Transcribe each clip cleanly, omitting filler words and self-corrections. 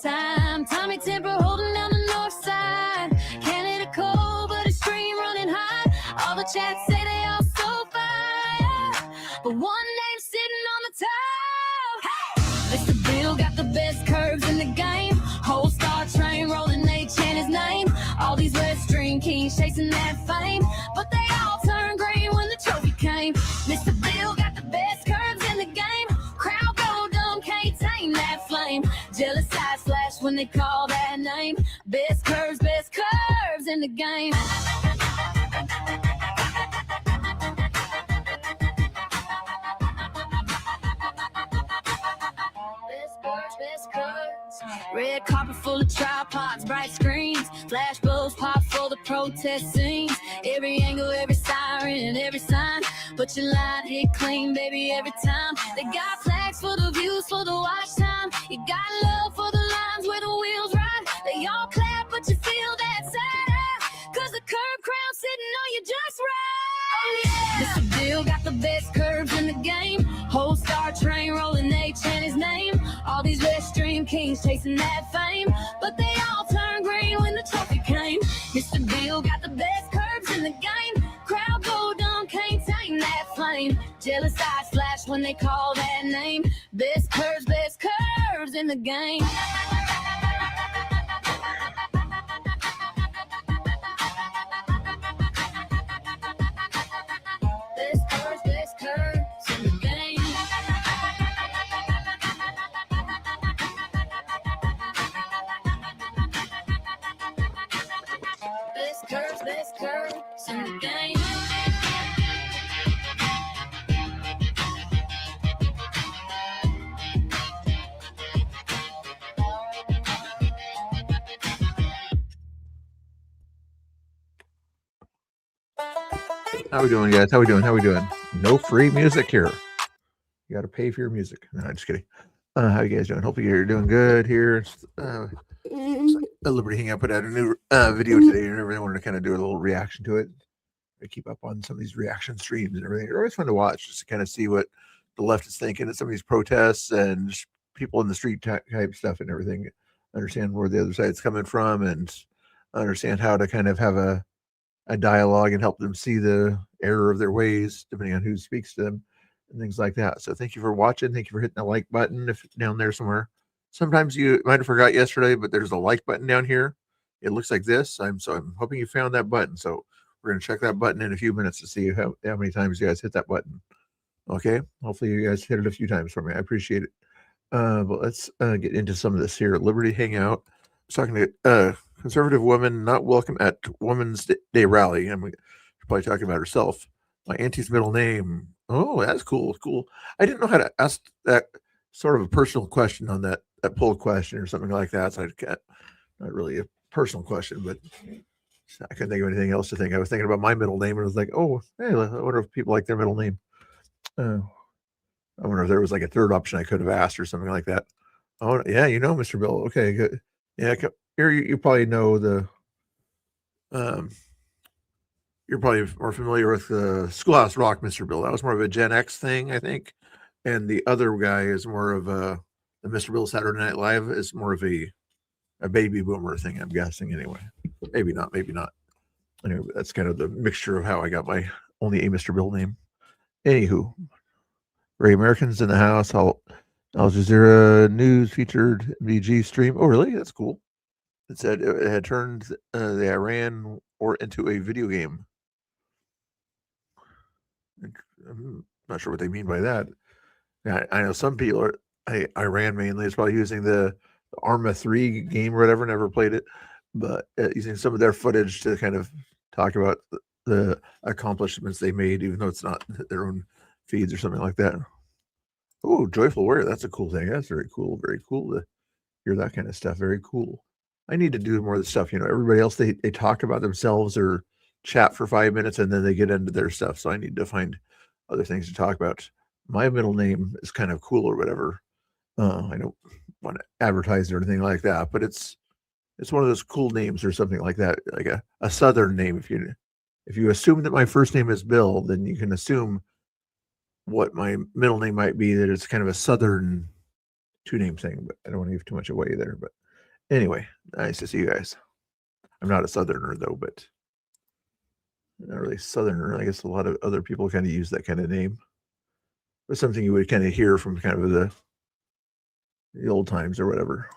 time. Tommy Timber holding down the north side. Canada cold, but a stream running high. All the chats say they all so fire, but one name sitting on the top. Hey! Mr. Bill got the best curves in the game. Whole star train rolling, they chant his name. All these West Stream kings chasing that fame, but they all turned green when the trophy came. Mr. Bill got the best curves in the game. Crowd go dumb, can't tame that flame. Jealous eyes flash when they call that name. Best curves in the game. Best curves. Red carpet full of tripods, bright screens, flash bulbs pop for the protest scenes. Every angle, every siren, every sign. But your line hit clean, baby, every time. They got flags for the views, for the watch time. You got love for the lines where the wheels ride. They all clap, but you feel that side eye, cause the curb crowd sitting on you just right. Oh yeah! Mr. Bill got the best curves in the game. Whole star train rolling, they chant his name. All these West Stream kings chasing that fame, but they all turned green when the trophy came. Mr. Bill got the best curves in the game. Crowd go dumb, can't tame that flame. Jealous eyes flash when they call that name. Best curves in the game. Best curves in the game. Best curves in the game. How we doing, guys? How we doing? No free music here. You got to pay for your music. No, I'm just kidding. How you guys doing? Hopefully you're doing good here. Liberty Hangout put out a new video today, and everyone wanted to kind of do a little reaction to it. I keep up on some of these reaction streams and everything. They're always fun to watch, just to kind of see what the left is thinking at some of these protests and people in the street type stuff and everything. Understand where the other side's coming from and understand how to kind of have a dialogue and help them see the error of their ways, depending on who speaks to them and things like that. So thank you for watching. Thank you for hitting the like button if down there somewhere. Sometimes you might have forgot yesterday, but there's a like button down here. It looks like this. I'm hoping you found that button. So we're going to check that button in a few minutes to see how many times you guys hit that button. Okay. Hopefully you guys hit it a few times for me. I appreciate it. But let's get into some of this here. Liberty Hangout. I was talking to conservative woman not welcome at Women's Day rally. I'm probably talking about herself. My auntie's middle name. Oh, that's cool. Cool. I didn't know how to ask that sort of a personal question on that poll question or something like that. So not really a personal question, but I couldn't think of anything else to think. I was thinking about my middle name and I was like, oh, hey, I wonder if people like their middle name. I wonder if there was like a third option I could have asked or something like that. Oh, yeah, Mr. Bill. Okay, good. Yeah, here you probably know you're probably more familiar with the Schoolhouse Rock, Mr. Bill. That was more of a Gen X thing, I think. And the other guy is more of the Mr. Bill Saturday Night Live is more of a baby boomer thing, I'm guessing anyway. Maybe not. Anyway, that's kind of the mixture of how I got my only a Mr. Bill name. Anywho, Great Americans in the house. Al Jazeera News featured MBG stream. Oh, really? That's cool. It said it had turned the Iran war into a video game. I'm not sure what they mean by that. I know some people are Iran mainly is probably using the Arma 3 game or whatever. Never played it, but using some of their footage to kind of talk about the accomplishments they made, even though it's not their own feeds or something like that. Oh, Joyful Warrior. That's a cool thing. That's very cool. Very cool to hear that kind of stuff. Very cool. I need to do more of the stuff. Everybody else, they talk about themselves or chat for 5 minutes and then they get into their stuff. So I need to find other things to talk about. My middle name is kind of cool or whatever. I don't want to advertise or anything like that, but it's one of those cool names or something like that, like a Southern name. If you assume that my first name is Bill, then you can assume what my middle name might be, that it's kind of a Southern two-name thing, but I don't want to give too much away there. But Anyway, nice to see you guys. I'm not a Southerner though, but not really Southerner. I guess a lot of other people kind of use that kind of name. But something you would kind of hear from kind of the old times or whatever.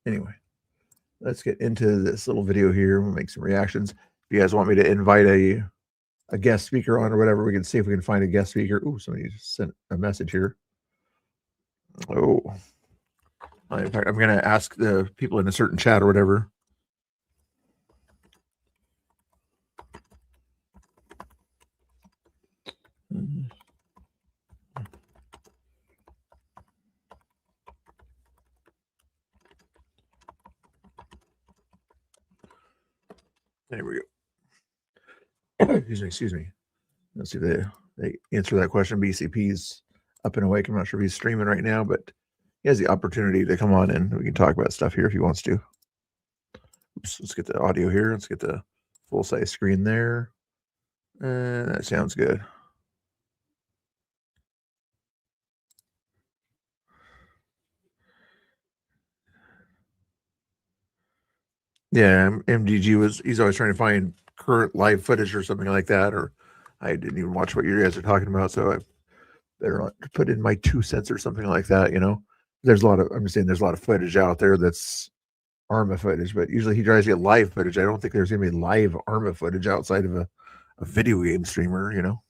Anyway, let's get into this little video here. We'll make some reactions. If you guys want me to invite a guest speaker on or whatever, we can see if we can find a guest speaker. Ooh, somebody just sent a message here. Oh, in fact, I'm going to ask the people in a certain chat or whatever. There we go. Excuse me. Let's see if they answer that question. BCP's up and awake. I'm not sure if he's streaming right now, but he has the opportunity to come on and we can talk about stuff here if he wants to. Oops, let's get the audio here. Let's get the full size screen there. That sounds good. Yeah, MDG he's always trying to find current live footage or something like that, or I didn't even watch what you guys are talking about, so I better not put in my 2 cents or something like that, you know. There's a lot of, I'm just saying there's a lot of footage out there that's ARMA footage, but usually he tries to get live footage. I don't think there's gonna be live ARMA footage outside of a video game streamer, you know.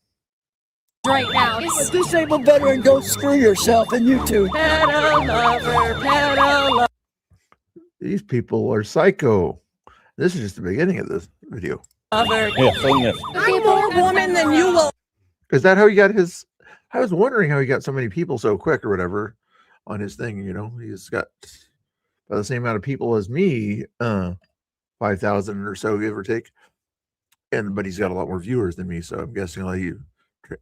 Right now, If disabled veteran, go screw yourself, and you too. pedal lover, pedal lover. These people are psycho. This is just the beginning of this video. Yeah, sing this. I'm more woman than you will. Is that how he got his? I was wondering how he got so many people so quick or whatever on his thing. You know, he's got about the same amount of people as me, 5,000 or so, give or take. But he's got a lot more viewers than me, so I'm guessing like you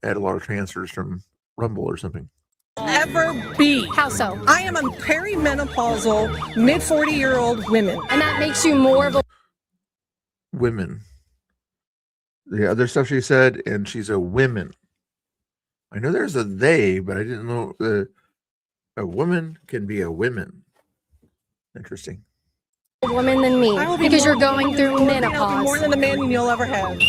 had a lot of transfers from Rumble or something. Ever be. How so? I am a perimenopausal, mid-40-year-old women. And that makes you more of a Women. The other stuff she said, and she's a women. I know there's a they, but I didn't know a woman can be a women. Interesting. woman than me I will be because more you're going through I'll be more menopause. than a man you'll ever have.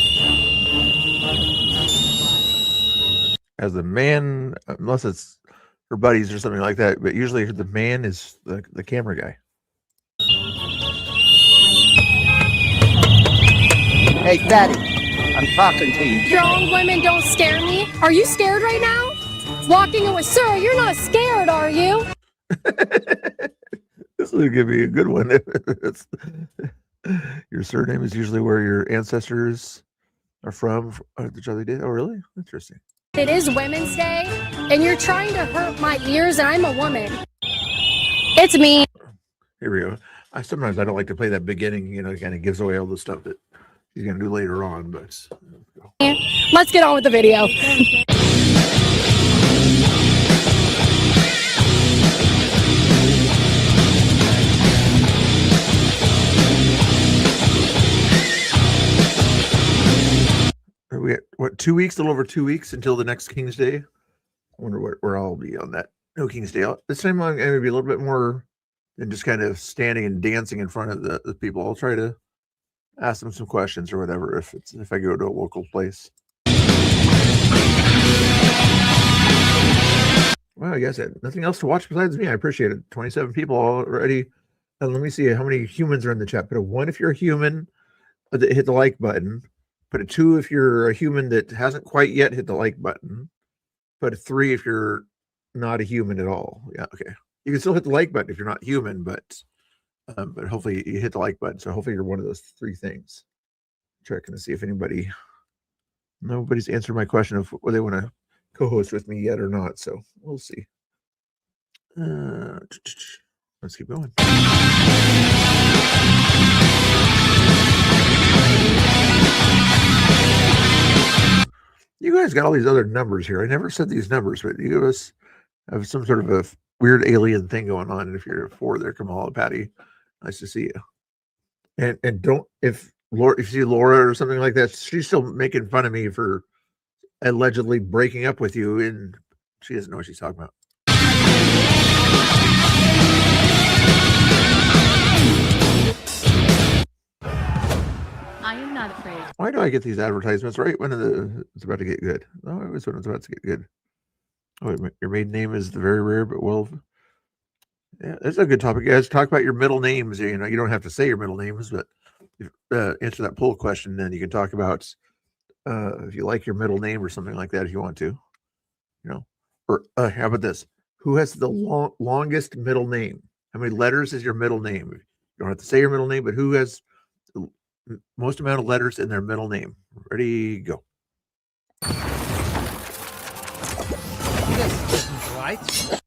As a man, unless it's her buddies or something like that, but usually the man is the camera guy. Hey, Fatty, I'm talking to you. Strong women don't scare me. Are you scared right now? Walking away, sir, you're not scared, are you? This is gonna be a good one. Your surname is usually where your ancestors are from. The Jolly Day. Oh, really? Interesting. It is Women's Day, and you're trying to hurt my ears, and I'm a woman. It's me. Here we go. Sometimes I don't like to play that beginning. You know, it kind of gives away all the stuff that he's gonna do later on. But Let's get on with the video. we got what, 2 weeks, a little over 2 weeks until the next King's Day. I wonder where I'll be on that. No King's Day. This time I'm going to be a little bit more than just kind of standing and dancing in front of the people. I'll try to ask them some questions or whatever if I go to a local place. Well, I guess nothing else to watch besides me. I appreciate it. 27 people already. And let me see how many humans are in the chat. Put a 1 if you're a human, hit the like button. Put a 2 if you're a human that hasn't quite yet hit the like button. Put a 3 if you're not a human at all. Yeah, okay. You can still hit the like button if you're not human, but hopefully you hit the like button. So hopefully you're one of those 3 things. Checking to see if nobody's answered my question of whether they want to co-host with me yet or not. So we'll see. Let's keep going. You guys got all these other numbers here. I never said these numbers, but you guys have some sort of a weird alien thing going on. And if you're 4 there, Kamala, Patty, nice to see you. And don't, if you see Laura or something like that, she's still making fun of me for allegedly breaking up with you, and she doesn't know what she's talking about. not afraid. Why do I get these advertisements right when it's about to get good? No, it was when it's about to get good. Oh, your maiden name is the very rare, but well, yeah, that's a good topic, guys. Talk about your middle names. You know, you don't have to say your middle names, but answer that poll question. Then you can talk about if you like your middle name or something like that if you want to. You know, or how about this? Who has the longest middle name? How many letters is your middle name? You don't have to say your middle name, but who has the most amount of letters in their middle name? Ready, go. This isn't right.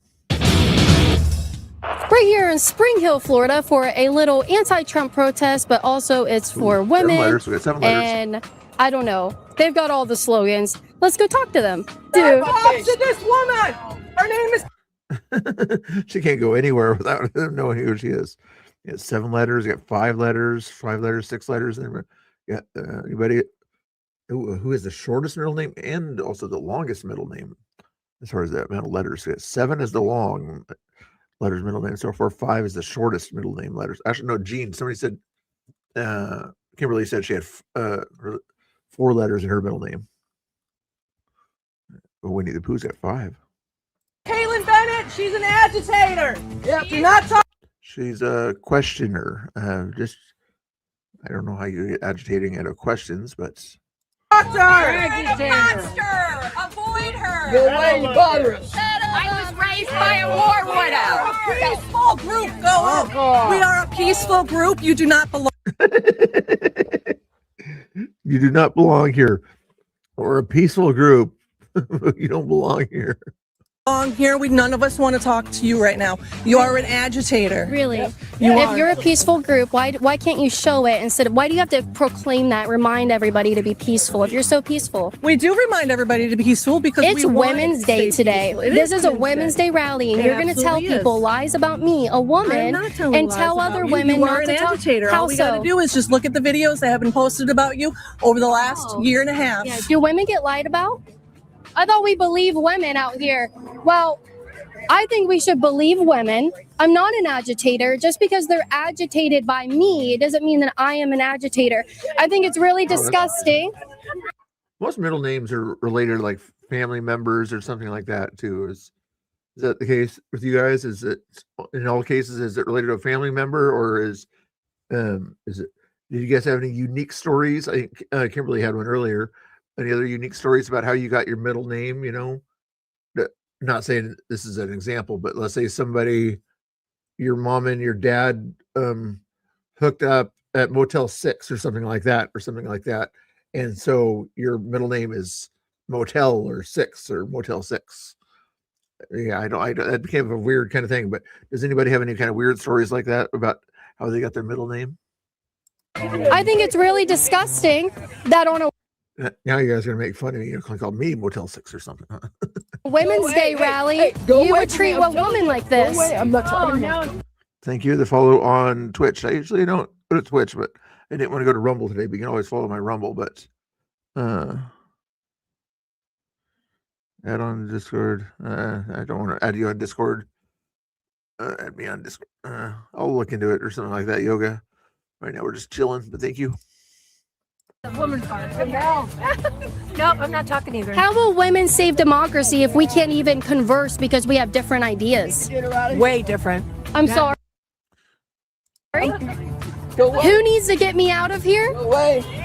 We're here in Spring Hill, Florida for a little anti-Trump protest, but also it's for women. 7 letters. We got 7 letters. And I don't know. They've got all the slogans. Let's go talk to them. Dude. To this woman. Her name is. She can't go anywhere without knowing who she is. You got 7 letters. You got 5 letters, 6 letters. And you got anybody who has the shortest middle name and also the longest middle name as far as that amount of letters. You got 7 is the long letters middle name. So far 5 is the shortest middle name letters. Actually, no, Jean. Somebody said Kimberly said she had 4 letters in her middle name. But Winnie the Pooh's got 5. Kaylin Bennett. She's an agitator. Yeah. Do not talk. She's a questioner. I don't know how you get agitating out of questions, but To her. Monster! Avoid her! Go away, you bother us. I was raised by a war widow! Peaceful group. Go on. We are a peaceful group. You do not belong. you do not belong here. We're a peaceful group. You don't belong here. Here, none of us want to talk to you right now. You are an agitator. Really? You If are. you're a peaceful group, why can't you show it instead of, why do you have to proclaim that, remind everybody to be peaceful if you're so peaceful? We do remind everybody to be peaceful because It's we want Women's to Day stay today. peaceful. It This is a Women's Women's Day rally, and It you're going to tell absolutely people is. lies about me, a I'm woman, not telling and lies tell about other you. women You are not an to talk. agitator. How All we got so? to do is just look at the videos that have been posted about you over the last year and a half. Yeah, do women get lied about? I thought we believe women out here. Well, I think we should believe women. I'm not an agitator. Just because they're agitated by me, it doesn't mean that I am an agitator. I think it's really disgusting. Most middle names are related to like family members or something like that too. Is that the case with you guys? Is it in all cases is it related to a family member or is it? Did you guys have any unique stories? I think Kimberly had one earlier. Any other unique stories about how you got your middle name? You know, not saying this is an example, but let's say somebody, your mom and your dad hooked up at Motel 6 or something like that, and so your middle name is Motel or 6 or Motel 6. Yeah, I don't. That became a weird kind of thing. But does anybody have any kind of weird stories like that about how they got their middle name? I think it's really disgusting that on a Now you guys are gonna make fun of me. You're gonna call me Motel 6 or something. Huh? Women's Day rally, you would treat a woman like this. I'm not talking about. Thank you. The follow on Twitch. I usually don't go to Twitch, but I didn't want to go to Rumble today. But you can always follow my Rumble. But add on Discord. I don't want to add you on Discord. Add me on Discord. I'll look into it or something like that. Yoga. Right now we're just chilling. But thank you. Nope, I'm not talking to you. How will women save democracy if we can't even converse because we have different ideas? Way different. I'm sorry. Who needs to get me out of here?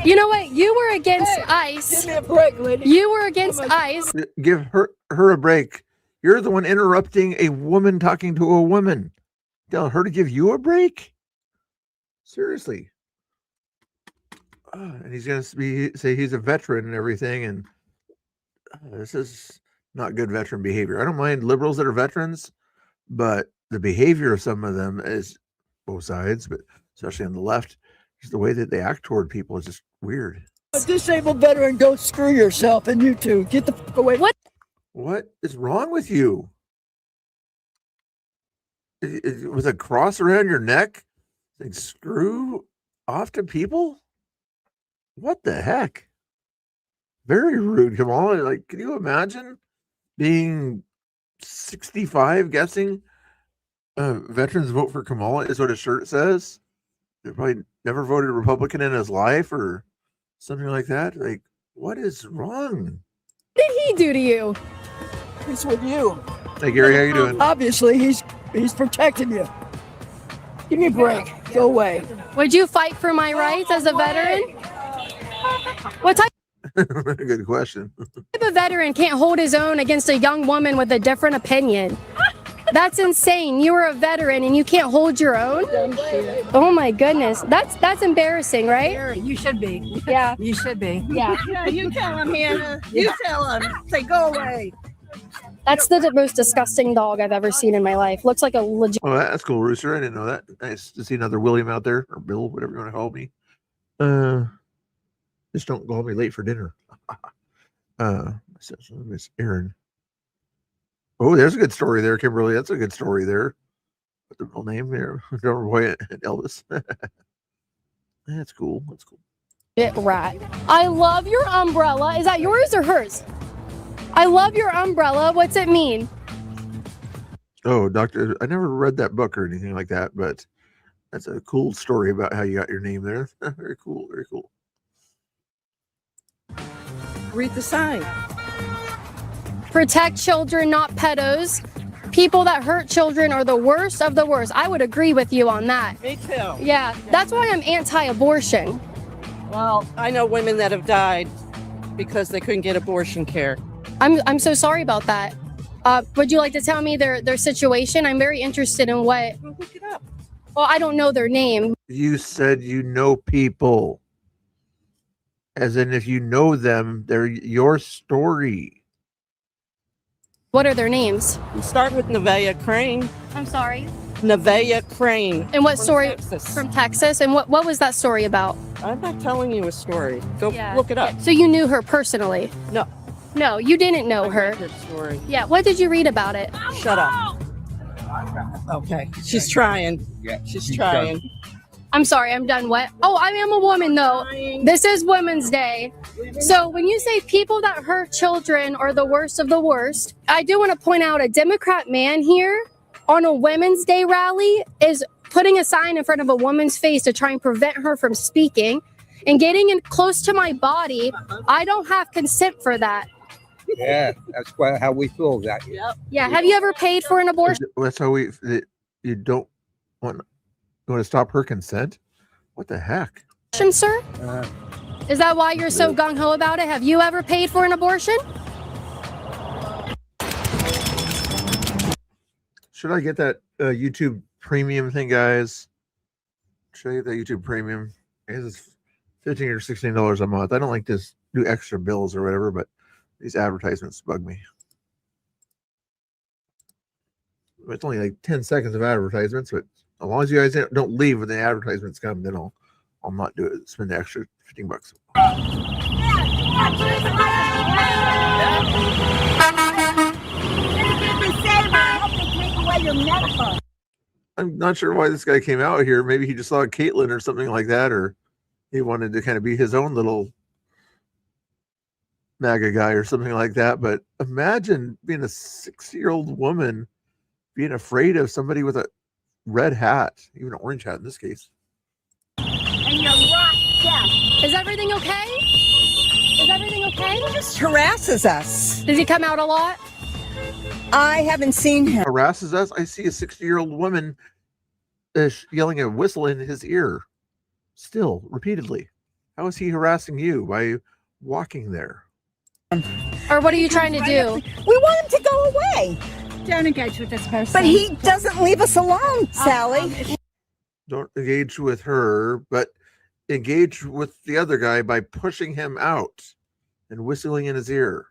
You know what? You were against ICE. Give me a break, lady. You were against ICE. Give her a break. You're the one interrupting a woman talking to a woman. Tell her to give you a break. Seriously. And he's going to say he's a veteran and everything. And this is not good veteran behavior. I don't mind liberals that are veterans, but the behavior of some of them is both sides, but especially on the left, just the way that they act toward people is just weird. A disabled veteran, go screw yourself, and you too. Get the fuck away. What is wrong with you? With a cross around your neck? Like, screw off to people? What the heck? Very rude, Kamala. Like, can you imagine being 65 guessing veterans vote for Kamala is what his shirt says? They probably never voted Republican in his life or something like that. Like, what is wrong? What did he do to you? He's with you. Hey Gary, how you doing? Obviously, he's protecting you. Give me a break. Go away. Would you fight for my rights as a veteran? What type Good question. of veteran can't hold his own against a young woman with a different opinion? That's insane. You are a veteran and you can't hold your own? Oh my goodness. That's embarrassing, right? You should be. Yeah. You should be. Yeah. Yeah, you tell him, Hannah. You tell him. Say, go away. That's the most disgusting dog I've ever seen in my life. Looks like a legit. Oh, that's cool, Rooster. I didn't know that. Nice to see another William out there, or Bill, whatever you want to call me. Just don't call me late for dinner. Miss Aaron. Oh, there's a good story there, Kimberly. That's a good story there. What the real name there? Drummer Boy and Elvis. That's cool. That's cool. Rat. I love your umbrella. Is that yours or hers? I love your umbrella. What's it mean? Oh, Doctor, I never read that book or anything like that, but that's a cool story about how you got your name there. Very cool. Very cool. Read the sign. Protect children, not pedos. People that hurt children are the worst of the worst. I would agree with you on that. Me too. Yeah, that's why I'm anti-abortion. Well, I know women that have died because they couldn't get abortion care. I'm so sorry about that. Would you like to tell me their situation? I'm very interested in what. Well, look it up. Well, I don't know their name. You said you know people. As in, if you know them, they're your story. What are their names? You start with Nevaeh Crane. I'm sorry. Nevaeh Crane. And what from story? Texas. From Texas. And what was that story about? I'm not telling you a story. Go Yeah. look it up. So you knew her personally? No. No, you didn't know I her. read her story. Yeah. What did you read about it? Shut up. Okay. She's trying. She's trying. I'm sorry, I'm done. What? Oh, I am a woman though. This is Women's Day. So when you say people that hurt children are the worst of the worst, I do want to point out a Democrat man here on a Women's Day rally is putting a sign in front of a woman's face to try and prevent her from speaking and getting in close to my body. I don't have consent for that. Yeah, that's how we feel that. Yeah. Have you ever paid for an abortion? That's how you don't want. You want to stop her consent? What the heck? Sir? Is that why you're so gung-ho about it? Have you ever paid for an abortion? Should I get that YouTube premium thing, guys? Should I get that YouTube premium? I guess it's $15 or $16 a month. I don't like this do extra bills or whatever, but these advertisements bug me. It's only like 10 seconds of advertisements, but as long as you guys don't leave when the advertisements come, then I'll not do it. Spend the extra $15. I'm not sure why this guy came out here. Maybe he just saw Caitlyn or something like that, or he wanted to kind of be his own little MAGA guy or something like that. But imagine being a 60-year-old woman being afraid of somebody with a red hat, even an orange hat in this case. Is everything okay? Is everything okay? He just harasses us. Does he come out a lot? I haven't seen him. Harasses us. I see a 60-year-old woman yelling a whistle in his ear still repeatedly. How is he harassing you by walking there? Or what are you trying to do? We want him to go away. Don't engage with this person. But he doesn't leave us alone, Sally. Don't engage with her, but engage with the other guy by pushing him out and whistling in his ear.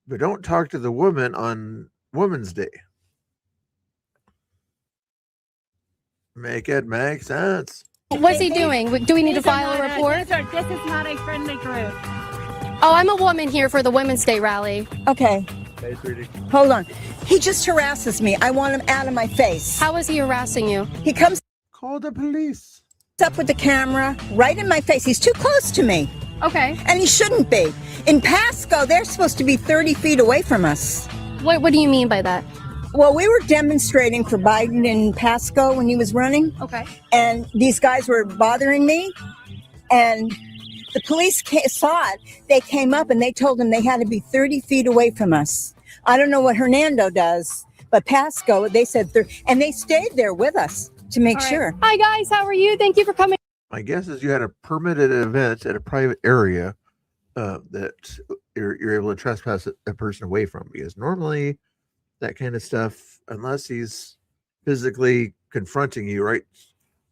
But don't talk to the woman on Women's Day. Make it make sense. What's he doing? Do we need to file a report? This is not a friendly group. Oh, I'm a woman here for the Women's Day rally. Okay, Hey, sweetie. hold on. He just harasses me. I want him out of my face. How is he harassing you? He comes Call the police. up with the camera right in my face. He's too close to me, Okay. and he shouldn't be. In Pasco, they're supposed to be 30 feet away from us. What do you mean by that? Well, we were demonstrating for Biden in Pasco when he was running, Okay. and these guys were bothering me, and The police saw it. They came up and they told them they had to be 30 feet away from us. I don't know what Hernando does, but Pasco, they said, and they stayed there with us to make sure. Hi guys, how are you? Thank you for coming. My guess is you had a permitted event at a private area that you're able to trespass a person away from, because normally that kind of stuff, unless he's physically confronting you right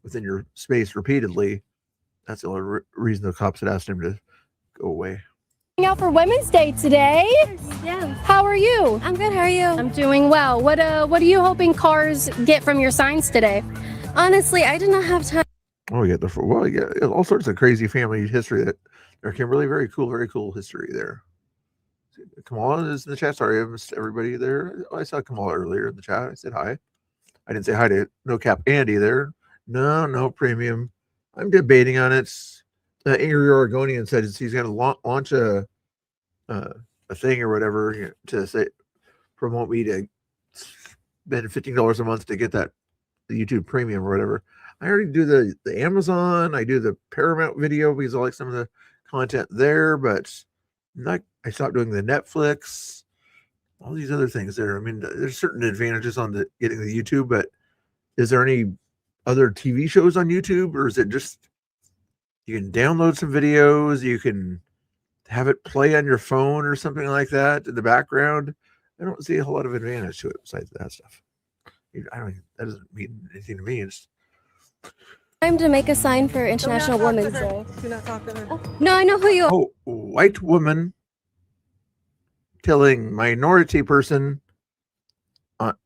within your space repeatedly, that's the only reason the cops had asked him to go away. Out for Women's Day today. Yeah. How are you? I'm good. How are you? I'm doing well. What are you hoping cars get from your signs today? Honestly, I did not have time. Oh, yeah, all sorts of crazy family history that there can really very cool history there. Kamala is in the chat. Sorry, I missed everybody there. I saw Kamala earlier in the chat. I said hi. I didn't say hi to No Cap Andy there. No premium. I'm debating on it. Angry Oregonian said he's going to launch a thing or whatever to say promote me to spend $15 a month to get the YouTube Premium or whatever. I already do the Amazon. I do the Paramount Video because I like some of the content there, but I stopped doing the Netflix, all these other things there. I mean, there's certain advantages on getting the YouTube, but is there any other TV shows on YouTube, or is it just you can download some videos, you can have it play on your phone or something like that in the background? I don't see a whole lot of advantage to it besides that stuff. That doesn't mean anything to me. It's Time to make a sign for International Women's Day. Do not talk to her. No, I know who you are. Oh, white woman telling minority person,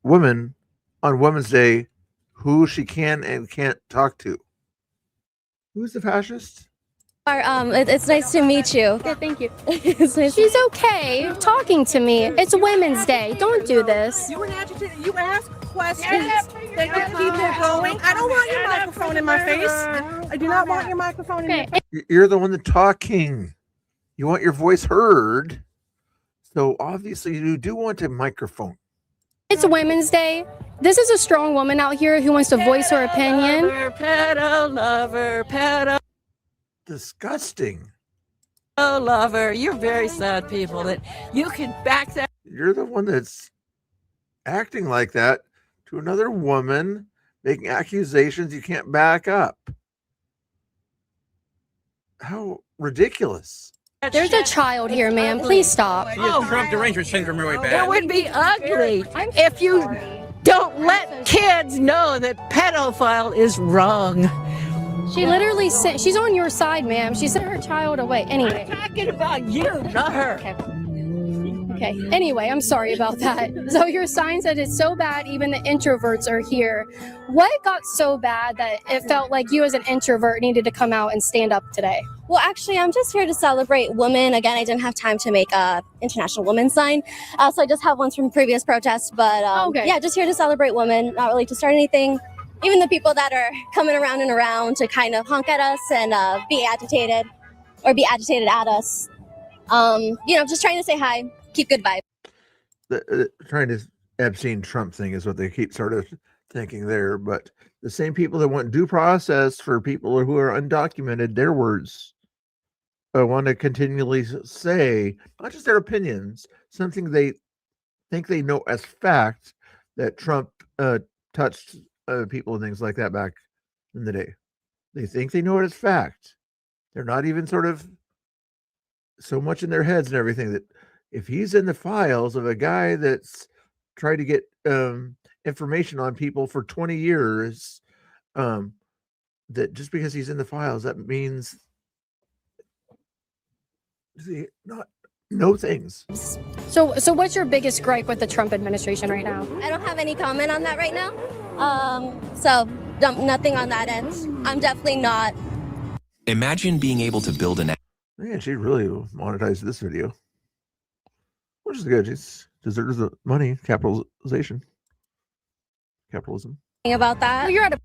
woman on Women's Day, who she can and can't talk to. Who's the fascist? It's nice to meet you. Okay, thank you. It's nice. She's okay talking to me. It's Women's Day. Don't do this. You were an agitator. You ask questions. They can keep it going. I don't want your microphone in my face. I do not want your microphone in my face. You're the one that's talking. You want your voice heard. So obviously you do want a microphone. It's Women's Day. This is a strong woman out here who wants to voice her opinion. Pedo lover, pedo Disgusting. lover. You're very sad people that you can back that. You're the one that's acting like that to another woman, making accusations you can't back up. How ridiculous. There's a child here, ma'am. Please stop. Trump derangement syndrome really bad. It would be ugly if you don't let kids know that pedophile is wrong. She literally sent, she's on your side, ma'am. She sent her child away. Anyway. I'm talking about you, not her. Okay. Anyway, I'm sorry about that. So your sign said it's so bad, even the introverts are here. What got so bad that it felt like you as an introvert needed to come out and stand up today? Well, actually, I'm just here to celebrate women. Again, I didn't have time to make a International Women's sign, so I just have ones from previous protests. But yeah, just here to celebrate women, not really to start anything. Even the people that are coming around and around to kind of honk at us and be agitated at us. Just trying to say hi, keep good vibes. Trying to Epstein Trump thing is what they keep sort of thinking there, but the same people that want due process for people who are undocumented, their words, want to continually say, not just their opinions, something they think they know as fact, that Trump touched people and things like that back in the day. They think they know it as fact. They're not even sort of so much in their heads and everything that if he's in the files of a guy that's tried to get information on people for 20 years, that just because he's in the files, that means not know things. So what's your biggest gripe with the Trump administration right now? I don't have any comment on that right now. Nothing on that end. I'm definitely not. Imagine being able to build an. Man, she really monetized this video, which is good. She deserves the money. Capitalism. About that. Well, you're at a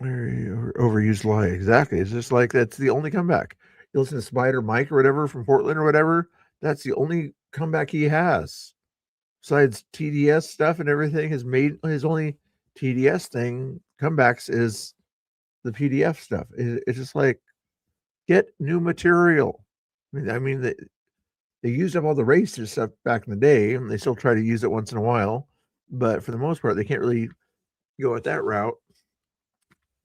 Very overused lie. Exactly. It's just like that's the only comeback. You listen to Spider Mike or whatever from Portland or whatever. That's the only comeback he has. Besides TDS stuff and everything, his only TDS thing comebacks is the PDF stuff. It's just like Get new material. I mean, they used up all the racist stuff back in the day, and they still try to use it once in a while. But for the most part, they can't really go at that route.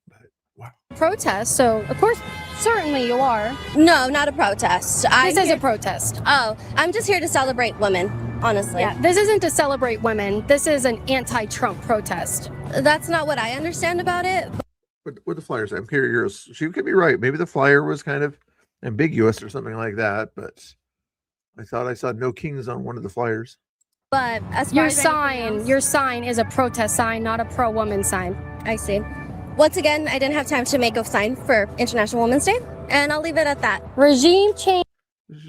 But wow. Protest, so of course, certainly you are. No, not a protest. This is a protest. Oh, I'm just here to celebrate women, honestly. Yeah, this isn't to celebrate women. This is an anti-Trump protest. That's not what I understand about it. With the flyers, I'm curious. She could be right. Maybe the flyer was kind of ambiguous or something like that. But I thought I saw no kings on one of the flyers. But as far as Your sign is a protest sign, not a pro-woman sign. I see. Once again, I didn't have time to make a sign for International Women's Day, and I'll leave it at that. Regime change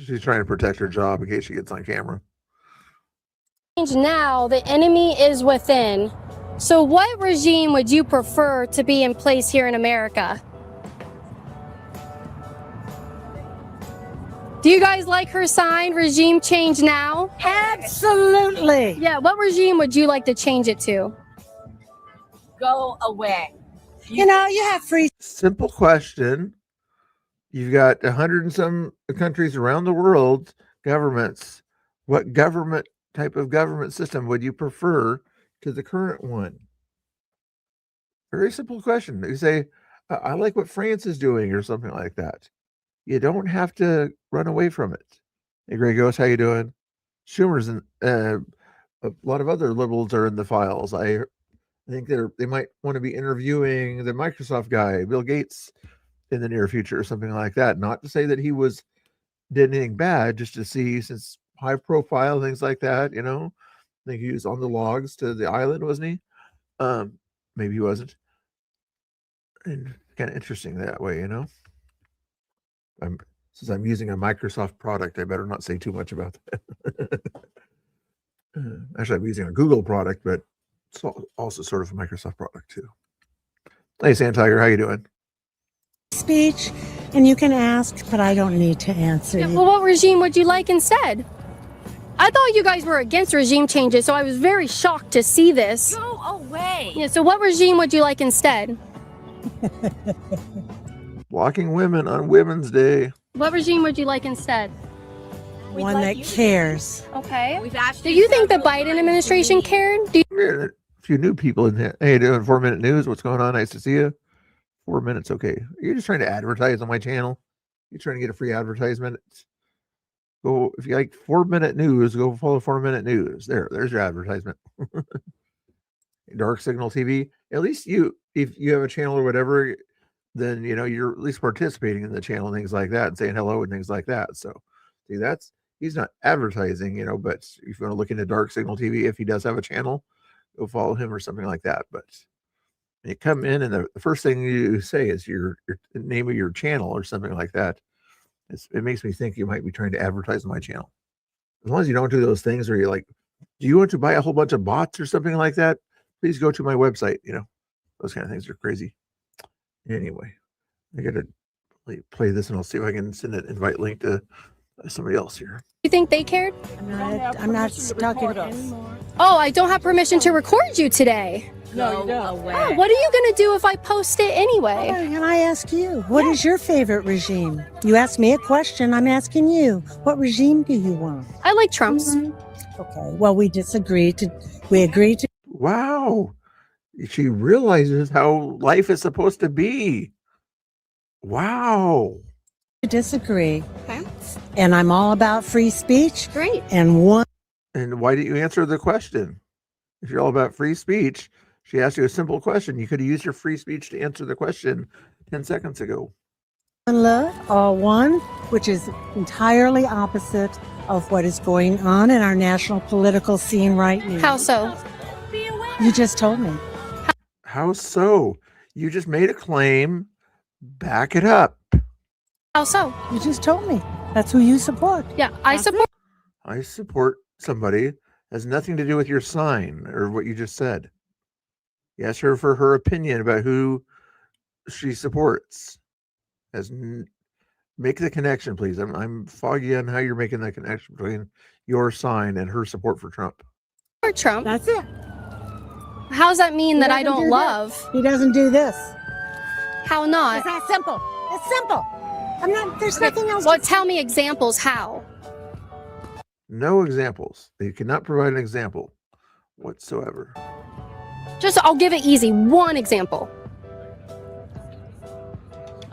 She's trying to protect her job in case she gets on camera. now, the enemy is within. So what regime would you prefer to be in place here in America? Do you guys like her sign, regime change now? Absolutely. Yeah, what regime would you like to change it to? Go away. You know, you have free. Simple question. You've got 100 and some countries around the world, governments. What government type of government system would you prefer to the current one? Very simple question. You say, I like what France is doing or something like that. You don't have to run away from it. Hey, Greg Ghost, how you doing? Schumer's in, a lot of other liberals are in the files. I think they might want to be interviewing the Microsoft guy, Bill Gates, in the near future or something like that. Not to say that he did anything bad, just to see, since high profile, things like that, you know. I think he was on the logs to the island, wasn't he? Maybe he wasn't. And kind of interesting that way, you know. Since I'm using a Microsoft product, I better not say too much about that. Actually, I'm using a Google product, but it's also sort of a Microsoft product too. Hey, Sand Tiger, how you doing? Speech, and you can ask, but I don't need to answer you. Well, what regime would you like instead? I thought you guys were against regime changes, so I was very shocked to see this. Go away. Yeah, so what regime would you like instead? Blocking women on Women's Day. What regime would you like instead? One that cares. Okay. Do you think the Biden administration cared? A few new people in here. Hey, doing 4-minute news. What's going on? Nice to see you. 4 minutes, okay. You're just trying to advertise on my channel. You're trying to get a free advertisement. Go, if you like 4-minute news, go follow 4-minute news. There's your advertisement. Dark Signal TV. At least if you have a channel or whatever, then you know you're at least participating in the channel and things like that, and saying hello and things like that. So see, he's not advertising, you know, but if you want to look into Dark Signal TV, if he does have a channel, go follow him or something like that. But when you come in and the first thing you say is your name of your channel or something like that, it makes me think you might be trying to advertise on my channel. As long as you don't do those things where you're like, do you want to buy a whole bunch of bots or something like that? Please go to my website. You know, those kind of things are crazy. Anyway, I gotta play this and I'll see if I can send an invite link to somebody else here. You think they cared? I'm not talking anymore. Oh, I don't have permission to record you today. Go away. Oh, what are you gonna do if I post it anyway? And I ask you, what is your favorite regime? You asked me a question, I'm asking you, what regime do you want? I like Trump's. Okay, well, we agreed to. Wow. She realizes how life is supposed to be. Wow. Disagree. Okay. And I'm all about free speech. Great. And why didn't you answer the question? If you're all about free speech, she asked you a simple question. You could have used your free speech to answer the question 10 seconds ago. love, all one, which is entirely opposite of what is going on in our national political scene right now. How so? You just told me. How so? You just made a claim. Back it up. How so? You just told me. That's who you support. Yeah, I support. I support somebody. Has nothing to do with your sign or what you just said. You asked her for her opinion about who she supports. Make the connection, please. I'm foggy on how you're making that connection between your sign and her support for Trump. For Trump. That's it. How does that mean that I don't love? He doesn't do this. How not? It's that simple. It's simple. I'm not, there's nothing else. Well, tell me examples how. No examples. They cannot provide an example whatsoever. Just, I'll give it easy. One example.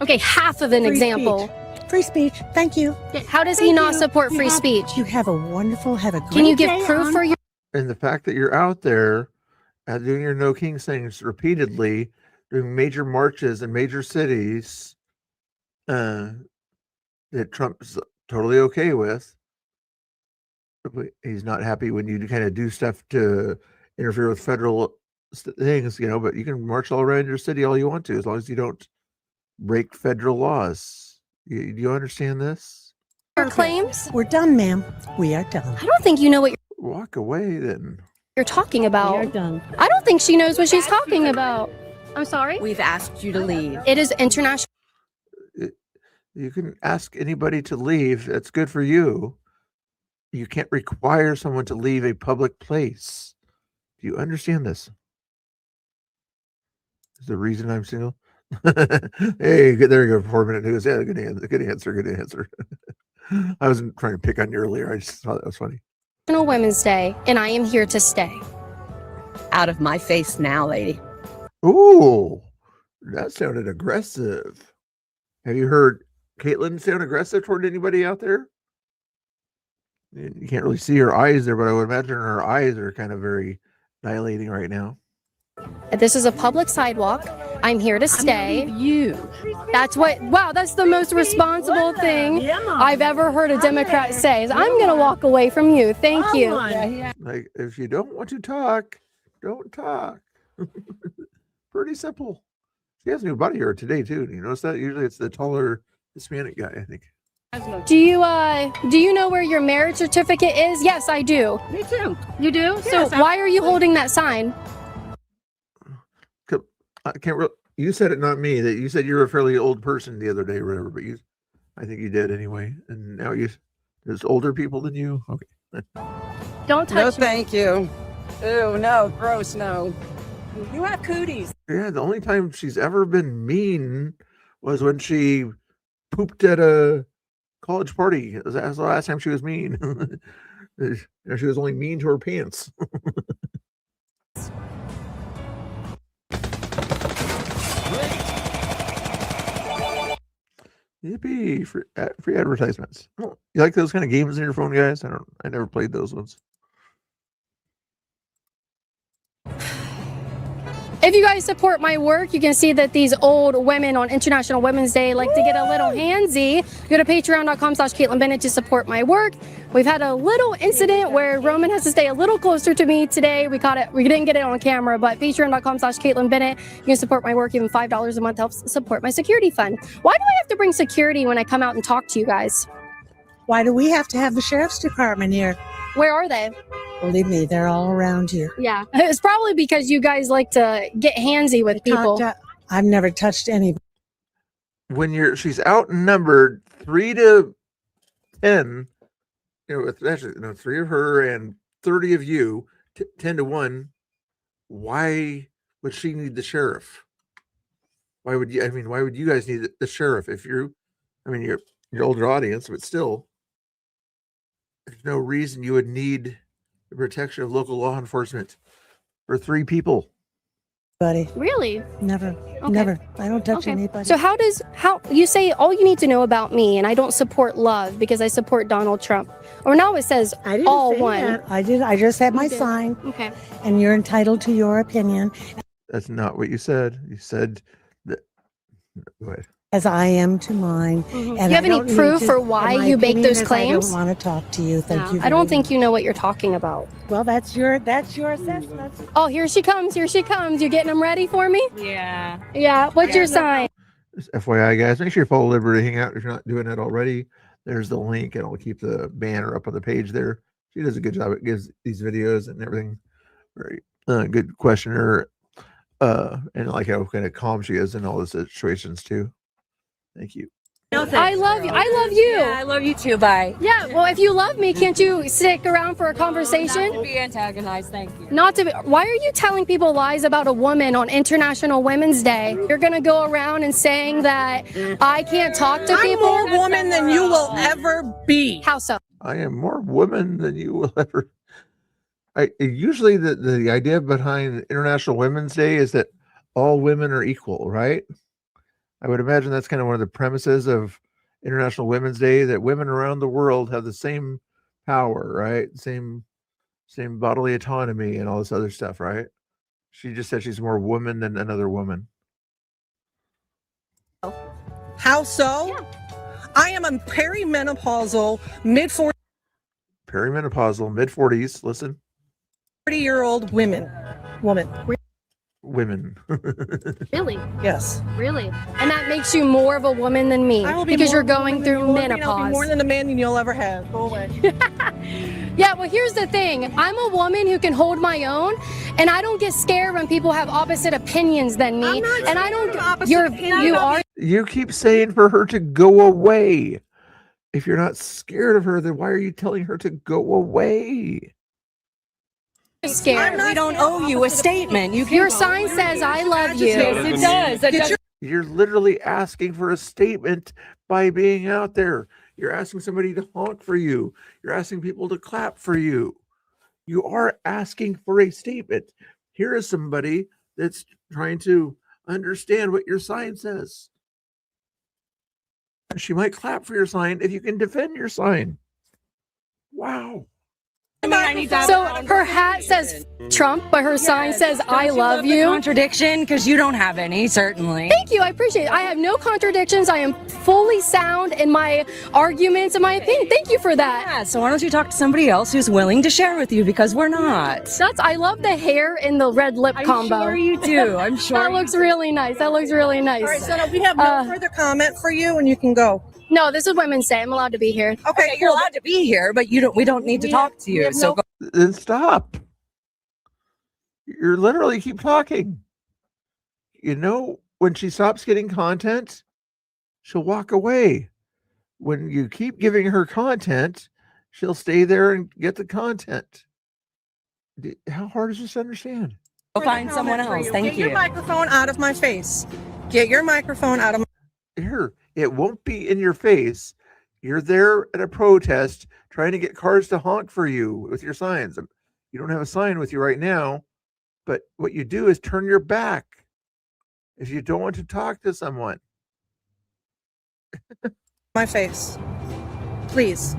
Okay, half of an Free example. Free speech. Thank you. How does he Thank not you. support You free have- speech? You have a great Can you give day proof on- for your? And the fact that you're out there doing your No King things repeatedly, doing major marches in major cities that Trump's totally okay with. But he's not happy when you kind of do stuff to interfere with federal things, you know, but you can march all around your city all you want to, as long as you don't break federal laws. Do you understand this? Claims? We're done, ma'am. We are done. I don't think you know what Walk away then. you're talking We about. are done. I don't think she knows what she's talking about. I'm sorry. We've asked you to leave. It is international. You can ask anybody to leave. That's good for you. You can't require someone to leave a public place. Do you understand this? Is the reason I'm single? Hey, good, there you go. 4-minute news. Yeah, good answer. Good answer. Good answer. I wasn't trying to pick on you earlier. I just thought that was funny. International Women's Day, and I am here to stay. Out of my face now, lady. Ooh, that sounded aggressive. Have you heard Caitlin sound aggressive toward anybody out there? You can't really see her eyes there, but I would imagine her eyes are kind of very dilating right now. This is a public sidewalk. I'm here to stay. You. That's what, wow, that's the most responsible thing I've ever heard a Democrat say. Is, I'm going to walk away from you. Thank you. Like, if you don't want to talk, don't talk. Pretty simple. She has a new body hair today too. You notice that? Usually it's the taller Hispanic guy, I think. Do you know where your marriage certificate is? Yes, I do. Me too. You do? Yes, So why are you holding that sign? I can't. You said it, not me. That you said you're a fairly old person the other day, or whatever. But I think you did anyway. And now there's older people than you. Okay. Don't No, touch me. thank you. Ew, no, gross, no. You have cooties. Yeah, the only time she's ever been mean was when she pooped at a college party. That was the last time she was mean. She was only mean to her pants. Yippee! Free advertisements. Oh, you like those kind of games on your phone, guys? I never played those ones. If you guys support my work, you can see that these old women on International Women's Day like to get a little handsy. Go to patreon.com/Caitlin Bennett to support my work. We've had a little incident where Roman has to stay a little closer to me today. We caught it. We didn't get it on camera, but patreon.com/Caitlin Bennett. You can support my work. Even $5 a month helps support my security fund. Why do I have to bring security when I come out and talk to you guys? Why do we have to have the sheriff's department here? Where are they? Believe me, they're all around you. Yeah, it's probably because you guys like to get handsy with people. I've never touched anybody. When she's outnumbered 3 to 10, with actually 3 of her and 30 of you, 10 to 1. Why would she need the sheriff? Why would you? I mean, why would you guys need the sheriff if you're? I mean, you're your older audience, but still, there's no reason you would need the protection of local law enforcement for 3 people. Buddy. Really? Never. Okay. Never. I don't touch Okay. anybody. So how you say all you need to know about me, and I don't support love because I support Donald Trump, or now it says I didn't all say one. that. I did. I just had my You did. sign, Okay. and you're entitled to your opinion, That's not what you said. You said that. Go ahead. as I am to mine. Do you And have I any don't need proof to- for and why my you make opinion those is claims? I don't want to talk to you. Thank you. I don't very think much. you know what you're talking about. Well, that's your assessment. Oh, here she comes. Here she comes. You getting them ready for me? Yeah. Yeah. What's your sign? Just FYI, guys, make sure you follow Liberty Hangout if you're not doing that already. There's the link, and I'll keep the banner up on the page there. She does a good job. It gives these videos and everything. Very good questioner. And I like how kind of calm she is in all the situations too. Thank you. No, I love you. I love you. Yeah, I love you too. Bye. Yeah, well, if you love me, can't you stick around for a conversation? Not to be antagonized, thank you. Not to be, why are you telling people lies about a woman on International Women's Day? You're going to go around and saying that I can't talk to people? I'm more woman than you will ever be. How so? I am more woman than you will ever. Usually the idea behind International Women's Day is that all women are equal, right? I would imagine that's kind of one of the premises of International Women's Day, that women around the world have the same power, right? Same bodily autonomy and all this other stuff, right? She just said she's more woman than another woman. How so? Yeah. I am a perimenopausal, mid-40 Perimenopausal, mid-40s, listen. 30-year-old woman. Women. Really? Yes. Really? And that makes you more of a woman than me I will be because more you're of a going woman than through you will be, and I'll menopause. be more than a man you'll ever have. Go away. Yeah, well, here's the thing. I'm a woman who can hold my own, and I don't get scared when people have opposite opinions than me. I'm not And I saying don't. I'm opposite You're. opinion. You are You keep saying for her to go away. If you're not scared of her, then why are you telling her to go away? scared. We don't owe you a statement. You can Your go sign where says, you- "I love you." Yes, it does. It does. You're literally asking for a statement by being out there. You're asking somebody to honk for you. You're asking people to clap for you. You are asking for a statement. Here is somebody that's trying to understand what your sign says. She might clap for your sign if you can defend your sign. Wow. So her hat says Trump, but her sign says "I love you." Contradiction, because you don't have any, certainly. Thank you. I appreciate it. I have no contradictions. I am fully sound in my arguments and my opinion. Thank you for that. Yeah, so why don't you talk to somebody else who's willing to share with you, because we're not. I love the hair and the red lip combo. I'm sure you do. I'm sure. That looks really nice. That looks really nice. All right, so we have no further comment for you, and you can go. No, this is Women's Day. I'm allowed to be here. Okay, You're allowed to be here, but we don't need to talk to you. So go. Then stop. You're literally keep talking. You know, when she stops getting content, she'll walk away. When you keep giving her content, she'll stay there and get the content. How hard is this to understand? Go find someone else. Thank Get you. your microphone out of my face. Get your microphone out of my Here, it won't be in your face. You're there at a protest trying to get cars to honk for you with your signs. You don't have a sign with you right now, but what you do is turn your back if you don't want to talk to someone. my face. Please.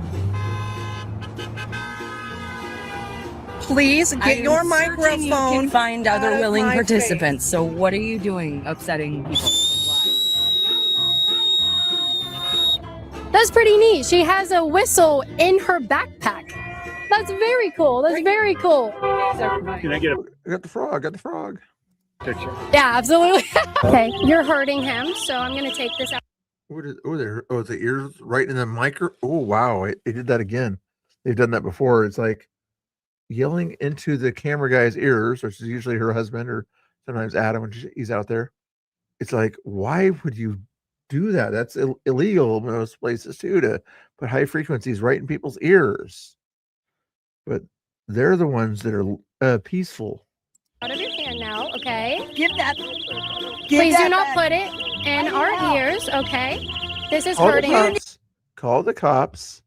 Please get your microphone. You can find out other of willing my participants. So what are you doing, upsetting people? That's pretty neat. She has a whistle in her backpack. That's very cool. That's very cool. Can I get I got the frog. I got the frog. Picture. Yeah, absolutely. Okay, you're hurting him, so I'm going to take this out. What is, the ears right in the micro. Oh, wow. They did that again. They've done that before. It's like yelling into the camera guy's ears, which is usually her husband or sometimes Adam when he's out there. It's like, why would you do that? That's illegal in most places too, to put high frequencies right in people's ears. But they're the ones that are peaceful. Out of your hand now, okay? Give that. Please do not put it in our ears, okay? This is hurting. Call the cops.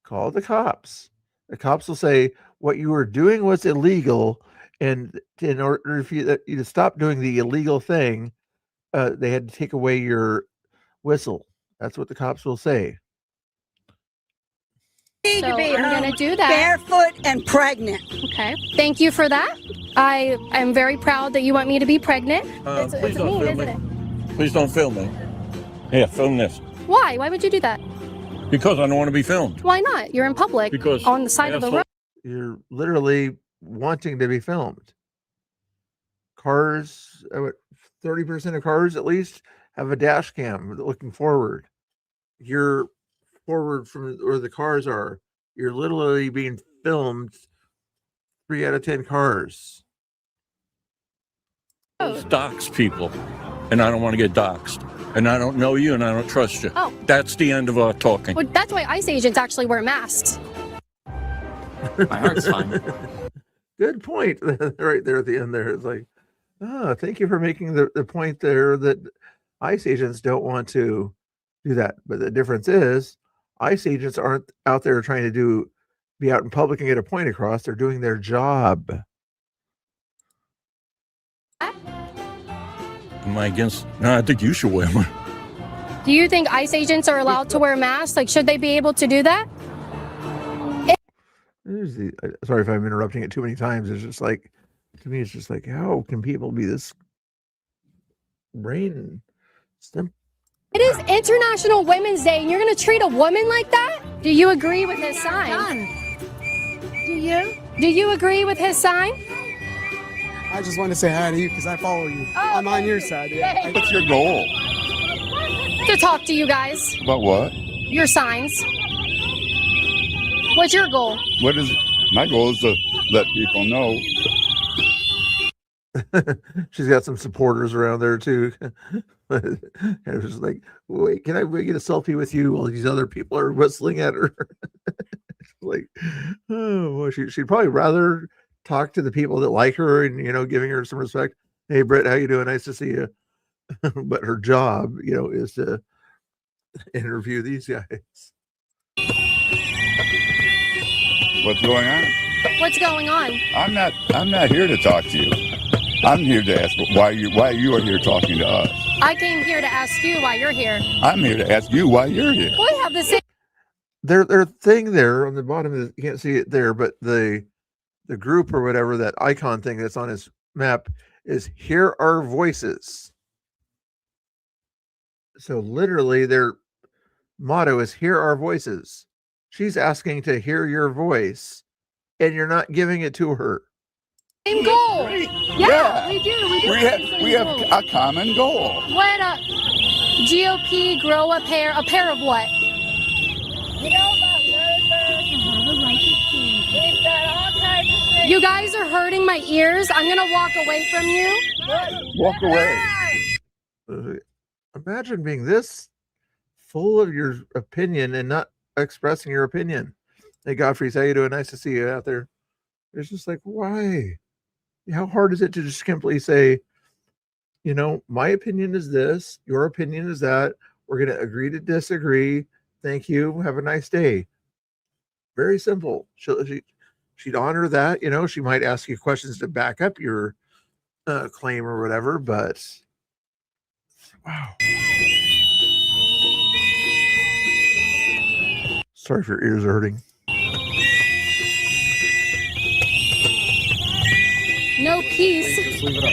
Call the cops. The cops will say what you were doing was illegal, and in order for you to stop doing the illegal thing, they had to take away your whistle. That's what the cops will say. Need So to be I'm going to do that. barefoot and pregnant. Okay. Thank you for that. I am very proud that you want me to be pregnant. It's Please don't mean, film isn't it? me. Please don't film me. Here, film this. Why? Why would you do that? Because I don't want to be filmed. Why not? You're in public Because on the side of the asshole- road. You're literally wanting to be filmed. Cars, 30% of cars at least have a dash cam looking forward. You're forward from where the cars are. You're literally being filmed. 3 out of 10 cars. Dox people, and I don't want to get doxxed. And I don't know you and I don't trust you. Oh. That's the end of our talking. Well, that's why ICE agents actually wear masks. My heart's fine. Good point. Right there at the end there. It's like, thank you for making the point there that ICE agents don't want to do that. But the difference is ICE agents aren't out there trying to be out in public and get a point across. They're doing their job. Am I against? No, I think you should wear one. Do you think ICE agents are allowed to wear masks? Like, should they be able to do that? Sorry if I'm interrupting it too many times. It's just like, to me, it's just like, how can people be this brain stem? It is International Women's Day, and you're going to treat a woman like that? Do you agree with his sign? Do you? Do you agree with his sign? I just want to say hi to you because I follow you. I'm on your side. Yeah. What's your goal? To talk to you guys. About what? Your signs. What's your goal? My goal is to let people know. She's got some supporters around there too. And it was like, wait, can I get a selfie with you while these other people are whistling at her? Like, oh, well, she'd probably rather talk to the people that like her and, giving her some respect. Hey, Britt, how you doing? Nice to see you. But her job, is to interview these guys. What's going on? What's going on? I'm not here to talk to you. I'm here to ask why you are here talking to us. I came here to ask you why you're here. I'm here to ask you why you're here. We have the same. Their thing there on the bottom, you can't see it there, but the group or whatever, that icon thing that's on his map is "Hear Our Voices." So literally their motto is "Hear Our Voices." She's asking to hear your voice, and you're not giving it to her. Same goal. Yeah. We do. We have a common goal. What GOP grow a pair of what? You guys are hurting my ears. I'm gonna walk away from you. Walk away. Imagine being this full of your opinion and not expressing your opinion. Hey, Godfrey, how you doing? Nice to see you out there. It's just like, why? How hard is it to just simply say, my opinion is this, your opinion is that. We're going to agree to disagree. Thank you. Have a nice day. Very simple. She'd honor that. She might ask you questions to back up your claim or whatever, but wow. Sorry if your ears are hurting. No peace. Just leave it up.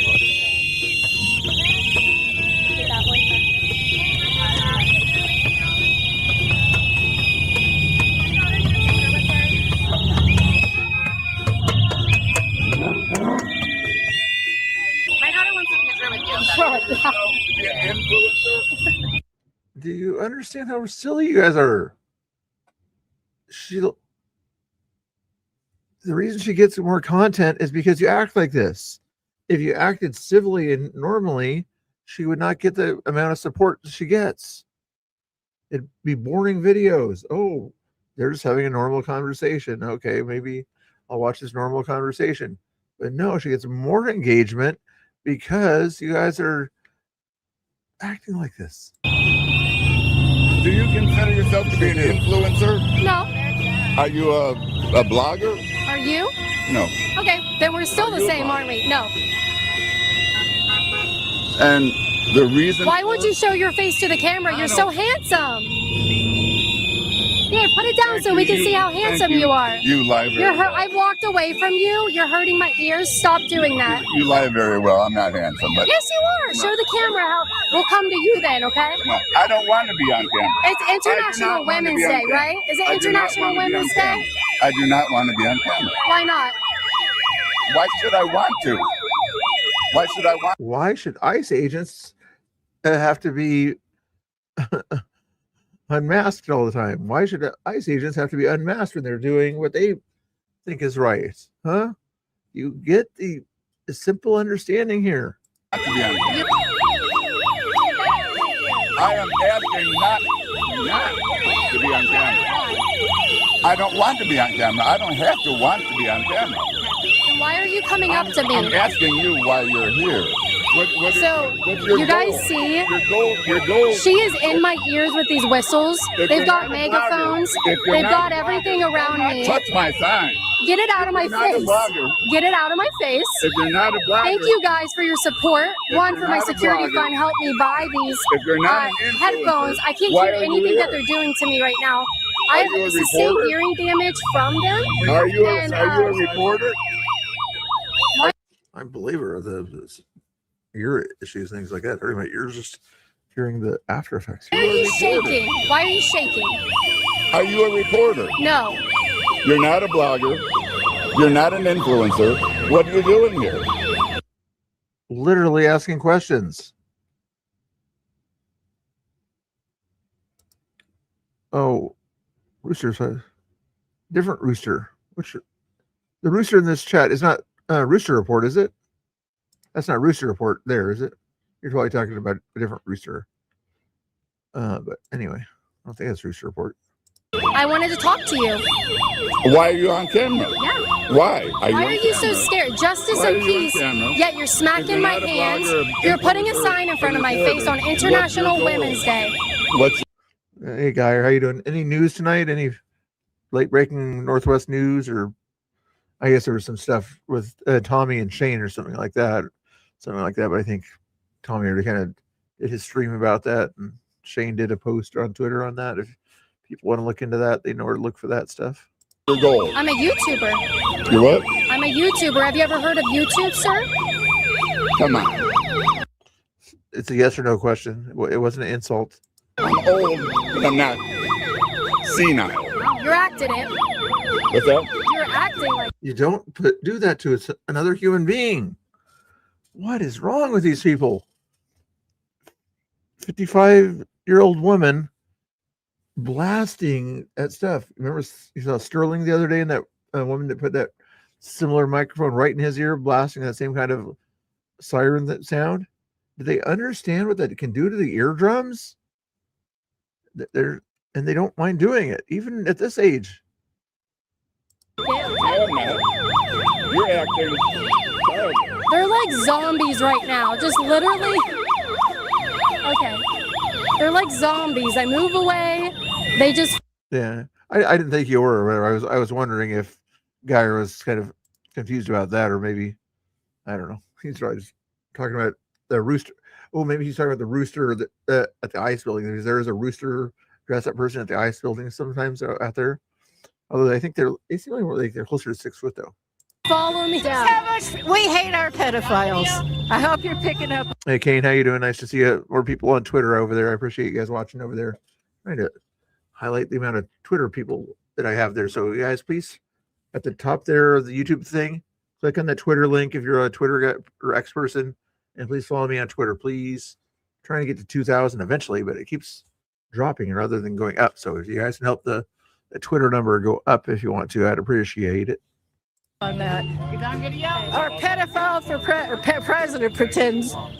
Do you understand how silly you guys are? The reason she gets more content is because you act like this. If you acted civilly and normally, she would not get the amount of support she gets. It'd be boring videos. Oh, they're just having a normal conversation. Okay, maybe I'll watch this normal conversation. But no, she gets more engagement because you guys are acting like this. Do you consider yourself to be an influencer? No. Are you a blogger? Are you? No. Okay, then we're still the same, aren't we? No. And the reason... Why won't you show your face to the camera? You're so handsome. Here, put it down so we can see how handsome you are. You lie very well. I've walked away from you. You're hurting my ears. Stop doing that. You lie very well. I'm not handsome, but... Yes, you are. Show the camera how. We'll come to you then, okay? No, I don't want to be on camera. It's International Women's Day, right? Is it International Women's Day? I do not want to be on camera. Why not? Why should I want to? Why should I want? Why should ICE agents have to be unmasked all the time? Why should ICE agents have to be unmasked when they're doing what they think is right? Huh? You get the simple understanding here. To be on camera. I am asking not to be on camera. I don't want to be on camera. I don't have to want to be on camera. And why are you coming up to me? I'm asking you why you're here. What's your you guys goal? see, Your goal. she is in my ears with these whistles. If They've you're got not a megaphones. blogger, if you're They've not got a everything blogger, around do not me. touch my sign. Get it out of my If you're not a face. blogger, Get it out of my face. If you're not a blogger, Thank you guys for your support. If One, you're for my not a security blogger, fund helped me buy these if you're not an influencer, headphones. I can't why hear are you anything that here? they're doing to me right now. I Are have you a sustained reporter? hearing damage from them. Are you And, a reporter? I'm a believer of the ear issues, things like that. Hurting my ears just hearing the after effects. Why are you shaking? Why are you shaking? Are you a reporter? No. You're not a blogger. You're not an influencer. What are you doing here? Literally asking questions. Oh, Rooster's a different Rooster. Which the Rooster in this chat is not Rooster Report, is it? That's not Rooster Report there, is it? You're probably talking about a different Rooster. But anyway, I don't think that's Rooster Report. I wanted to talk to you. Why are you on camera? Yeah. Why? Why are you so scared? Justice Why and are you on peace. camera? Yet you're smacking you're my not a hands. blogger, You're putting a influencer, sign in front of my reporter, face on what's your International goal? Women's Day. What's Hey, Guy, how you doing? Any news tonight? Any late breaking Northwest news? Or I guess there was some stuff with Tommy and Shane or something like that. But I think Tommy already kind of did his stream about that, and Shane did a post on Twitter on that. If people want to look into that, they know where to look for that stuff. your goal? I'm a YouTuber. You what? I'm a YouTuber. Have you ever heard of YouTube, sir? Come on. It's a yes or no question. It wasn't an insult. I'm old, but I'm not senile. You're acting it. What's that? You're acting like. You don't do that to another human being. What is wrong with these people? 55-year-old woman blasting at stuff. Remember, you saw Sterling the other day, and that woman that put that similar microphone right in his ear, blasting that same kind of siren that sound. Do they understand what that can do to the eardrums? And they don't mind doing it, even at this age. You're acting. They're like zombies right now. Just literally. Okay. They're like zombies. I move away. They just. Yeah, I didn't think you were. Or whatever. I was wondering if Guy was kind of confused about that, or maybe I don't know. He's probably just talking about the rooster. Oh, maybe he's talking about the rooster at the ice building. There is a rooster dress up person at the ice building sometimes out there. Although I think they seem like they're closer to 6 foot though. Follow me down. We hate our pedophiles. I hope you're picking up. Hey, Kane, how you doing? Nice to see you. More people on Twitter over there. I appreciate you guys watching over there. Trying to highlight the amount of Twitter people that I have there. So, you guys, please, at the top there of the YouTube thing, click on that Twitter link if you're a Twitter guy or X person, and please follow me on Twitter, please. I'm trying to get to 2,000 eventually, but it keeps dropping rather than going up. So, if you guys can help the Twitter number go up if you want to, I'd appreciate it. On that. Our pedophile for president pretends. I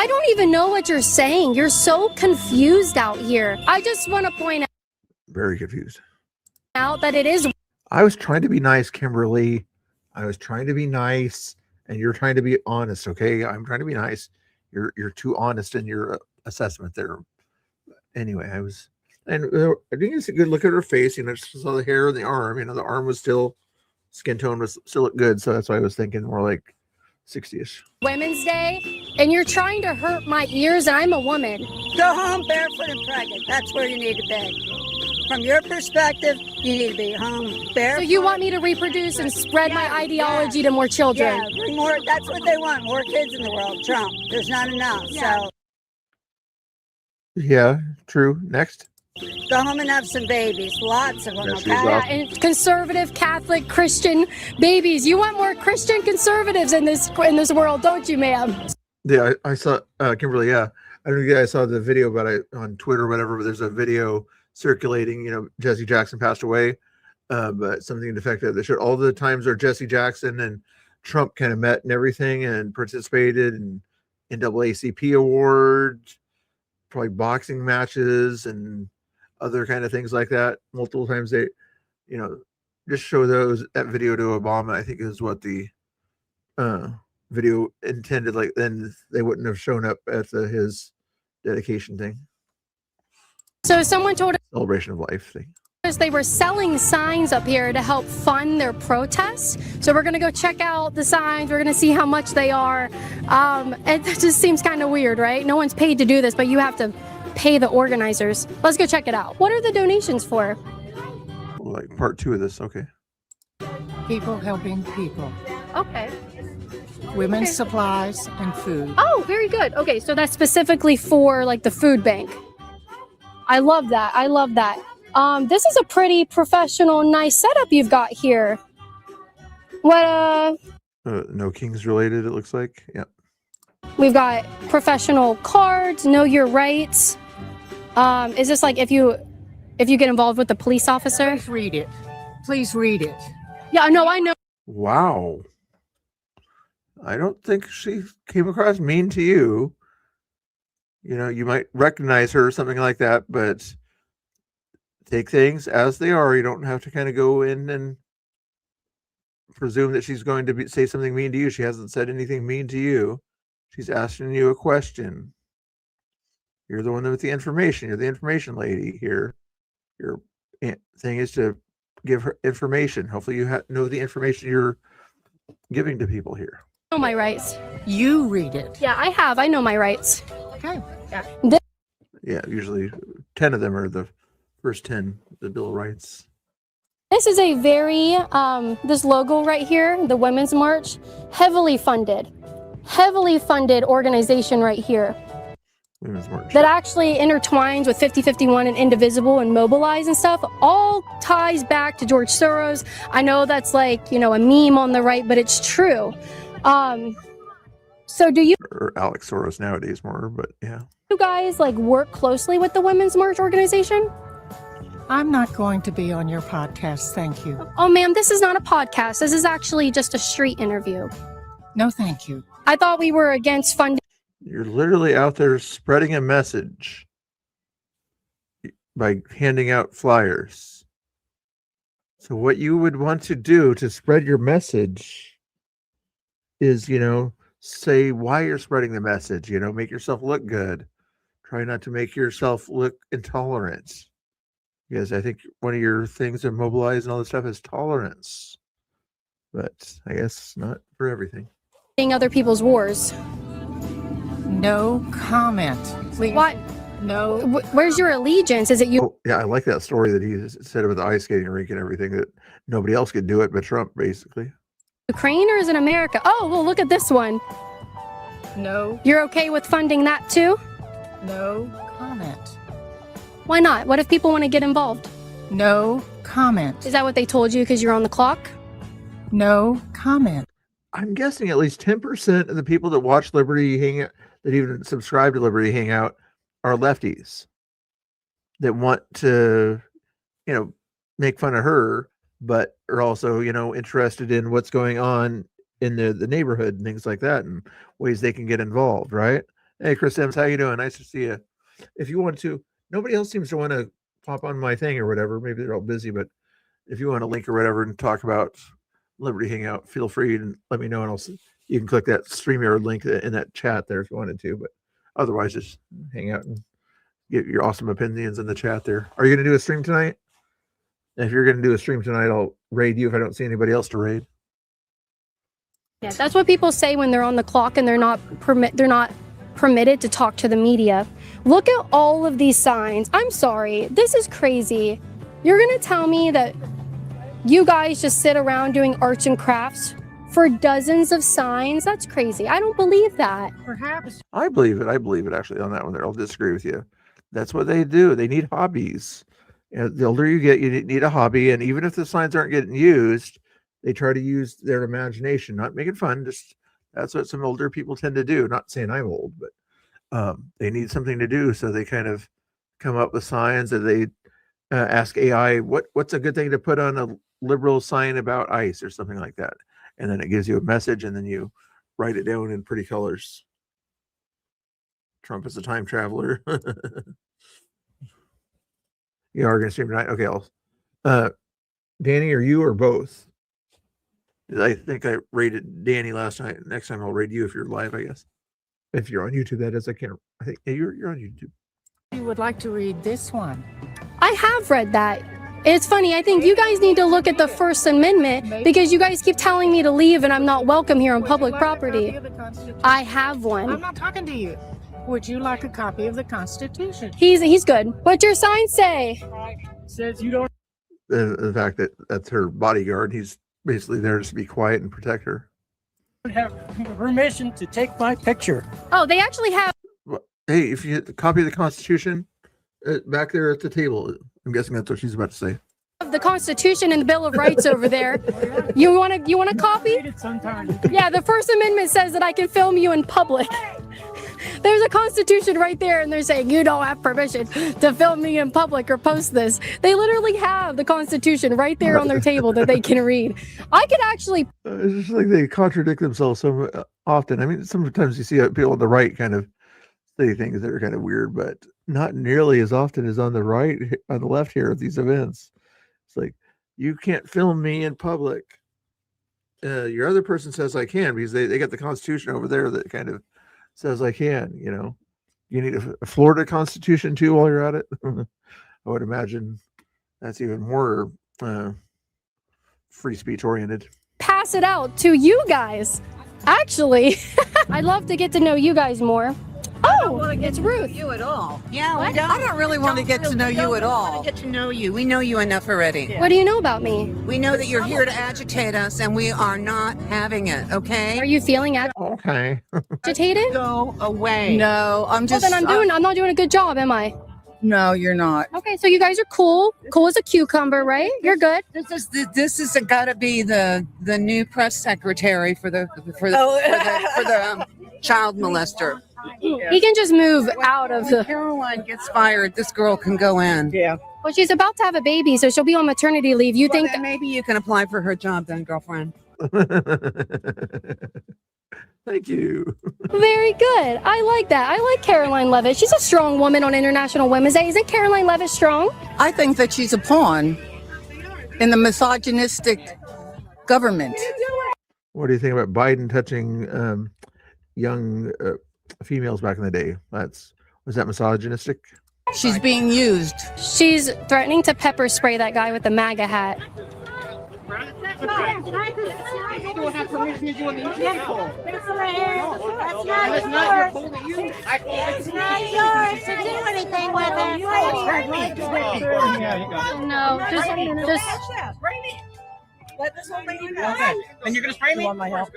don't even know what you're saying. You're so confused out here. I just want to point Very confused. out that it is. I was trying to be nice, Kimberly. I was trying to be nice, and you're trying to be honest. Okay, I'm trying to be nice. You're too honest in your assessment there. Anyway, I was, and I think it's a good look at her face. You know, just saw the hair and the arm. You know, the arm was still, skin tone was still look good. So that's why I was thinking more like 60ish. Women's Day, and you're trying to hurt my ears, and I'm a woman. Go home barefoot and pregnant. That's where you need to be. From your perspective, you need to be home barefoot. So you want me to reproduce and spread my ideology to more children? Yeah, bring more. That's what they want. More kids in the world. Trump. There's not enough. So Yeah, true. Next. go home and have some babies. Lots of them. Yeah, she's Okay. awesome. And conservative, Catholic, Christian babies. You want more Christian conservatives in this world, don't you, ma'am? Yeah, I saw Kimberly. Yeah, I don't know if you guys saw the video about it on Twitter or whatever, but there's a video circulating. You know, Jesse Jackson passed away, but something in effect that showed all the times where Jesse Jackson and Trump kind of met and everything and participated in NAACP awards probably boxing matches and other kind of things like that. Multiple times they, just show that video to Obama. I think is what the video intended. Like then they wouldn't have shown up at his dedication thing. So someone told Celebration of life thing. us they were selling signs up here to help fund their protests. So we're gonna go check out the signs. We're gonna see how much they are. It just seems kind of weird, right? No one's paid to do this, but you have to pay the organizers. Let's go check it out. What are the donations for? Like part 2 of this. Okay. People helping people. Okay. Women's supplies and food. Oh, very good. Okay, so that's specifically for like the food bank. I love that. I love that. This is a pretty professional, nice setup you've got here. What No Kings related, it looks like. Yeah. We've got professional cards, know your rights. Is this like if you get involved with the police officer? Please read it. Please read it. Yeah, no, I know. Wow. I don't think she came across mean to you. You might recognize her or something like that, but take things as they are. You don't have to kind of go in and presume that she's going to say something mean to you. She hasn't said anything mean to you. She's asking you a question. You're the one with the information. You're the information lady here. Your thing is to give her information. Hopefully you know the information you're giving to people here. I know my rights. You read it. Yeah, I have. I know my rights. Okay. Yeah. Yeah, usually 10 of them are the first 10, the Bill of Rights. This is a very, this logo right here, the Women's March, heavily funded organization right here. Women's March. That actually intertwines with 5051 and Indivisible and Mobilize and stuff. All ties back to George Soros. I know that's like, a meme on the right, but it's true. So do you... Or Alex Soros nowadays more, but yeah. You guys work closely with the Women's March organization? I'm not going to be on your podcast, thank you. Oh, ma'am, this is not a podcast. This is actually just a street interview. No, thank you. I thought we were against funding. You're literally out there spreading a message by handing out flyers. So what you would want to do to spread your message is, say why you're spreading the message, make yourself look good. Try not to make yourself look intolerant. Because I think one of your things to mobilize and all this stuff is tolerance. But I guess not for everything. Other people's wars. No comment. Please. What? No. Where's your allegiance? Is it you? Oh, yeah, I like that story that he said about the ice skating rink and everything, that nobody else could do it but Trump, basically. Ukraine or is it America? Oh, well, look at this one. No. You're okay with funding that too? No comment. Why not? What if people want to get involved? No comment. Is that what they told you because you're on the clock? No comment. I'm guessing at least 10% of the people that watch Liberty Hangout, that even subscribe to Liberty Hangout, are lefties that want to, make fun of her, but are also, interested in what's going on in the neighborhood and things like that, and ways they can get involved, right? Hey, Chris Sims, how you doing? Nice to see you. If you want to, nobody else seems to want to pop on my thing or whatever. Maybe they're all busy, but if you want a link or whatever and talk about Liberty Hangout, feel free and let me know, and you can click that StreamYard link in that chat there if you wanted to, but otherwise just hang out and get your awesome opinions in the chat there. Are you going to do a stream tonight? If you're going to do a stream tonight, I'll raid you if I don't see anybody else to raid. Yeah, that's what people say when they're on the clock and they're not permitted to talk to the media. Look at all of these signs. I'm sorry, this is crazy. You're going to tell me that you guys just sit around doing arts and crafts for dozens of signs? That's crazy. I don't believe that. Perhaps. I believe it actually on that one there. I'll disagree with you. That's what they do. They need hobbies. The older you get, you need a hobby. And even if the signs aren't getting used, they try to use their imagination, not making fun. Just that's what some older people tend to do. Not saying I'm old, but they need something to do. So they kind of come up with signs, and they ask AI, what's a good thing to put on a liberal sign about ICE or something like that. And then it gives you a message, and then you write it down in pretty colors. Trump is a time traveler. You are going to stream tonight? Okay, Danny, are you or both? I think I rated Danny last night. Next time I'll rate you if you're live, I guess. If you're on YouTube, that is. I can't. I think you're on YouTube. You would like to read this one. I have read that. It's funny. I think you guys need to look at the First Amendment because you guys keep telling me to leave and I'm not welcome here on public property. I have one. I'm not talking to you. Would you like a copy of the Constitution? He's good. What's your sign say? Says you don't The fact that that's her bodyguard. He's basically there just to be quiet and protect her. have permission to take my picture. Oh, they actually have. Hey, if you get the copy of the Constitution back there at the table, I'm guessing that's what she's about to say. The Constitution and the Bill of Rights over there. You want a copy? Yeah, the First Amendment says that I can film you in public. There's a Constitution right there, and they're saying you don't have permission to film me in public or post this. They literally have the Constitution right there on their table that they can read. I could actually. It's just like they contradict themselves so often. I mean, sometimes you see people on the right kind of say things that are kind of weird, but not nearly as often as on the right, on the left here at these events. It's like, you can't film me in public. Your other person says I can because they got the Constitution over there that kind of says I can, you know. You need a Florida Constitution too while you're at it. I would imagine that's even more free speech oriented. Pass it out to you guys. Actually, I'd love to get to know you guys more. Oh, it's Ruth. You at all? Yeah, What? I don't really want to get to know you at all. Get to know you. We know you enough already. What do you know about me? We know that you're here to agitate us, and we are not having it. Okay? Are you feeling Okay. agitated? Go away. No, I'm just. Well, then I'm not doing a good job, am I? No, you're not. Okay, so you guys are cool. Cool as a cucumber, right? You're good. This is got to be the new press secretary for the child molester. He can just move out of When the. Caroline gets fired, this girl can go in. Yeah. Well, she's about to have a baby, so she'll be on maternity leave. You think then maybe you can apply for her job then, girlfriend? Thank you. Very good. I like that. I like Caroline Levitt. She's a strong woman on International Women's Day. Isn't Caroline Levitt strong? I think that she's a pawn in the misogynistic government. What do you think about Biden touching young females back in the day? Was that misogynistic? She's being used. She's threatening to pepper spray that guy with the MAGA hat. You don't have permission to do anything. That's not yours to do anything with it. No, just. Let this whole thing Okay. And you're gonna spray me? You want my help?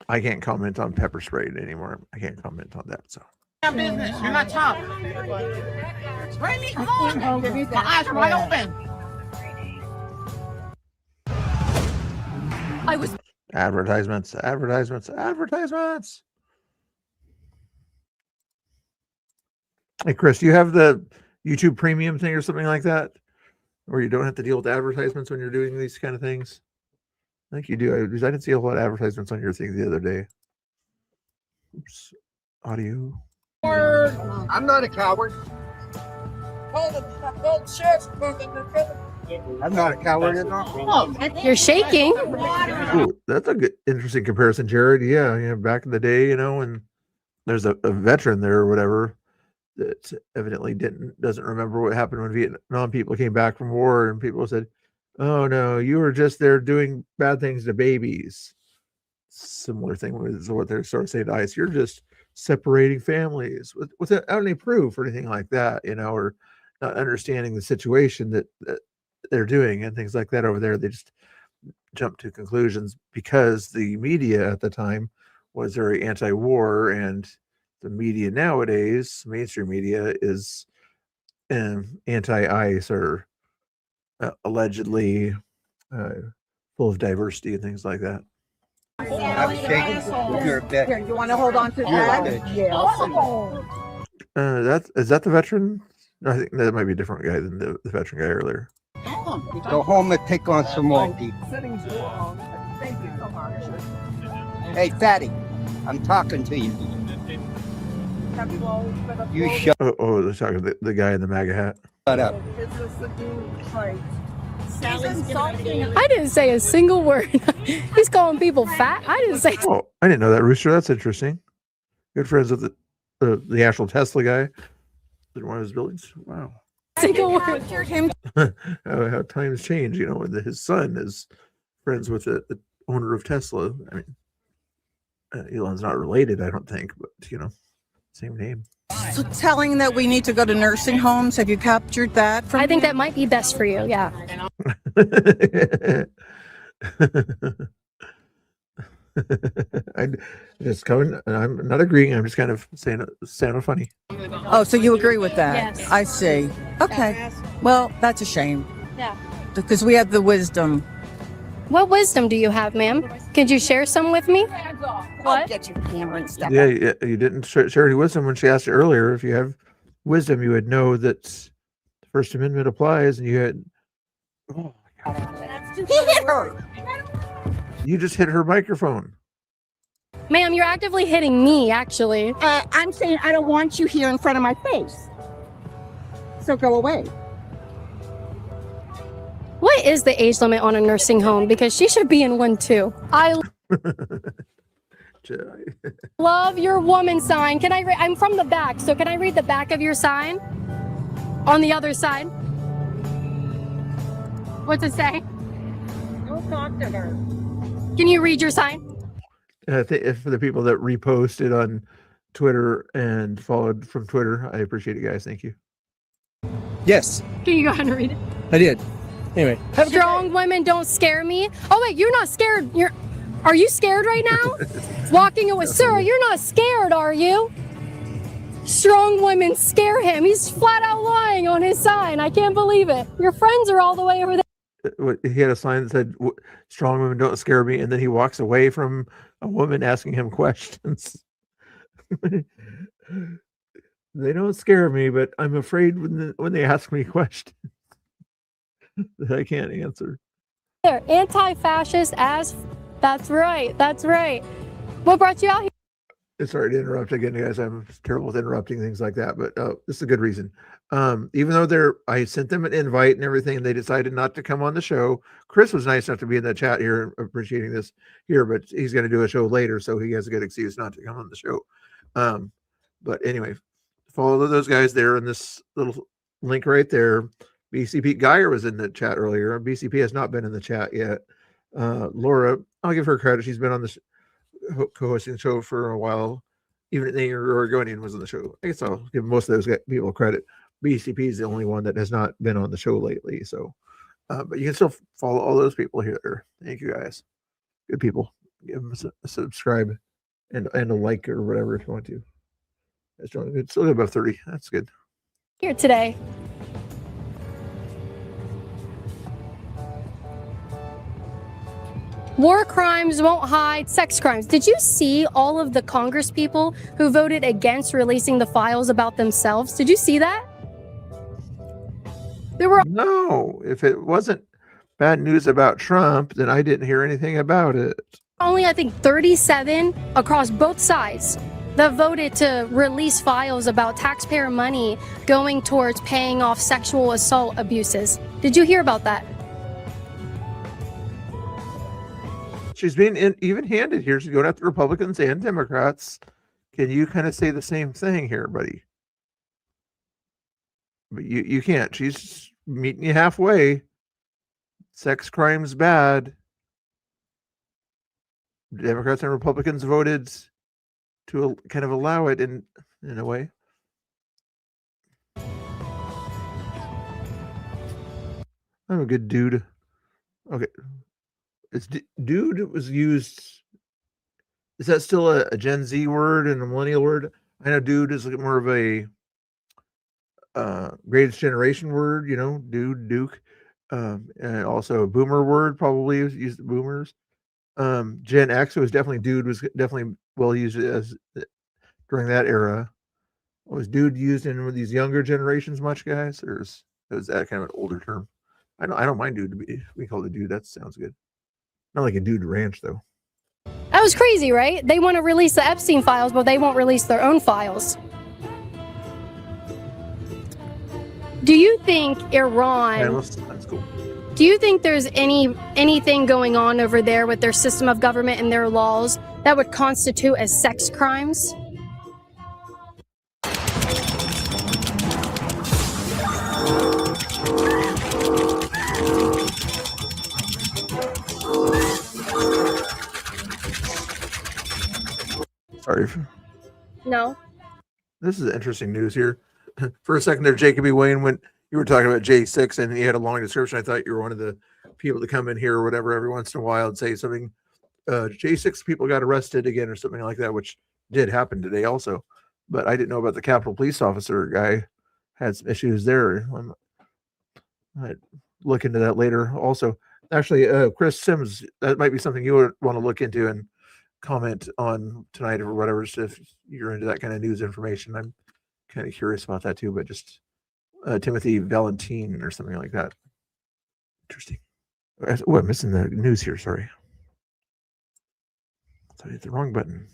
I can't comment on pepper spray anymore. I can't comment on that. So. Business. You're not tough. Spray me. Come on. My eyes are wide open. I was. Advertisements. Hey, Chris, do you have the YouTube Premium thing or something like that, where you don't have to deal with advertisements when you're doing these kind of things? I think you do. I didn't see a whole lot of advertisements on your thing the other day. Oops. Audio. I'm not a coward. I'm not a coward at all. You're shaking. Ooh, that's a good, interesting comparison, Jared. Yeah, back in the day, and there's a veteran there or whatever that evidently doesn't remember what happened when Vietnam people came back from war, and people said, "Oh no, you were just there doing bad things to babies." Similar thing with what they're sort of saying to ICE. You're just separating families without any proof or anything like that, or not understanding the situation that they're doing and things like that over there. They just jump to conclusions because the media at the time was very anti-war, and the media nowadays, mainstream media, is anti-ICE or allegedly full of diversity and things like that. I'm shaking. You're a bitch. Here, you want to hold on to You're a that? bitch. Yeah. Is that the veteran? No, I think that might be a different guy than the veteran guy earlier. Go home and pick on some more people. Settings go on. Thank you so much. Hey, fatty, I'm talking to you. You shut Oh, they're talking the guy in the MAGA hat. up. I didn't say a single word. He's calling people fat. I didn't say. Oh, I didn't know that, Rooster. That's interesting. Good friends with the actual Tesla guy in one of his buildings. Wow. Single word. Captured him. How times change, you know, and his son is friends with the owner of Tesla. I mean, Elon's not related, I don't think, but you know, same name. So telling that we need to go to nursing homes. Have you captured that? I think that might be best for you. Yeah. It's coming, and I'm not agreeing. I'm just kind of saying it sounded funny. Oh, so you agree with that? Yes. I see. Okay. Well, that's a shame Yeah. because we have the wisdom. What wisdom do you have, ma'am? Could you share some with me? What? Get your camera and stuff. Yeah, you didn't share any wisdom when she asked you earlier. If you have wisdom, you would know that the First Amendment applies, and you had. Oh my God. He hit her. You just hit her microphone. Ma'am, you're actively hitting me, actually. I'm saying I don't want you here in front of my face. So go away. What is the age limit on a nursing home? Because she should be in one too. I love your woman sign. Can I read? I'm from the back, so can I read the back of your sign? On the other side. What's it say? Don't talk to her. Can you read your sign? If for the people that reposted on Twitter and followed from Twitter, I appreciate it, guys. Thank you. Yes, Can you go ahead and read it? I did. Anyway, Strong women don't scare me. Oh wait, you're not scared. Are you scared right now? Walking away, sir. You're not scared, are you? Strong women scare him. He's flat out lying on his sign. I can't believe it. Your friends are all the way over there. He had a sign that said "Strong women don't scare me," and then he walks away from a woman asking him questions. They don't scare me, but I'm afraid when they ask me questions that I can't answer. There, anti-fascist as. That's right. That's right. What brought you out here? Sorry to interrupt again, guys. I'm terrible with interrupting things like that, but this is a good reason. Even though I sent them an invite and everything, and they decided not to come on the show. Chris was nice enough to be in the chat here, appreciating this here, but he's going to do a show later, so he has a good excuse not to come on the show. But anyway, follow those guys there in this little link right there. BCP Geyer was in the chat earlier. BCP has not been in the chat yet. Laura, I'll give her credit. She's been on the co-hosting the show for a while. Even Oregonian was on the show. I guess I'll give most of those people credit. BCP is the only one that has not been on the show lately. So, but you can still follow all those people here. Thank you, guys. Good people. Give them a subscribe and a like or whatever if you want to. It's still above 30. That's good. Here today. War crimes won't hide sex crimes. Did you see all of the Congress people who voted against releasing the files about themselves? Did you see that? There were No, if it wasn't bad news about Trump, then I didn't hear anything about it. only, I think, 37 across both sides that voted to release files about taxpayer money going towards paying off sexual assault abuses. Did you hear about that? She's being even-handed here. She's going after Republicans and Democrats. Can you kind of say the same thing here, buddy? But you can't. She's meeting you halfway. Sex crime's bad. Democrats and Republicans voted to kind of allow it in a way. I'm a good dude. Okay. It's dude was used. Is that still a Gen Z word and a millennial word? I know dude is more of a greatest generation word, you know, dude, duke. And also a boomer word, probably used to boomers. Gen X was definitely dude was definitely well used as during that era. Was dude used in these younger generations much, guys, or is that kind of an older term? I don't mind dude to be called a dude. That sounds good. Not like a dude ranch though. That was crazy, right? They want to release the Epstein files, but they won't release their own files. Do you think Iran? That's cool. Do you think there's anything going on over there with their system of government and their laws that would constitute as sex crimes? Sorry. No. This is interesting news here. For a second there, Jacob E. Wayne, when you were talking about J6 and you had a long description, I thought you were one of the people to come in here or whatever every once in a while and say something. J6 people got arrested again or something like that, which did happen today also. But I didn't know about the Capitol Police Officer guy had some issues there. I might look into that later also. Actually, Chris Sims, that might be something you would want to look into and comment on tonight or whatever, so if you're into that kind of news information. I'm kind of curious about that too, but just Timothy Valentin or something like that. Interesting. Oh, I'm missing the news here. Sorry. I hit the wrong button.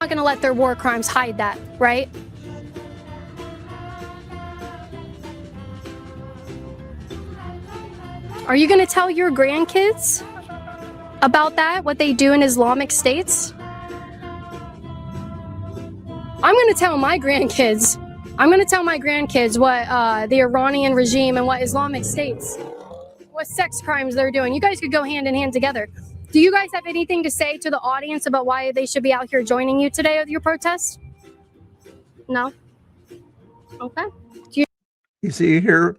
Not going to let their war crimes hide that, right? Are you going to tell your grandkids about that, what they do in Islamic states? I'm going to tell my grandkids. I'm going to tell my grandkids what the Iranian regime and what Islamic states, what sex crimes they're doing. You guys could go hand in hand together. Do you guys have anything to say to the audience about why they should be out here joining you today with your protest? No? Okay. You see here,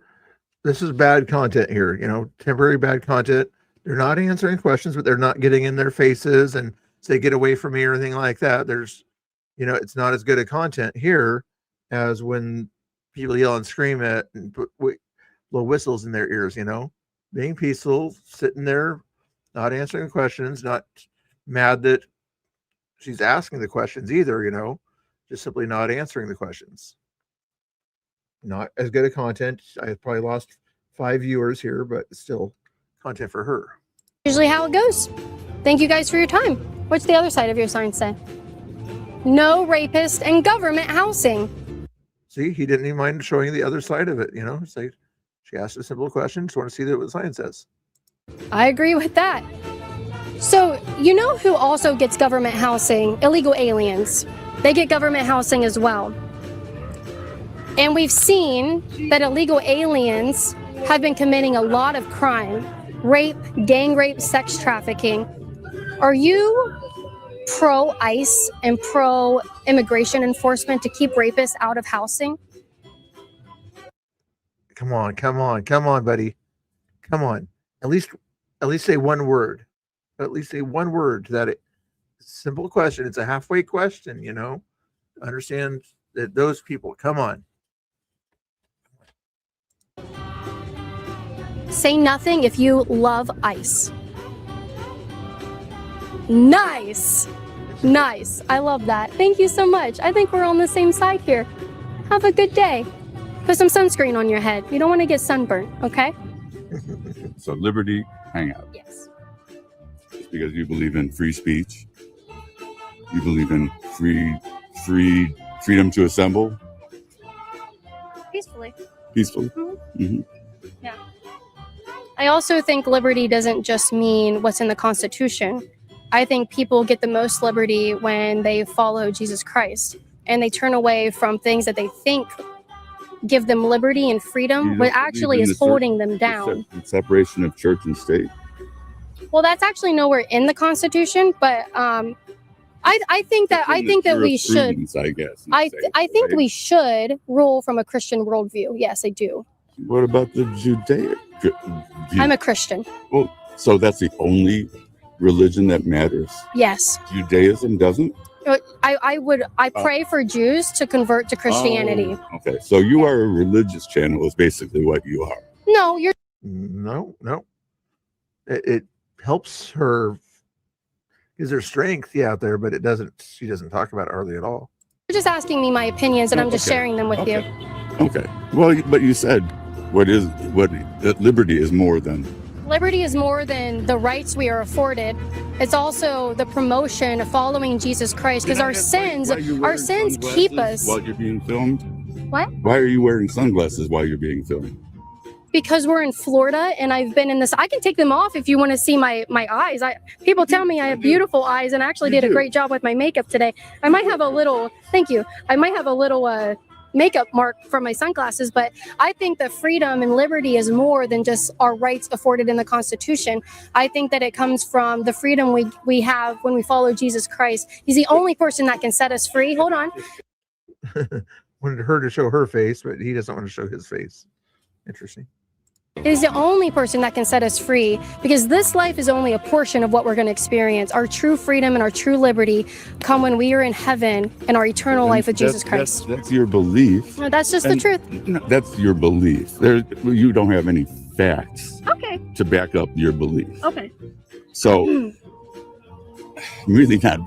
this is bad content here, temporary bad content. They're not answering questions, but they're not getting in their faces and say, get away from me or anything like that. There's, it's not as good a content here as when people yell and scream at and put little whistles in their ears, being peaceful, sitting there, not answering questions, not mad that she's asking the questions either, just simply not answering the questions. Not as good a content. I probably lost 5 viewers here, but still content for her. Usually how it goes. Thank you guys for your time. What's the other side of your sign say? No rapist and government housing. See, he didn't even mind showing the other side of it, It's like she asked a simple question. Just want to see what the sign says. I agree with that. So, you know who also gets government housing? Illegal aliens. They get government housing as well. And we've seen that illegal aliens have been committing a lot of crime. Rape, gang rape, sex trafficking. Are you pro-ICE and pro-immigration enforcement to keep rapists out of housing? Come on, buddy. Come on. At least say one word. At least say one word to that simple question. It's a halfway question, Understand that those people, come on. Say nothing if you love ICE. Nice. I love that. Thank you so much. I think we're on the same side here. Have a good day. Put some sunscreen on your head. You don't want to get sunburnt, okay? So Liberty Hangout. Yes. Just because you believe in free speech, you believe in freedom to assemble. Peacefully. Mm-hmm. Yeah. I also think liberty doesn't just mean what's in the Constitution. I think people get the most liberty when they follow Jesus Christ and they turn away from things that they think give them liberty and freedom, but actually is holding them down. The separation of church and state. Well, that's actually nowhere in the Constitution, but I think that we should. I guess. I think we should rule from a Christian worldview. Yes, I do. What about the Judaic? I'm a Christian. Well, so that's the only religion that matters. Yes. Judaism doesn't. I pray for Jews to convert to Christianity. Oh, okay, so you are a religious channel is basically what you are. No, you're. No. It helps her. Gives her strength, out there, but she doesn't talk about it hardly at all. You're just asking me my opinions, and I'm just sharing them with you. Okay. Well, but you said what liberty is more than Liberty is more than the rights we are afforded. It's also the promotion of following Jesus Christ, because our sins keep us. While you're being filmed? What? Why are you wearing sunglasses while you're being filmed? Because we're in Florida and I've been in this. I can take them off if you want to see my eyes. People tell me I have beautiful eyes, and I actually did a great job with my makeup today. I might have a little, thank you. I might have a little makeup mark from my sunglasses, but I think that freedom and liberty is more than just our rights afforded in the Constitution. I think that it comes from the freedom we have when we follow Jesus Christ. He's the only person that can set us free. Hold on. Wanted her to show her face, but he doesn't want to show his face. Interesting. He's the only person that can set us free, because this life is only a portion of what we're going to experience. Our true freedom and our true liberty come when we are in heaven and our eternal life with Jesus Christ. That's your belief. No, that's just the truth. No, that's your belief. You don't have any facts to back up your belief. Okay. So, I'm really not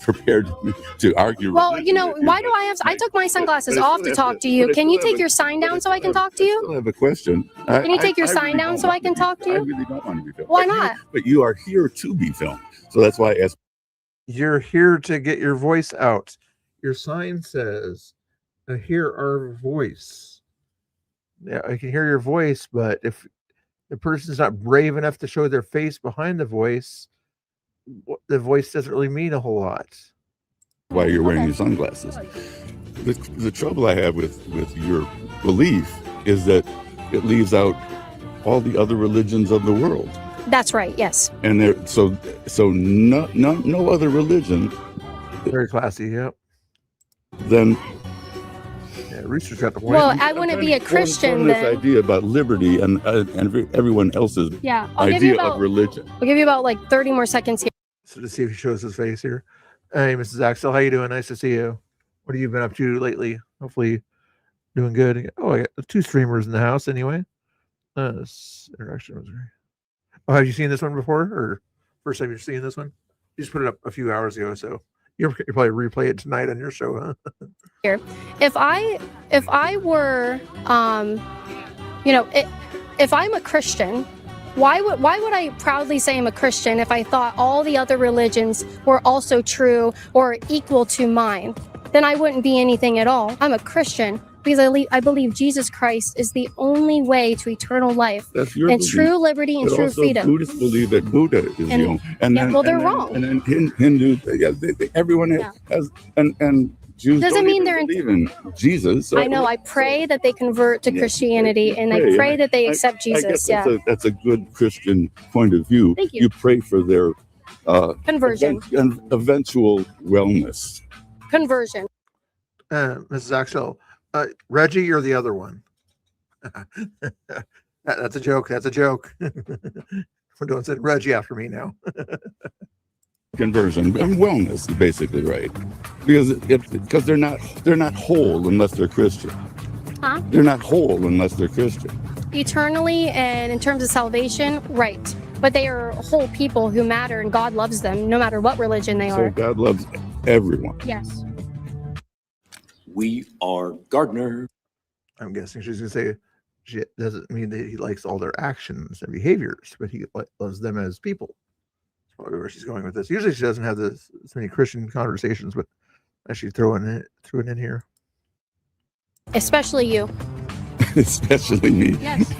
prepared to argue. Well, you know, why do I took my sunglasses off to talk to you. Can you take your sign down so I can talk to you? I still have a question. Can you take your sign down so I can talk to you? I really don't want to be filmed. Why not? But you are here to be filmed. So that's why I asked. You're here to get your voice out. Your sign says, hear our voice. Yeah, I can hear your voice, but if the person's not brave enough to show their face behind the voice doesn't really mean a whole lot. Why you're wearing your sunglasses. The trouble I have with your belief is that it leaves out all the other religions of the world. That's right, yes. And there, so no other religion. Very classy, yep. Then Rooster's got the point. Well, I wouldn't be a Christian this then. idea about liberty and everyone else's idea of religion. We'll give you about like 30 more seconds here. So to see if he shows his face here. Hey, Mrs. Axel, how you doing? Nice to see you. What have you been up to lately? Hopefully doing good. Oh, I got 2 streamers in the house anyway. This introduction was great. Oh, have you seen this one before, or first time you're seeing this one? You just put it up a few hours ago, so you'll probably replay it tonight on your show, huh? Here, if I were, if I'm a Christian, why would I proudly say I'm a Christian if I thought all the other religions were also true or equal to mine? Then I wouldn't be anything at all. I'm a Christian because I believe Jesus Christ is the only way to eternal life and true liberty and true freedom. Buddhists believe that Buddha is the only. They're wrong. And then Hindu, everyone has, and Jews doesn't mean they're believe in Jesus. So I know. I pray that they convert to Christianity, and I pray that they accept Jesus. That's a good Christian point of view. Thank you. You pray for their conversion and eventual wellness. Conversion. Mrs. Axel, Reggie, you're the other one. That's a joke. That's a joke. Don't say Reggie after me now. Conversion and wellness is basically right, because they're not whole unless they're Christian. Huh? They're not whole unless they're Christian. Eternally, and in terms of salvation, right? But they are whole people who matter, and God loves them no matter what religion they are. So God loves everyone. Yes. We are Gardner. I'm guessing she's going to say she doesn't mean that he likes all their actions and behaviors, but he loves them as people. That's probably where she's going with this. Usually she doesn't have this many Christian conversations, but actually threw it in here. Especially you. Especially me. Yes,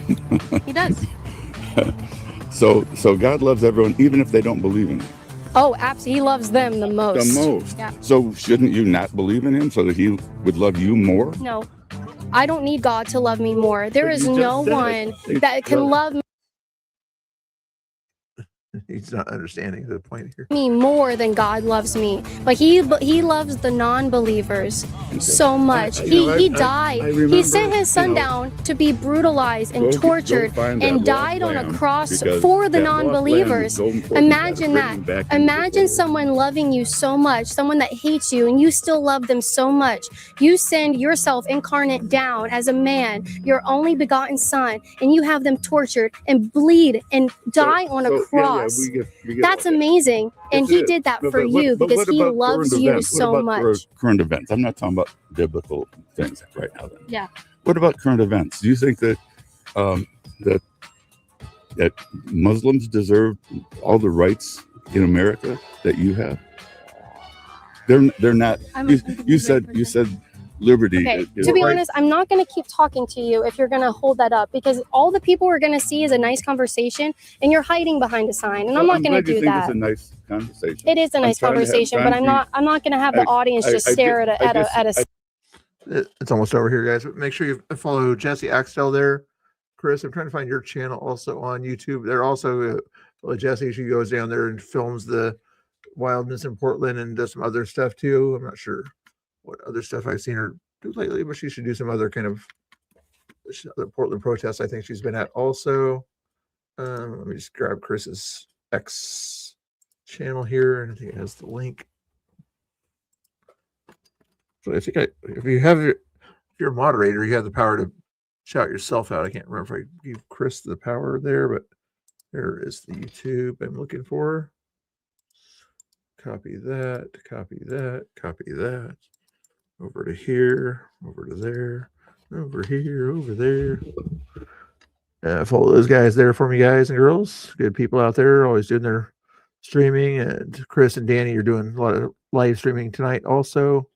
he does. So God loves everyone, even if they don't believe in him. Oh, absolutely. He loves them the most. The most. Yeah. So shouldn't you not believe in him so that he would love you more? No, I don't need God to love me more. There is no one that can love He's not understanding the point here. me more than God loves me. Like he loves the non-believers so much. He died. He sent his son down to be brutalized and tortured and died on a cross for the non-believers. Imagine that. Imagine someone loving you so much, someone that hates you, and you still love them so much. You send yourself incarnate down as a man, your only begotten son, and you have them tortured and bleed and die on a cross. We get That's amazing. And he did that for you because he loves you so much. Current events. I'm not talking about biblical things right now. Then. Yeah. What about current events? Do you think that that that Muslims deserve all the rights in America that you have? They're not. You said liberty. Okay, is to be right. honest, I'm not going to keep talking to you if you're going to hold that up, because all the people are going to see is a nice conversation, and you're hiding behind a sign, and I'm not going to glad you do think that. It's a nice conversation. It is a nice conversation, but I'm not going to have the audience just stare at a. It's almost over here, guys. But make sure you follow Jesse Axtell there. Chris, I'm trying to find your channel also on YouTube. They're also Jesse. She goes down there and films the wildness in Portland and does some other stuff too. I'm not sure what other stuff I've seen her do lately, but she should do some other kind of other Portland protests. I think she's been at also. Let me just grab Chris's X channel here, and I think it has the link. So I think if you're a moderator, you have the power to shout yourself out. I can't remember if I give Chris the power there, but there is the YouTube I'm looking for. Copy that, copy that, copy that. Over to here, over to there, over here, over there. Follow those guys there for me, guys and girls. Good people out there, always doing their streaming. And Chris and Danny are doing a lot of live streaming tonight also.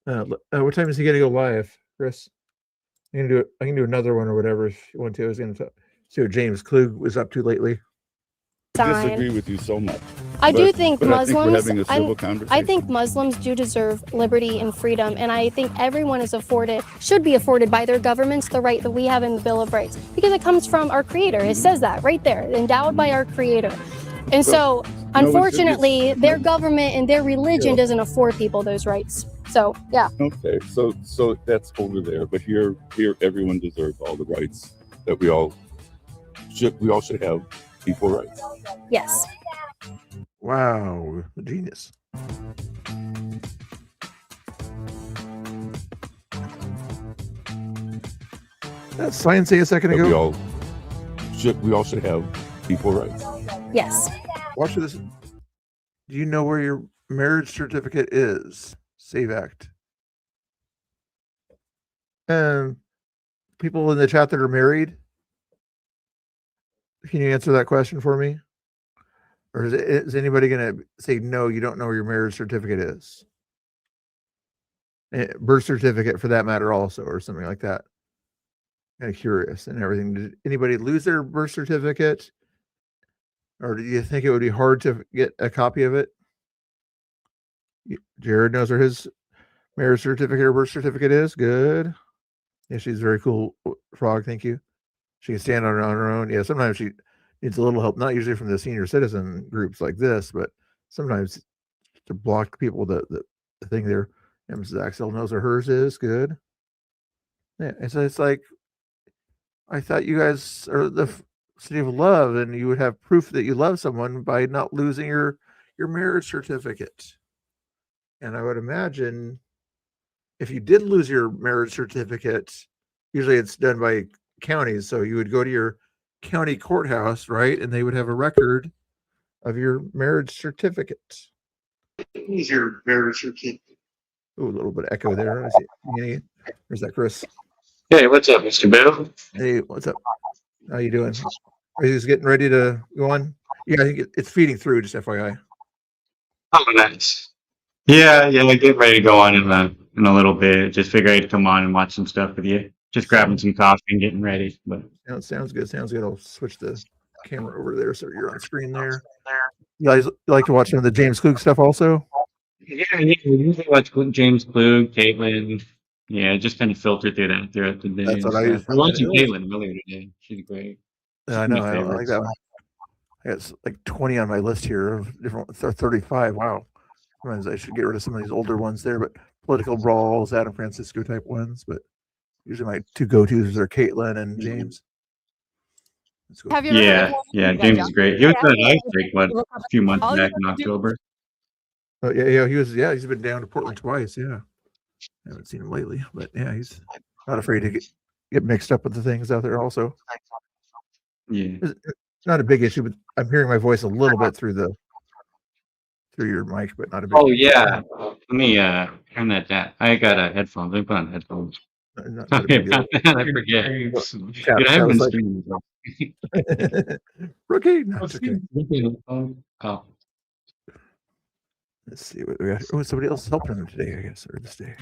What time is he going to go live, Chris? I can do another one or whatever if you want to. I was going to see what James Klug was up to lately. I disagree with you so much. I do think Muslims. I think we're having a civil conversation. I think Muslims do deserve liberty and freedom, and I think everyone should be afforded by their governments the right that we have in the Bill of Rights, because it comes from our Creator. It says that right there, endowed by our Creator. And so, unfortunately, their government and their religion doesn't afford people those rights. So, yeah. Okay, so that's over there, but here, everyone deserves all the rights that we all should have equal rights. Yes. Wow, genius. That sign say a second ago. We all should have equal rights. Yes. Watch this. Do you know where your marriage certificate is? Save Act. People in the chat that are married, can you answer that question for me? Or is anybody going to say, no, you don't know where your marriage certificate is? Birth certificate for that matter also, or something like that. Kind of curious and everything. Did anybody lose their birth certificate? Or do you think it would be hard to get a copy of it? Jared knows where his marriage certificate or birth certificate is. Good. Yeah, she's a very cool frog. Thank you. She can stand on her own. Yeah, sometimes she needs a little help, not usually from the senior citizen groups like this, but sometimes to block people the thing there. And Mrs. Axel knows where hers is. Good. Yeah, and so it's like, I thought you guys are the city of love, and you would have proof that you love someone by not losing your marriage certificate. And I would imagine if you did lose your marriage certificate, usually it's done by counties. So you would go to your county courthouse, right? And they would have a record of your marriage certificate. Is your marriage certificate? Oh, a little bit of echo there. I see. Where's that, Chris? Hey, what's up, Mr. Bill? Hey, what's up? How you doing? Are you just getting ready to go on? Yeah, I think it's feeding through, just FYI. Oh, nice. Yeah, getting ready to go on in a little bit. Just figure I'd come on and watch some stuff with you. Just grabbing some coffee and getting ready. But sounds good. Sounds good. I'll switch the camera over there so you're on screen there. You guys like to watch some of the James Klug stuff also? Yeah, we usually watch James Klug, Caitlin. Yeah, just kind of filter through that throughout the day. That's what I use. We're watching Caitlin earlier today. She's great. Yeah, I know. I like that one. I got like 20 on my list here of different 35. Wow. Sometimes I should get rid of some of these older ones there, but political brawls, Adam Francisco type ones. But usually my two go-tos are Caitlin and James. Have you yeah, James is great. He was on ice break, a few months back in October. Oh yeah, he's been down to Portland twice. Yeah, I haven't seen him lately, but yeah, he's not afraid to get mixed up with the things out there. Also, yeah, it's not a big issue, but I'm hearing my voice a little bit through your mic, but not a big. Oh yeah, let me turn that down. I got headphones. Let me put on headphones. I forget. Dude, I haven't been streaming. Rookie. No, it's okay. Oh. Let's see what we got. Oh, somebody else is helping him today, I guess, or this day.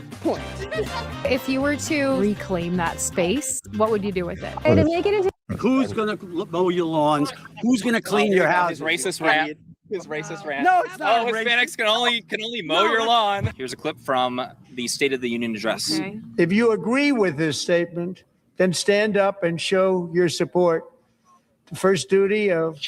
If you were to reclaim that space, what would you do with it? And to make it into who's gonna mow your lawns? Who's gonna clean your house? His racist rant. His racist rant. No, it's not. Oh, Hispanics can only mow your lawn. Here's a clip from the State of the Union address. Okay. If you agree with this statement, then stand up and show your support. The first duty of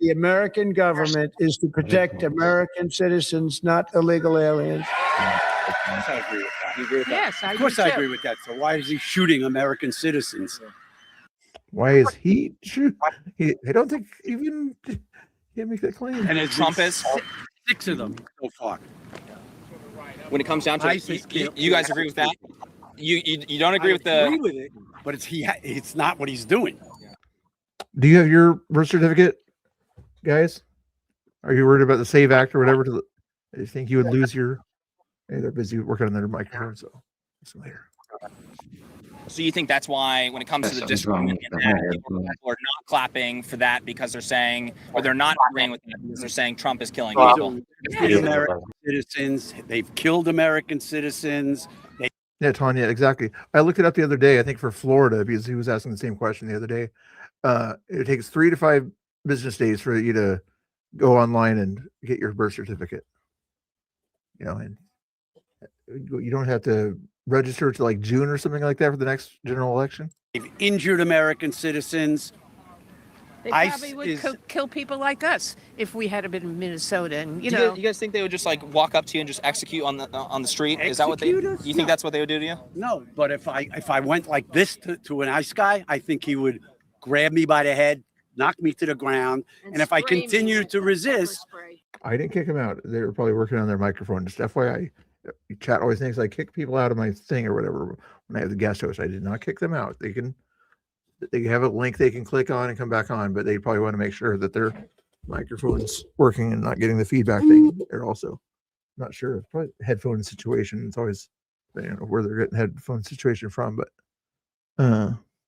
the American government is to protect American citizens, not illegal aliens. I agree with that. You agree with that? Yes, I Of course do I too. agree with that. So why is he shooting American citizens? Why is he? I don't think even can't make that claim. And Trump is 6 of them so far. when it comes down to it, ISIS you guys agree with that? You don't agree with I agree with it, but it's not what he's doing. Do you have your birth certificate, guys? Are you worried about the SAVE Act or whatever? Do you think you would lose your? Hey, they're busy working on their microphone, so later. So you think that's why, when it comes to the disagreement in that, people are not clapping for that because they're saying, or they're not agreeing with that because they're saying Trump is killing people. American citizens, they've killed American citizens. Yeah, Tanya, exactly. I looked it up the other day, I think for Florida, because he was asking the same question the other day. It takes 3 to 5 business days for you to go online and get your birth certificate. You know, and you don't have to register to like June or something like that for the next general election. They've injured American citizens. They ICE probably would is- kill people like us if we had been in Minnesota, and you Do know. you guys think they would just like walk up to you and just execute on the street? Is that what they? Execute us? You think No. that's what they would do to you? No, but if I went like this to an ICE guy, I think he would grab me by the head, knock me to the ground, and if I continue to resist, I didn't kick them out. They were probably working on their microphone. Just FYI, chat always thinks I kick people out of my thing or whatever when I have the guest host. I did not kick them out. They have a link they can click on and come back on, but they probably want to make sure that their microphone's working and not getting the feedback thing. They're also not sure. It's probably a headphone situation. It's always, I don't know where they're getting headphone situation from, but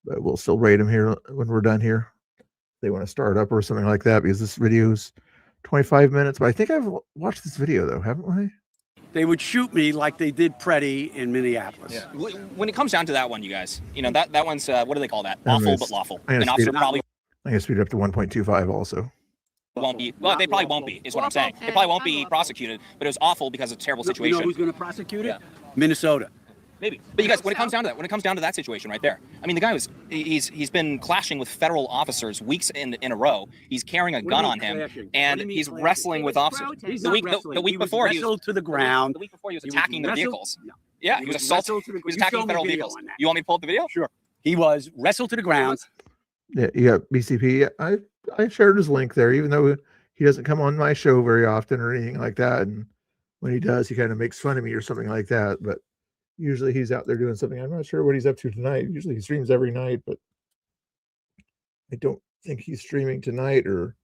we'll still rate them here when we're done here. They want to start up or something like that, because this video's 25 minutes. But I think I've watched this video though, haven't I? they would shoot me like they did Preddy in Minneapolis. Yeah. When it comes down to that one, you guys, you know, that one's what do they call that? Awful but lawful. I'm An officer probably gonna speed it up to 1.25 also. won't be. Well, they probably won't be. Is what I'm saying. They probably won't be prosecuted. But it was awful because of a terrible You situation. know who's going to prosecute it? Minnesota. Maybe. But you guys, when it comes down to that situation right there, I mean, the guy he's been clashing with federal officers weeks in a row. He's carrying a gun on him, and he's wrestling with officers. The week before he wrestled to the ground. The week before he was attacking the wrestled- vehicles. Yeah, he was assaulting. He was attacking showed me federal video vehicles. on that. You want me to pull up the video? Sure. He was wrestled to the ground. Yeah, you got BCP. I shared his link there, even though he doesn't come on my show very often or anything like that. And when he does, he kind of makes fun of me or something like that. But usually he's out there doing something. I'm not sure what he's up to tonight. Usually he streams every night, but I don't think he's streaming tonight, or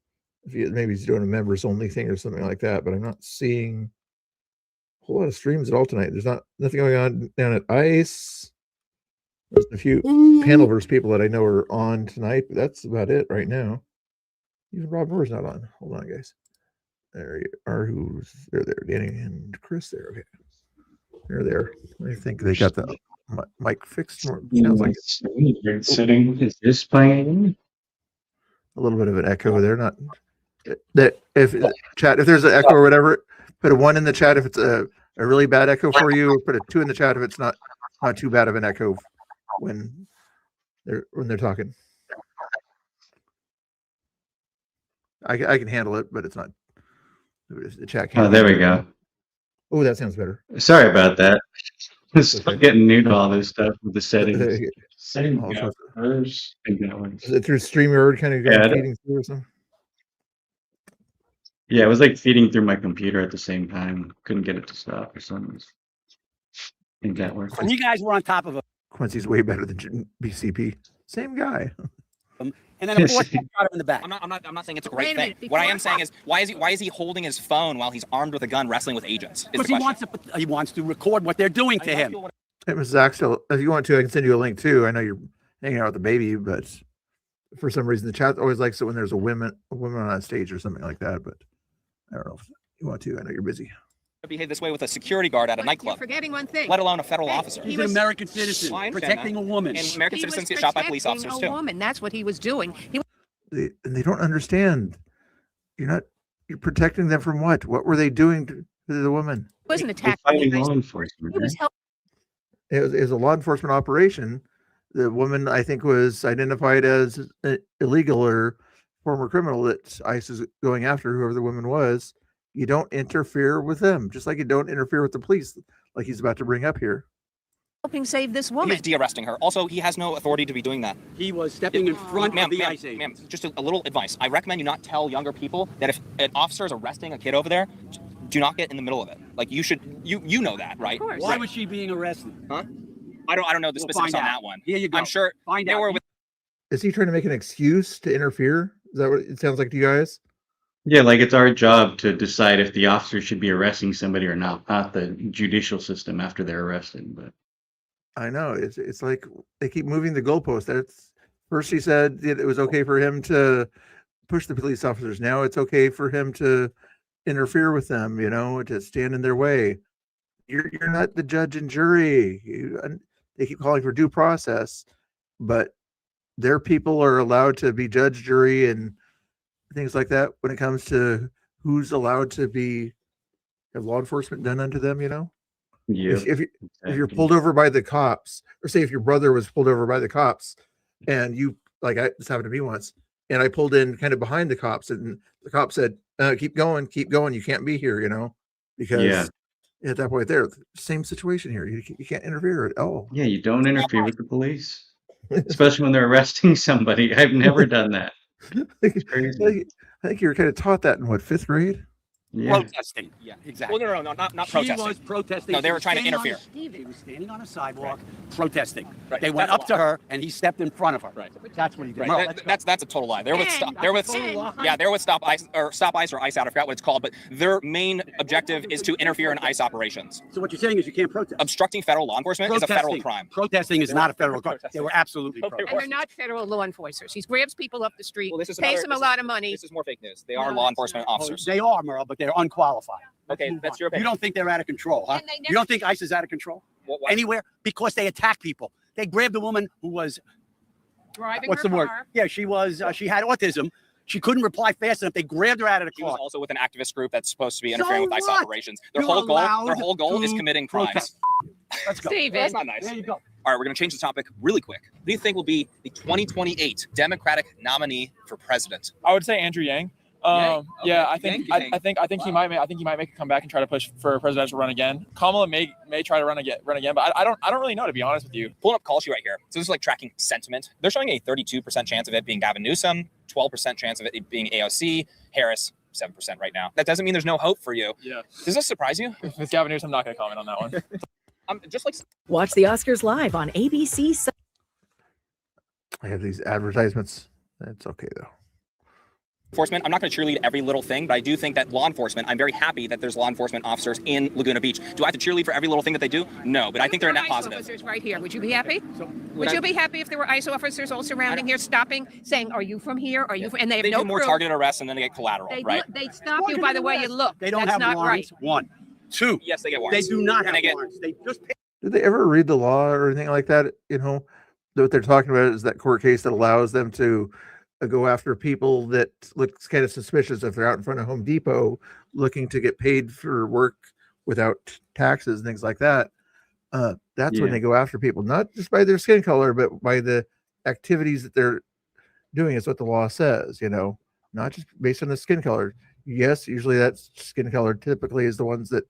if maybe he's doing a members only thing or something like that. But I'm not seeing a whole lot of streams at all tonight. There's nothing going on down at ICE. There's a few Panelverse people that I know are on tonight, but that's about it right now. Even Rob Moore's not on. Hold on, guys. There you are. They're there? Danny and Chris there. Okay. They're there. I think they got the mic fixed. Sounds like Sitting. Is this playing? a little bit of an echo. They're not that if there's an echo or whatever, put a 1 in the chat if it's a really bad echo for you, or put a 2 in the chat if it's not too bad of an echo when they're talking. I can handle it, but it's not the chat. Oh, there we go. Oh, that sounds better. Sorry about that. I'm getting new to all this stuff with the settings. Setting All go. Is it through StreamYard kind of feeding through or something? Yeah, it was like feeding through my computer at the same time. Couldn't get it to stop or something. I think that worked. When you guys were on top of Quincy's way better than BCP. Same guy. him, and then a fourth guy shot him in the back. I'm not saying it's a great thing. What I am saying is, why is he holding his phone while he's armed with a gun wrestling with agents? Is Because the he wants to record what they're doing to him. Hey, Mrs. Axtell, if you want to, I can send you a link too. I know you're hanging out with the baby, but For some reason, the chat always likes it when there's a woman on stage or something like that. But I don't know if you want to. I know you're busy. Behave this way with a security guard at a nightclub. You're forgetting one thing. Let alone a federal officer. He's an American citizen, Well, I understand protecting that. a woman. And American citizens get shot by police officers too. Woman. That's what he was doing. They don't understand. You're protecting them from what? What were they doing to the woman? wasn't They're attacking fighting you. law enforcement. He was man. It was a law enforcement operation. The woman, I think, was identified as illegal or former criminal that ICE is going after, whoever the woman was. You don't interfere with them, just like you don't interfere with the police, like he's about to bring up here. helping save this He woman. was de-arresting her. Also, he has no authority to be doing that. He was stepping in front of the ICE agent. Ma'am, just a little advice. I recommend you not tell younger people that if an officer is arresting a kid over there, do not get in the middle of it. Like you should, you know that, right? Of course. Why was she being arrested? Huh? I don't know the We'll specifics find on out. that one. Here you go. I'm sure Find they out. were with. Is he trying to make an excuse to interfere? Is that what it sounds like to you guys? Yeah, like it's our job to decide if the officer should be arresting somebody or not the judicial system after they're arrested. But I know it's like they keep moving the goalpost. That's first he said it was okay for him to push the police officers. Now it's okay for him to interfere with them. To stand in their way. You're not the judge and jury. They keep calling for due process, but their people are allowed to be judge, jury, and things like that when it comes to who's allowed to have law enforcement done unto them. yeah, If you're pulled over by the cops, or say if your brother was pulled over by the cops, and this happened to me once, and I pulled in kind of behind the cops, and the cop said, keep going, you can't be here, because Yeah. at that point there, same situation here. You can't interfere at all. yeah, you don't interfere with the police, especially when they're arresting somebody. I've never done that. It's crazy. I think you were kind of taught that in what, 5th grade? Yeah. Protesting. Yeah, exactly. Well, no, not She protesting. was protesting. No, they She were was trying to standing on interfere. He was standing on a sidewalk protesting. Right. They went That's up to her and he stepped in front of her. Right. That's what he did. Right. Merle, That- that's a total lie. They're with stop. They're with Stop ICE or Stop ICE or ICE out. I forgot what it's called, but their main objective is to interfere in ICE operations. So what you're saying is you can't protest. Obstructing federal law enforcement is a federal crime. Protesting is not a federal crime. They were absolutely And protesting. they're not federal law enforcers. He grabs people up the street, Well, this is pays another- them a this lot of money. This is more fake news. They are law enforcement officers. They are, Merle, but they're unqualified. Okay, that's your You opinion. don't think they're out of control, huh? And they You don't think ICE is out of control Why? anywhere? Because they attack people. They grabbed a woman who was, Driving what's her the word? car. Yeah, she was, she had autism. She couldn't reply fast enough. They grabbed her out of the She was car. also with an activist group that's supposed to be So interfering with ICE what? operations. Their You're whole allowed goal is to committing crimes. protest. Let's go. Steven. That's not nice. There you go. All right, we're going to change the topic really quick. Who do you think will be the 2028 Democratic nominee for president? I would say Andrew Yang. Yang? Yeah, Okay. I think he might make a comeback and try to push for a presidential run again. Kamala may try to run again, but I don't really know, to be honest with you. Pulling up call sheet right here. So this is like tracking sentiment. They're showing a 32% chance of it being Gavin Newsom, 12% chance of it being AOC, Harris 7% right now. That doesn't mean there's no hope for you. Yeah. Does this surprise you? With Gavin Newsom, I'm not going to comment on that one. I'm just like Watch the Oscars live on ABC. I have these advertisements. That's okay though. enforcement. I'm not going to cheerlead every little thing, but I do think that law enforcement, I'm very happy that there's law enforcement officers in Laguna Beach. Do I have to cheerlead for every little thing that they do? No, but I think they're a net ICE positive. officers right here. Would you be happy? Would I- you be happy if there were ICE officers all surrounding here, stopping, saying, "Are you from here? Are you?" From? And they have They no do more proof. targeted arrests and then they get collateral, They right? They stop you by the way you look. They don't That's have not warrants. right. One. Two. Yes, they get They warrants. do not And have they get warrants. They just pay. Did they ever read the law or anything like that? What they're talking about is that court case that allows them to go after people that looks kind of suspicious if they're out in front of Home Depot looking to get paid for work without taxes and things like that. That's when Yeah. they go after people, not just by their skin color, but by the activities that they're doing is what the law says, not just based on the skin color. Yes, usually that skin color typically is the ones that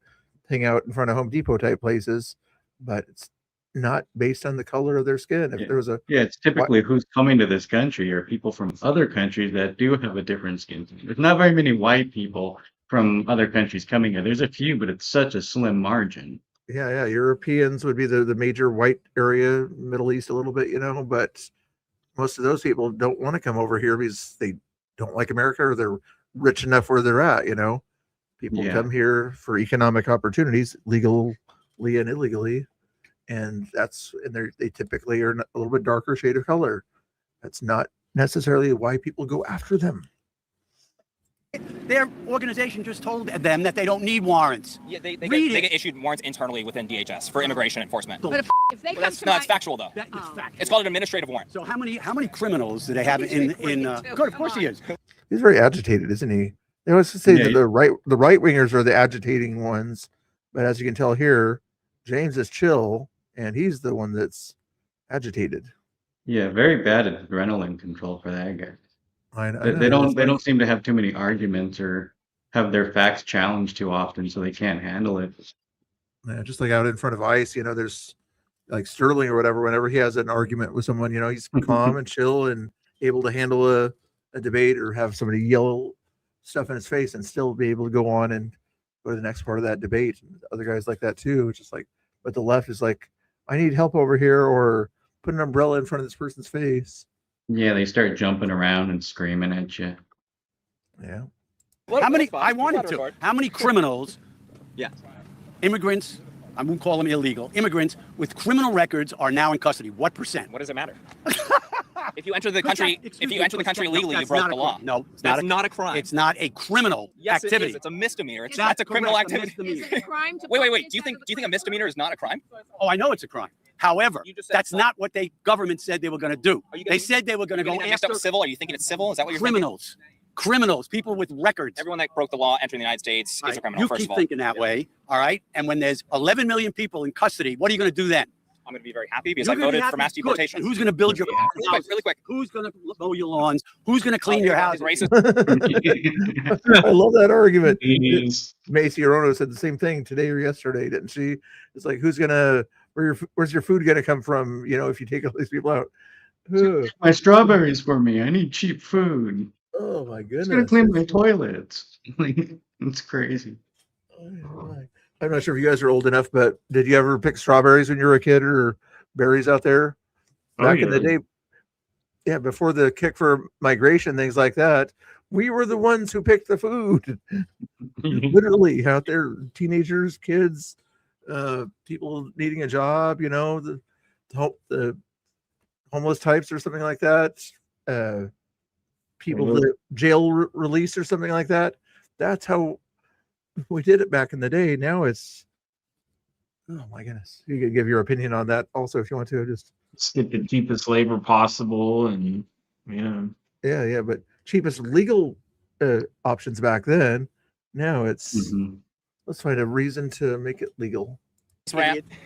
hang out in front of Home Depot type places, but it's not based on the color of their skin. If there was a Yeah, it's typically who's coming to this country are people from other countries that do have a different skin tone. There's not very many white people from other countries coming here. There's a few, but it's such a slim margin. yeah, Europeans would be the major white area, Middle East a little bit, but most of those people don't want to come over here because they don't like America or they're rich enough where they're at, People Yeah. come here for economic opportunities, legally and illegally. And they typically are a little bit darker shade of color. That's not necessarily why people go after them. Their organization just told them that they don't need warrants. Yeah, they Read get it. issued warrants internally within DHS for immigration enforcement. But if they That's no, it's factual though. That is fact. It's called an administrative warrant. So how many criminals do they have in good, of course he is. He's very agitated, isn't he? They always say that the right wingers are the agitating ones, but as you can tell here, James is chill and he's the one that's agitated. Yeah, very bad at adrenaline control for that guy. I They don't seem to have too many arguments or have their facts challenged too often, so they can't handle it. Yeah, just like out in front of ICE, there's like Sterling or whatever. Whenever he has an argument with someone, he's calm and chill and able to handle a debate or have somebody yell stuff in his face and still be able to go on and go to the next part of that debate. And other guys like that too. It's just like, but the left is like, I need help over here, or put an umbrella in front of this person's face. Yeah, they start jumping around and screaming at you. Yeah. How many? I wanted to. How many criminals? Yeah. Immigrants. I won't call them illegal. Immigrants with criminal records are now in custody. What percent? What does it matter? If you enter the country, illegally, you that's broke not the a law. crime. No, it's That's not a crime. It's not a criminal Yes, activity. it is. It's a misdemeanor. That's That's a criminal correct, a activity. misdemeanor. Wait. Do you think a misdemeanor is not a crime? Oh, I know it's a crime. However, just said that's not what the government said they were going to do. They said they were going to go mixed up after with civil? Are you thinking it's civil? Is that what you're criminals. Criminals, people with records. Everyone that broke the law entering the United States is a criminal, You first keep of all. thinking that way, all right? And when there's 11 million people in custody, what are you going to do then? I'm going to be very happy because You're I gonna be voted for happy? mass Good. deportation. And who's going to build your houses? Really quick. Who's going to mow your lawns? Who's going to clean your houses? I love that argument. Macy Orono said the same thing today or yesterday, didn't she? It's like, where's your food going to come from? If you take all these people out. My strawberries for me. I need cheap food. Oh my goodness. It's gonna clean my toilets. It's crazy. I'm not sure if you guys are old enough, but did you ever pick strawberries when you were a kid or berries out there? Back in the day, yeah, before the kick for migration, things like that, we were the ones who picked the food. Literally out there, teenagers, kids, people needing a job, the homeless types or something like that. People that jail release or something like that. That's how we did it back in the day. Now it's, oh my goodness. You could give your opinion on that also if you want to. Just get the cheapest labor possible, and yeah, but cheapest legal options back then. Now it's let's find a reason to make it legal.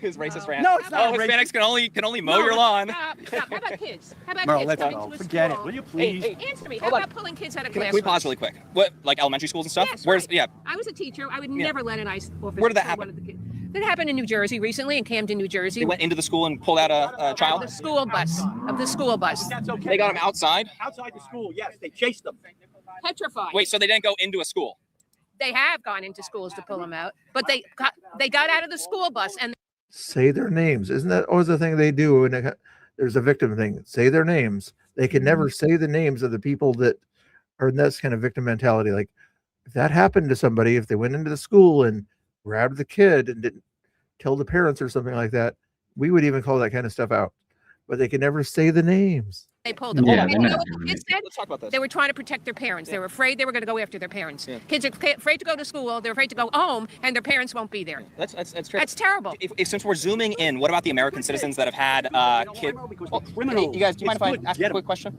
His racist rant. No, it's not Hispanics can only mow your lawn. How about kids? How about Merle, kids let's coming go. to a Forget school? it. Will you please? Answer me. How about pulling kids out of Can classrooms? we pause really quick? What, like elementary schools and stuff? Yes, Where's right. yeah? I was a teacher. I would never let an ICE officer. Where did that pull happen? one of the kids. That happened in New Jersey recently, in Camden, New Jersey. They went into the school and pulled out a child. The school bus. That's okay. They got him outside. Outside the school, yes. They chased them. Petrified. Wait, so they didn't go into a school? They have gone into schools to pull them out, but they got out of the school bus and. Say their names. Isn't that always the thing they do when there's a victim thing? Say their names. They can never say the names of the people that are in this kind of victim mentality. Like if that happened to somebody, if they went into the school and grabbed the kid and didn't tell the parents or something like that, we would even call that kind of stuff out. But they can never say the names. They pulled them. Yeah, You know what the kids said? Let's talk about this. They were trying to protect their parents. They were afraid they were going to go after their parents. Kids are afraid to go to school. They're afraid to go home, and their parents won't be there. That's true. That's terrible. If since we're zooming in, what about the American citizens that have had kids? You guys, do you mind if I ask a quick question?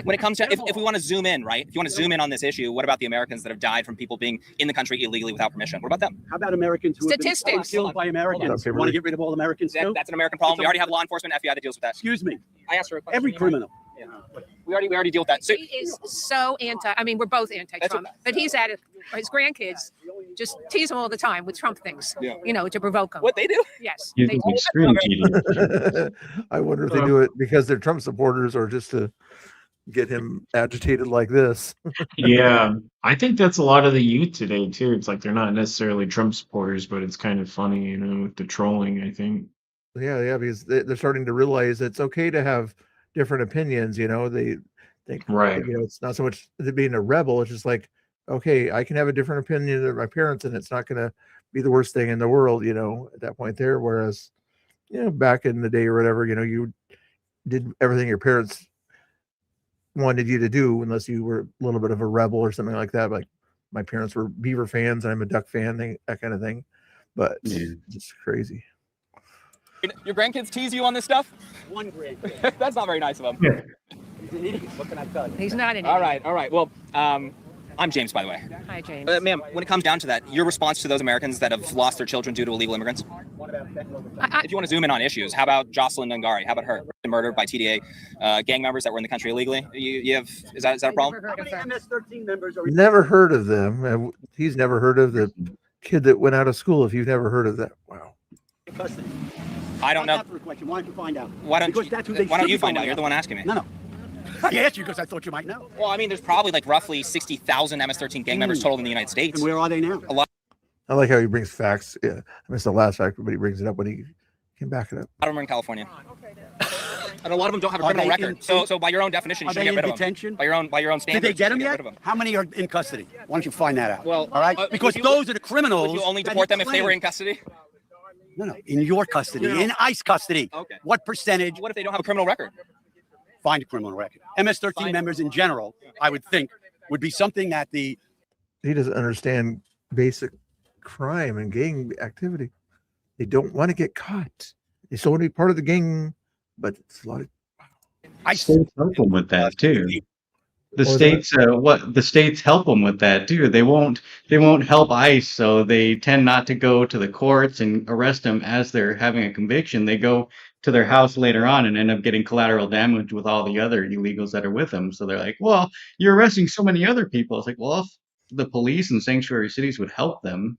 When it comes to if we want to zoom in, right? If you want to zoom in on this issue, what about the Americans that have died from people being in the country illegally without permission? What about them? How about Americans who have been killed by Americans? You want to get rid of all Americans too? That's an American problem. We already have law enforcement, FBI that deals with that. Excuse me. I asked her a question. Every criminal. Yeah. We already deal with that. So He is so anti. I mean, we're both anti-Trump, but he's at it. His grandkids just tease him all the time with Trump things. Yeah. To provoke him. What they do? Yes. He's They an do. extreme cheater. I wonder if they do it because they're Trump supporters or just to get him agitated like this. Yeah, I think that's a lot of the youth today too. It's like they're not necessarily Trump supporters, but it's kind of funny, with the trolling, I think. Yeah, because they're starting to realize it's okay to have different opinions. They think, Right. it's not so much being a rebel. It's just like, okay, I can have a different opinion than my parents, and it's not going to be the worst thing in the world, at that point there. Whereas, back in the day or whatever, you did everything your parents wanted you to do unless you were a little bit of a rebel or something like that. Like my parents were Beaver fans and I'm a Duck fan, that kind of thing. But it's crazy. Your grandkids tease you on this stuff? One grandkid. That's not very nice of them. He's an idiot. What can I tell you? He's not an All right. Well, I'm James, by the way. Hi, James. Ma'am, when it comes down to that, your response to those Americans that have lost their children due to illegal immigrants? If you want to zoom in on issues, how about Jocelyn Nungari? How about her? Murdered by TDA gang members that were in the country illegally. You have is that a problem? How many MS-13 members are Never heard of them. And he's never heard of the kid that went out of school. If you've never heard of that, wow. in custody? I don't know. Why don't you find out? Why don't you find out? going You're the one asking me. No. I asked you because I thought you might know. Well, I mean, there's probably like roughly 60,000 MS-13 gang members total in the United States. And where are they now? A lot. I like how he brings facts. Yeah, I missed the last fact, but he brings it up when he can back it up. A lot of them are in California. And a lot of them don't have a criminal record. So by your own definition, you should get rid of them. By your own standards. Did they get them yet? How many are in custody? Why don't you find that out? Well, all right, because those are the criminals. Would you only deport them if they were in custody? No, in your custody, in ICE custody. Okay. What percentage? What if they don't have a criminal record? Find a criminal record. MS-13 members in general, I would think, would be something that he doesn't understand basic crime and gang activity. They don't want to get caught. They still want to be part of the gang, but it's a lot of. States help them with that too. The states help them with that too. They won't help ICE, so they tend not to go to the courts and arrest them as they're having a conviction. They go to their house later on and end up getting collateral damage with all the other illegals that are with them. So they're like, well, you're arresting so many other people. It's like, well, if the police and sanctuary cities would help them,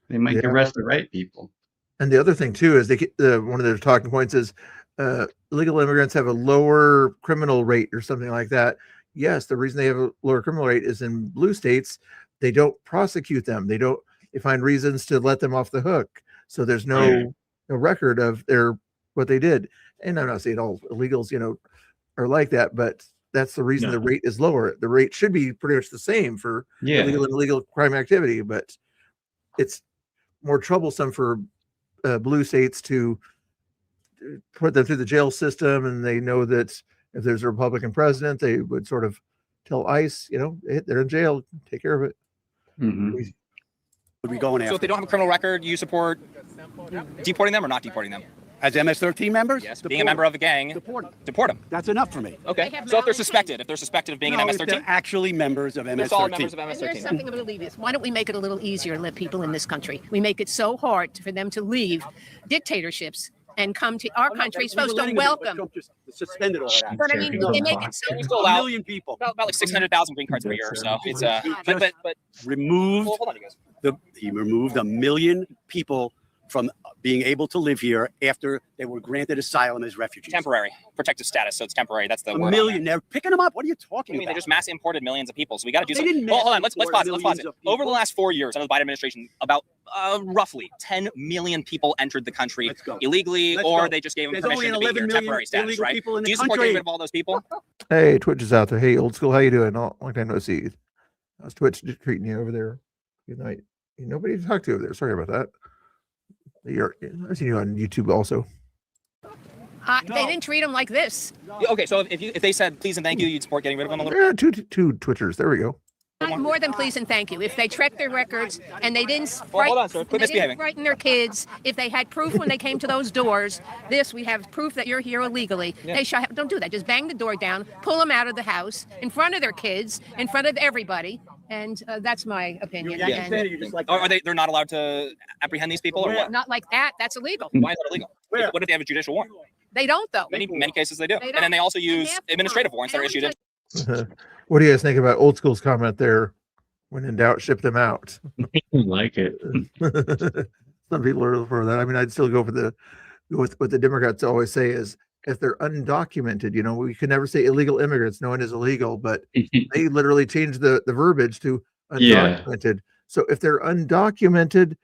they might arrest the right people. And the other thing too is one of their talking points is illegal immigrants have a lower criminal rate or something like that. Yes, the reason they have a lower criminal rate is in blue states, they don't prosecute them. They find reasons to let them off the hook. So there's no record of what they did. And I'm not saying all illegals, are like that, but that's the reason the rate is lower. The rate should be pretty much the same for illegal and illegal crime activity, but it's more troublesome for blue states to put them through the jail system. And they know that if there's a Republican president, they would sort of tell ICE, they're in jail, take care of it. Mm-hmm. Would we go in So if they don't have a criminal record, you support deporting them or not deporting them? As MS-13 members? Yes, being a member of a gang, deport them. That's enough for me. Okay, so if they're suspected of being an MS-13? If they're actually members of MS-13. It's all members of MS-13. There's something about leave. Why don't we make it a little easier to let people in this country? We make it so hard for them to leave dictatorships and come to our country, supposed to welcome. Just suspended all that. But I mean, they make it so. We still allow 1 million people. About like 600,000 green cards per year. So it's but removed. Hold on, you guys. He removed 1 million people from being able to live here after they were granted asylum as refugees. Temporary protective status, so it's temporary. That's the word. 1 million. They're picking them up. What are you talking about? They just mass imported millions of people, so we got to do something. Hold on, let's pause it. Over the last 4 years under the Biden administration, about roughly 10 million people entered the country illegally, or they just gave them permission to be here, temporary status, right? Do you support getting rid of all those people? Hey, Twitch is out there. Hey, old school, how you doing? Long time no see. How's Twitch treating you over there? Good night. Nobody to talk to over there. Sorry about that. I've seen you on YouTube also. They didn't treat them like this. Okay, so if they said please and thank you, you'd support getting rid of them a little bit? Two Twitchers. There we go. More than please and thank you. If they checked their records and they didn't frighten their kids, if they had proof when they came to those doors, we have proof that you're here illegally. They don't do that. Just bang the door down, pull them out of the house in front of their kids, in front of everybody. And that's my opinion. They're not allowed to apprehend these people, or what? Not like that. That's illegal. Why is that illegal? What if they have a judicial warrant? They don't, though. Many cases they do. And then they also use administrative warrants that are issued. What do you guys think about Old School's comment there? When in doubt, ship them out. I like it. Some people are for that. I mean, I'd still go with what the Democrats always say is, if they're undocumented, we can never say illegal immigrants. No one is illegal, but they literally changed the verbiage to undocumented. So if they're undocumented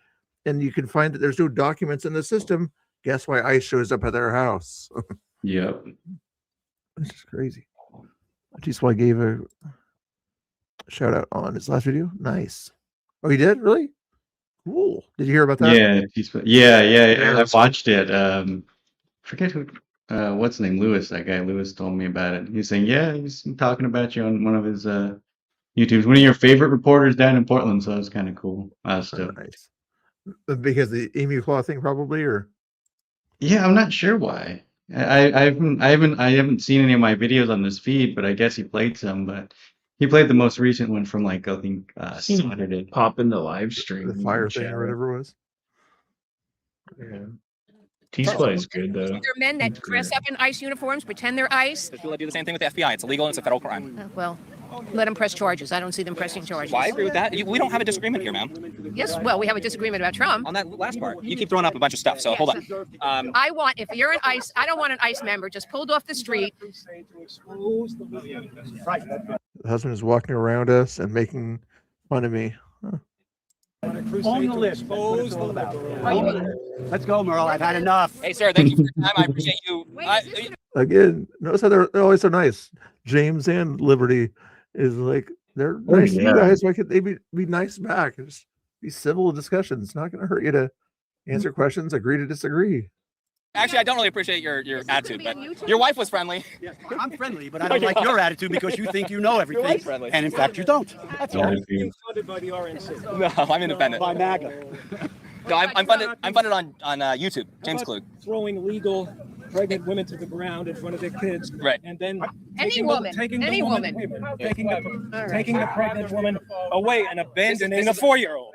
and you can find that there's no documents in the system, guess why ICE shows up at their house? Yep. This is crazy. T-Sly gave a shout out on his last video. Nice. Oh, he did? Really? Cool. Did you hear about that? Yeah, I watched it. Forget who. what's his name? Lewis. That guy Lewis told me about it. He's saying, yeah, he's talking about you on one of his YouTubes. One of your favorite reporters down in Portland. So it's kind of cool. Still. Nice. Because the emu claw thing, probably, or Yeah, I'm not sure why. I haven't seen any of my videos on this feed, but I guess he played some. But he played the most recent one from like I think Seen him Saturday. pop in the live stream. the fire thing or whatever it was. Yeah. T-Spy is good though. There are men that dress up in ICE uniforms, pretend they're ICE. There's people that do the same thing with the FBI. It's illegal and it's a federal crime. Well, let them press charges. I don't see them pressing charges. Well, I agree with that. We don't have a disagreement here, ma'am. Yes, well, we have a disagreement about Trump. On that last part, you keep throwing up a bunch of stuff. So hold on. I want, if you're an ICE, I don't want an ICE member just pulled off the street. The husband is walking around us and making fun of me. Huh. On the list. Let's go, Merle. I've had enough. Hey, sir, thank you for your time. I appreciate you. Again, notice how they're always so nice. James and Liberty is like they're nice to you guys. Why can't they be nice back? Just be civil discussions. It's not going to hurt you to answer questions, agree to disagree. Actually, I don't really appreciate your attitude, but your wife was friendly. Yeah, I'm friendly, but I don't like your attitude because you think you know everything, and in fact, you don't. That's all. Yeah. Funded by the RNC. No, I'm independent. By MAGA. No, I'm funded on YouTube. James Klug. Throwing illegal pregnant women to the ground in front of their kids, Right. and then Any taking woman, taking any the woman. taking the pregnant woman away and abandoning a 4-year-old.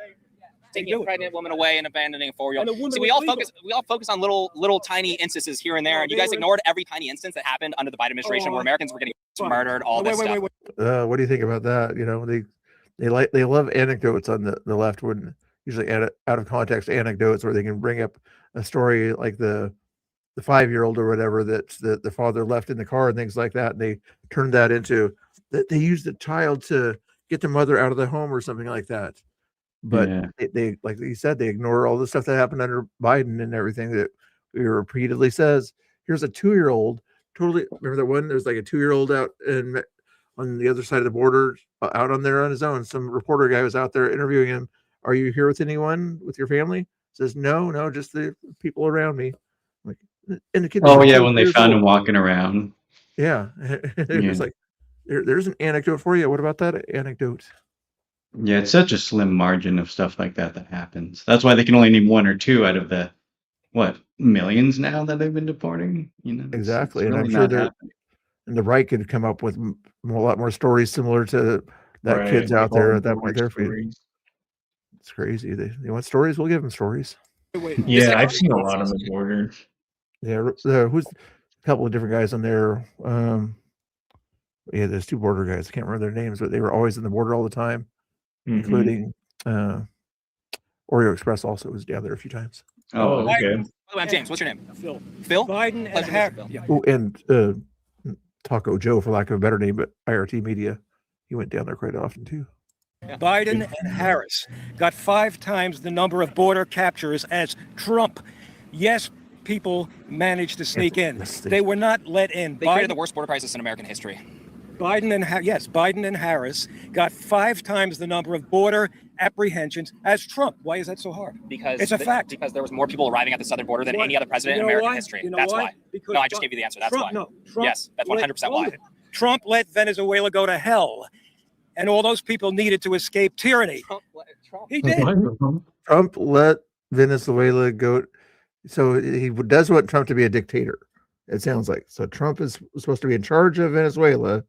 Taking a pregnant woman away and abandoning a 4-year-old. And the woman See, was we all focus on little tiny instances here and there, and you guys ignored every tiny instance that happened under the Biden administration where Americans were getting murdered, all this stuff. What do you think about that? You know, they love anecdotes on the left, when usually out of context anecdotes where they can bring up a story like the 5-year-old or whatever that the father left in the car and things like that, and they turn that into that they use the child to get the mother out of the home or something like that. But they like you said, they ignore all the stuff that happened under Biden and everything that he repeatedly says. Here's a 2-year-old. Totally remember that one? There's like a 2-year-old out on the other side of the border, out on there on his own. Some reporter guy was out there interviewing him. Are you here with anyone, with your family? Says no, just the people around me. Like, and the kid. Oh yeah, when they found him walking around. Yeah, it was like there's an anecdote for you. What about that anecdote? Yeah, it's such a slim margin of stuff like that happens. That's why they can only name 1 or 2 out of the millions now that they've been deporting. You know, Exactly, it's and really I'm sure not they're happening. and the right could come up with a lot more stories similar to that kid's out there at that point. It's crazy. They want stories. We'll give them stories. Yeah, I've seen a lot on the border. Yeah, who's a couple of different guys on there. Yeah, there's 2 border guys. I can't remember their names, but they were always in the border all the time, including Oreo Express also was down there a few times. Oh, okay. By the way, I'm James. What's your name? Phil. Phil? Biden and Harris. Yeah. Oh, and Taco Joe, for lack of a better name, but IRT Media, he went down there quite often too. Biden and Harris got 5 times the number of border captures as Trump. Yes, people managed to sneak in. They were not let in. They created the worst border crisis in American history. Biden and Harris got 5 times the number of border apprehensions as Trump. Why is that so hard? Because it's a fact. Because there was more people arriving at the southern border than Why? any other president You in know American why? history. You know That's why? why. Because No, I just gave you the answer. That's Trump, why. no, Trump Yes, that's 100% why. Trump let Venezuela go to hell, and all those people needed to escape tyranny. He did. Trump let Venezuela go. So he does want Trump to be a dictator, it sounds like. So Trump is supposed to be in charge of Venezuela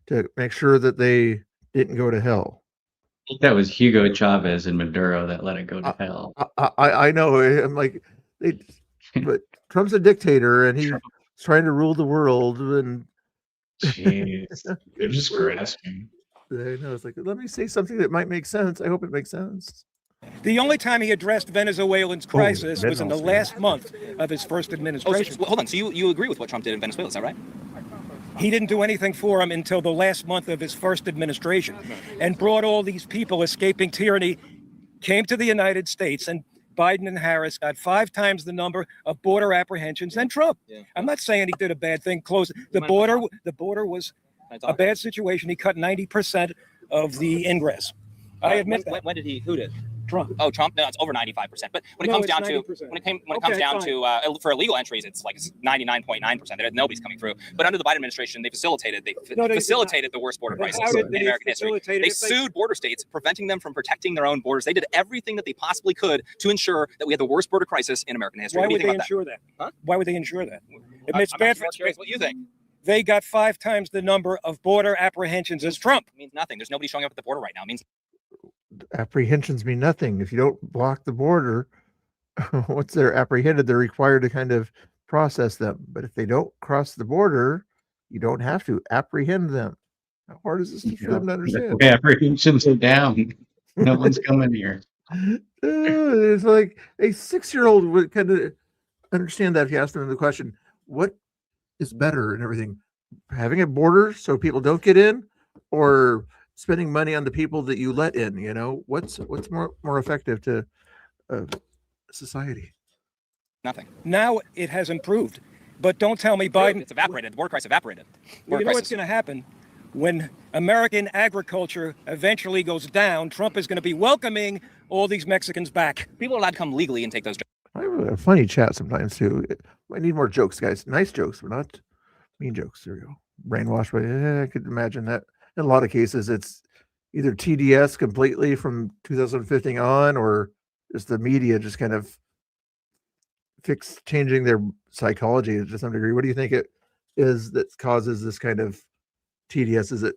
to make sure that they didn't go to hell. I think that was Hugo Chavez and Maduro that let it go to hell. I know. I'm like, but Trump's a dictator and he's trying to rule the world. And Jeez, they're just grasping. I know. It's like, let me say something that might make sense. I hope it makes sense. The only time he addressed Venezuelans' crisis was in the last month of his first administration. Hold on. So you agree with what Trump did in Venezuela? Is that right? He didn't do anything for him until the last month of his first administration, and brought all these people escaping tyranny, came to the United States, and Biden and Harris got 5 times the number of border apprehensions than Trump. I'm not saying he did a bad thing. Close the border. The border was a bad situation. He cut 90% of the ingress. I admit that. When did he? Who did? Trump. Oh, Trump? No, it's over 95%. But when it No, comes it's down 90%. to when it comes down to for illegal entries, it's like 99.9%. Nobody's coming through. But under the Biden administration, they facilitated the worst border crisis How did in they American history. facilitate it They if they- sued border states, preventing them from protecting their own borders. They did everything that they possibly could to ensure that we had the worst border crisis in American history. Why What do you would think they about ensure that? Huh? Why would they ensure that? I'm It's bad for curious what you think. They got 5 times the number of border apprehensions as Trump. It means nothing. There's nobody showing up at the border right now. It means Apprehensions mean nothing. If you don't block the border, once they're apprehended, they're required to kind of process them. But if they don't cross the border, you don't have to apprehend them. How hard is this for them to understand? Apprehensions are down. No one's coming here. It's like a 6-year-old would kind of understand that if you ask them the question, what is better and everything? Having a border so people don't get in, or spending money on the people that you let in? You know, what's more effective to society? nothing. Now it has improved. But don't tell me Biden. It's evaporated. The border crisis evaporated. Well, you know what's going to happen? When American agriculture eventually goes down, Trump is going to be welcoming all these Mexicans back. People are allowed to come legally and take those jobs. I have a funny chat sometimes too. I need more jokes, guys. Nice jokes, but not mean jokes. There we go. Brainwashed, but I could imagine that in a lot of cases it's either TDS completely from 2015 on, or just the media just kind of changing their psychology to some degree. What do you think it is that causes this kind of TDS? Is it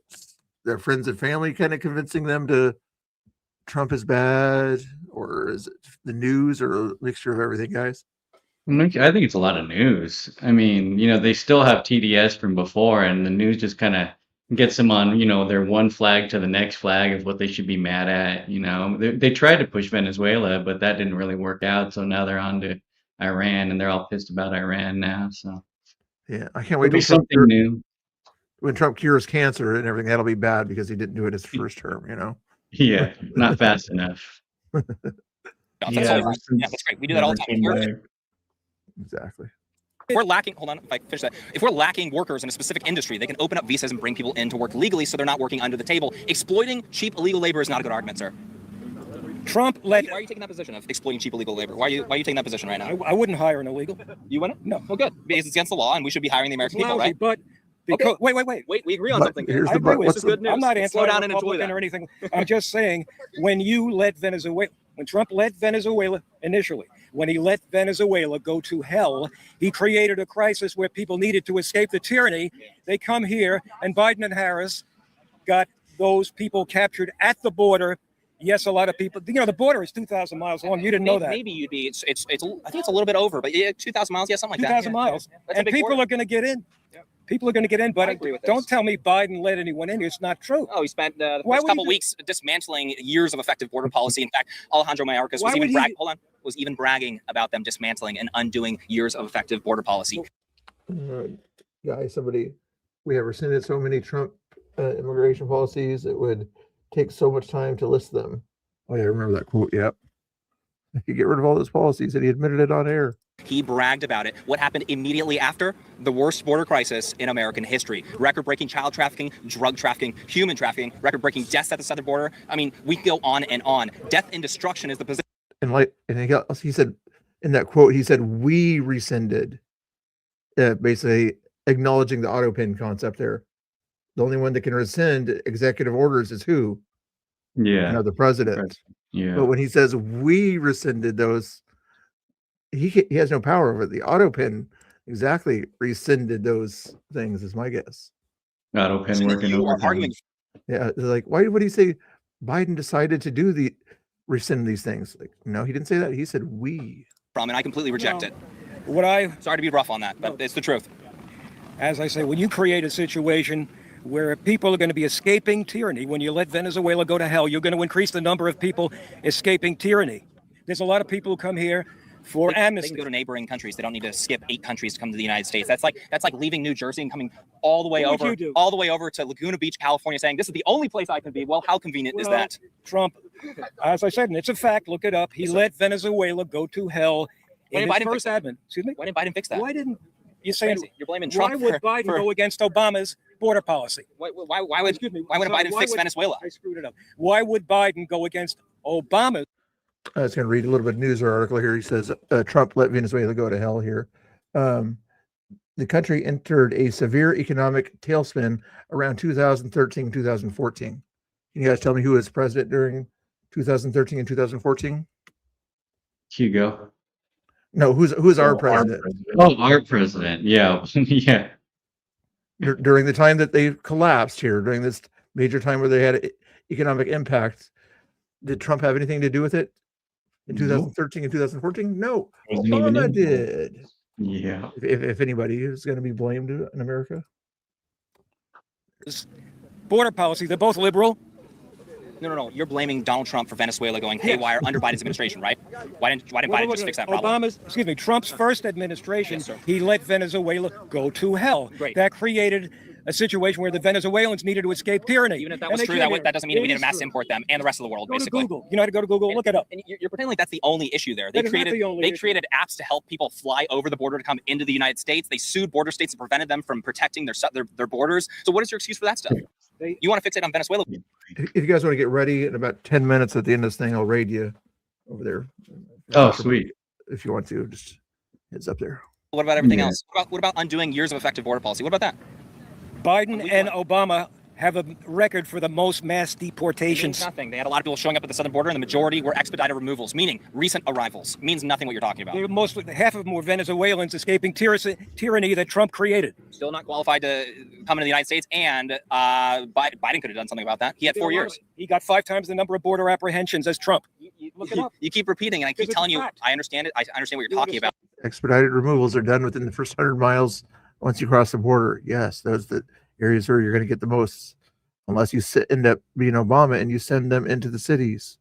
their friends and family kind of convincing them to Trump is bad, or is it the news, or a mixture of everything, guys? I think it's a lot of news. I mean, they still have TDS from before, and the news just kind of gets them on, their one flag to the next flag of what they should be mad at. They tried to push Venezuela, but that didn't really work out. So now they're on to Iran, and they're all pissed about Iran now. So yeah, I can't wait to something new. When Trump cures cancer and everything, that'll be bad because he didn't do it his first term. Yeah, not fast enough. Yeah, that's great. We do that all the time. Exactly. If we're lacking, hold on, if I finish that. If we're lacking workers in a specific industry, they can open up visas and bring people in to work legally so they're not working under the table. Exploiting cheap illegal labor is not a good argument, sir. Trump led. Why are you taking that position of exploiting cheap illegal labor? Why are you taking that position right now? I wouldn't hire an illegal. You wouldn't? No. Well, good. Because it's against the law, and we should be hiring the American people, right? But because, okay. Wait. We agree on But something. here's I the agree but. with this is good news. I'm not Slow down and enjoy anti-Republican that. or anything. I'm just saying, when Trump led Venezuela initially, when he let Venezuela go to hell, he created a crisis where people needed to escape the tyranny. They come here, and Biden and Harris got those people captured at the border. Yes, a lot of people. The border is 2,000 miles long. You didn't know that. Maybe you'd be. It's. I think it's a little bit over, but yeah, 2,000 miles. Yeah, something like that. 2,000 miles, That's a and big people border. are going to get in. People are going to get in, but I agree with don't this. tell me Biden let anyone in. It's not true. Oh, he spent the Why first would couple he do- weeks dismantling years of effective border policy. In fact, Alejandro Mayorkas Why was even would he- was even bragging about them dismantling and undoing years of effective border policy. Guys, we have rescinded so many Trump immigration policies, it would take so much time to list them. Oh yeah, I remember that quote. Yep. You get rid of all those policies, and he admitted it on air. He bragged about it. What happened immediately after? The worst border crisis in American history. Record-breaking child trafficking, drug trafficking, human trafficking, record-breaking deaths at the southern border. I mean, we can go on and on. Death and destruction is the position. And he said in that quote, he said, we rescinded, basically acknowledging the auto pin concept there. The only one that can rescind executive orders is who? Yeah. The president. Yeah. But when he says we rescinded those, he has no power over it. The auto pin exactly rescinded those things, is my guess. Auto pen working overtime. Yeah, like why would he say Biden decided to rescind these things? Like, no, he didn't say that. He said we. And I completely reject it. Sorry to be rough on that, but it's the truth. As I say, when you create a situation where people are going to be escaping tyranny, when you let Venezuela go to hell, you're going to increase the number of people escaping tyranny. There's a lot of people who come here for amnesty. They can go to neighboring countries. They don't need to skip 8 countries to come to the United States. That's like leaving New Jersey and coming all the way over to Laguna Beach, California, saying this is the only place I can be. Well, how convenient is that? Trump, as I said, and it's a fact. Look it up. He let Venezuela go to hell. Why in didn't his Biden first admin. Excuse me. Why didn't Biden fix that? Why didn't you say? You're blaming Trump. Why would Biden go against Obama's border policy? Why wouldn't Biden fix Venezuela? I screwed it up. Why would Biden go against Obama's I was going to read a little bit of news article here. He says Trump let Venezuela go to hell here. The country entered a severe economic tailspin around 2013, 2014. Can you guys tell me who was president during 2013 and 2014? Hugo. No, who's our president? Oh, our president. Yeah. Yeah. During the time that they collapsed here, during this major time where they had economic impact, did Trump have anything to do with it in 2013 and 2014? No, Wasn't even Obama in. did. Yeah. If anybody is going to be blamed in America. Border policy, they're both liberal. No. You're blaming Donald Trump for Venezuela going haywire under Biden's administration, right? Why didn't Biden just fix that problem? Trump's first administration, he let Venezuela go to hell. Great. That created a situation where the Venezuelans needed to escape tyranny. Even if that was true, that doesn't mean that we need to mass import them and the rest of the world, Go to basically. Google. You know how to go to Google? Look it up. And you're pretending like that's the only issue there. They That is not the only issue. created apps to help people fly over the border to come into the United States. They sued border states and prevented them from protecting their borders. So what is your excuse for that stuff? You want to fixate on Venezuela? If you guys want to get ready, in about 10 minutes at the end of this thing, I'll raid you over there. Oh, sweet. If you want to, just heads up there. What about everything else? What about undoing years of effective border policy? What about that? Biden and Obama have a record for the most mass It means deportations. nothing. They had a lot of people showing up at the southern border, and the majority were expedited removals, meaning recent arrivals. It means nothing what you're talking about. Half of them were Venezuelans escaping tyranny that Trump created. Still not qualified to come into the United States, and Biden could have done something about that. He had 4 years. He got 5 times the number of border apprehensions as Trump. Look it up. You keep repeating, and I keep Because it's telling a you, fact. I understand it. I understand what you're talking about. Expedited removals are done within the first 100 miles once you cross the border. Yes, those the areas where you're going to get the most, unless you end up being Obama and you send them into the cities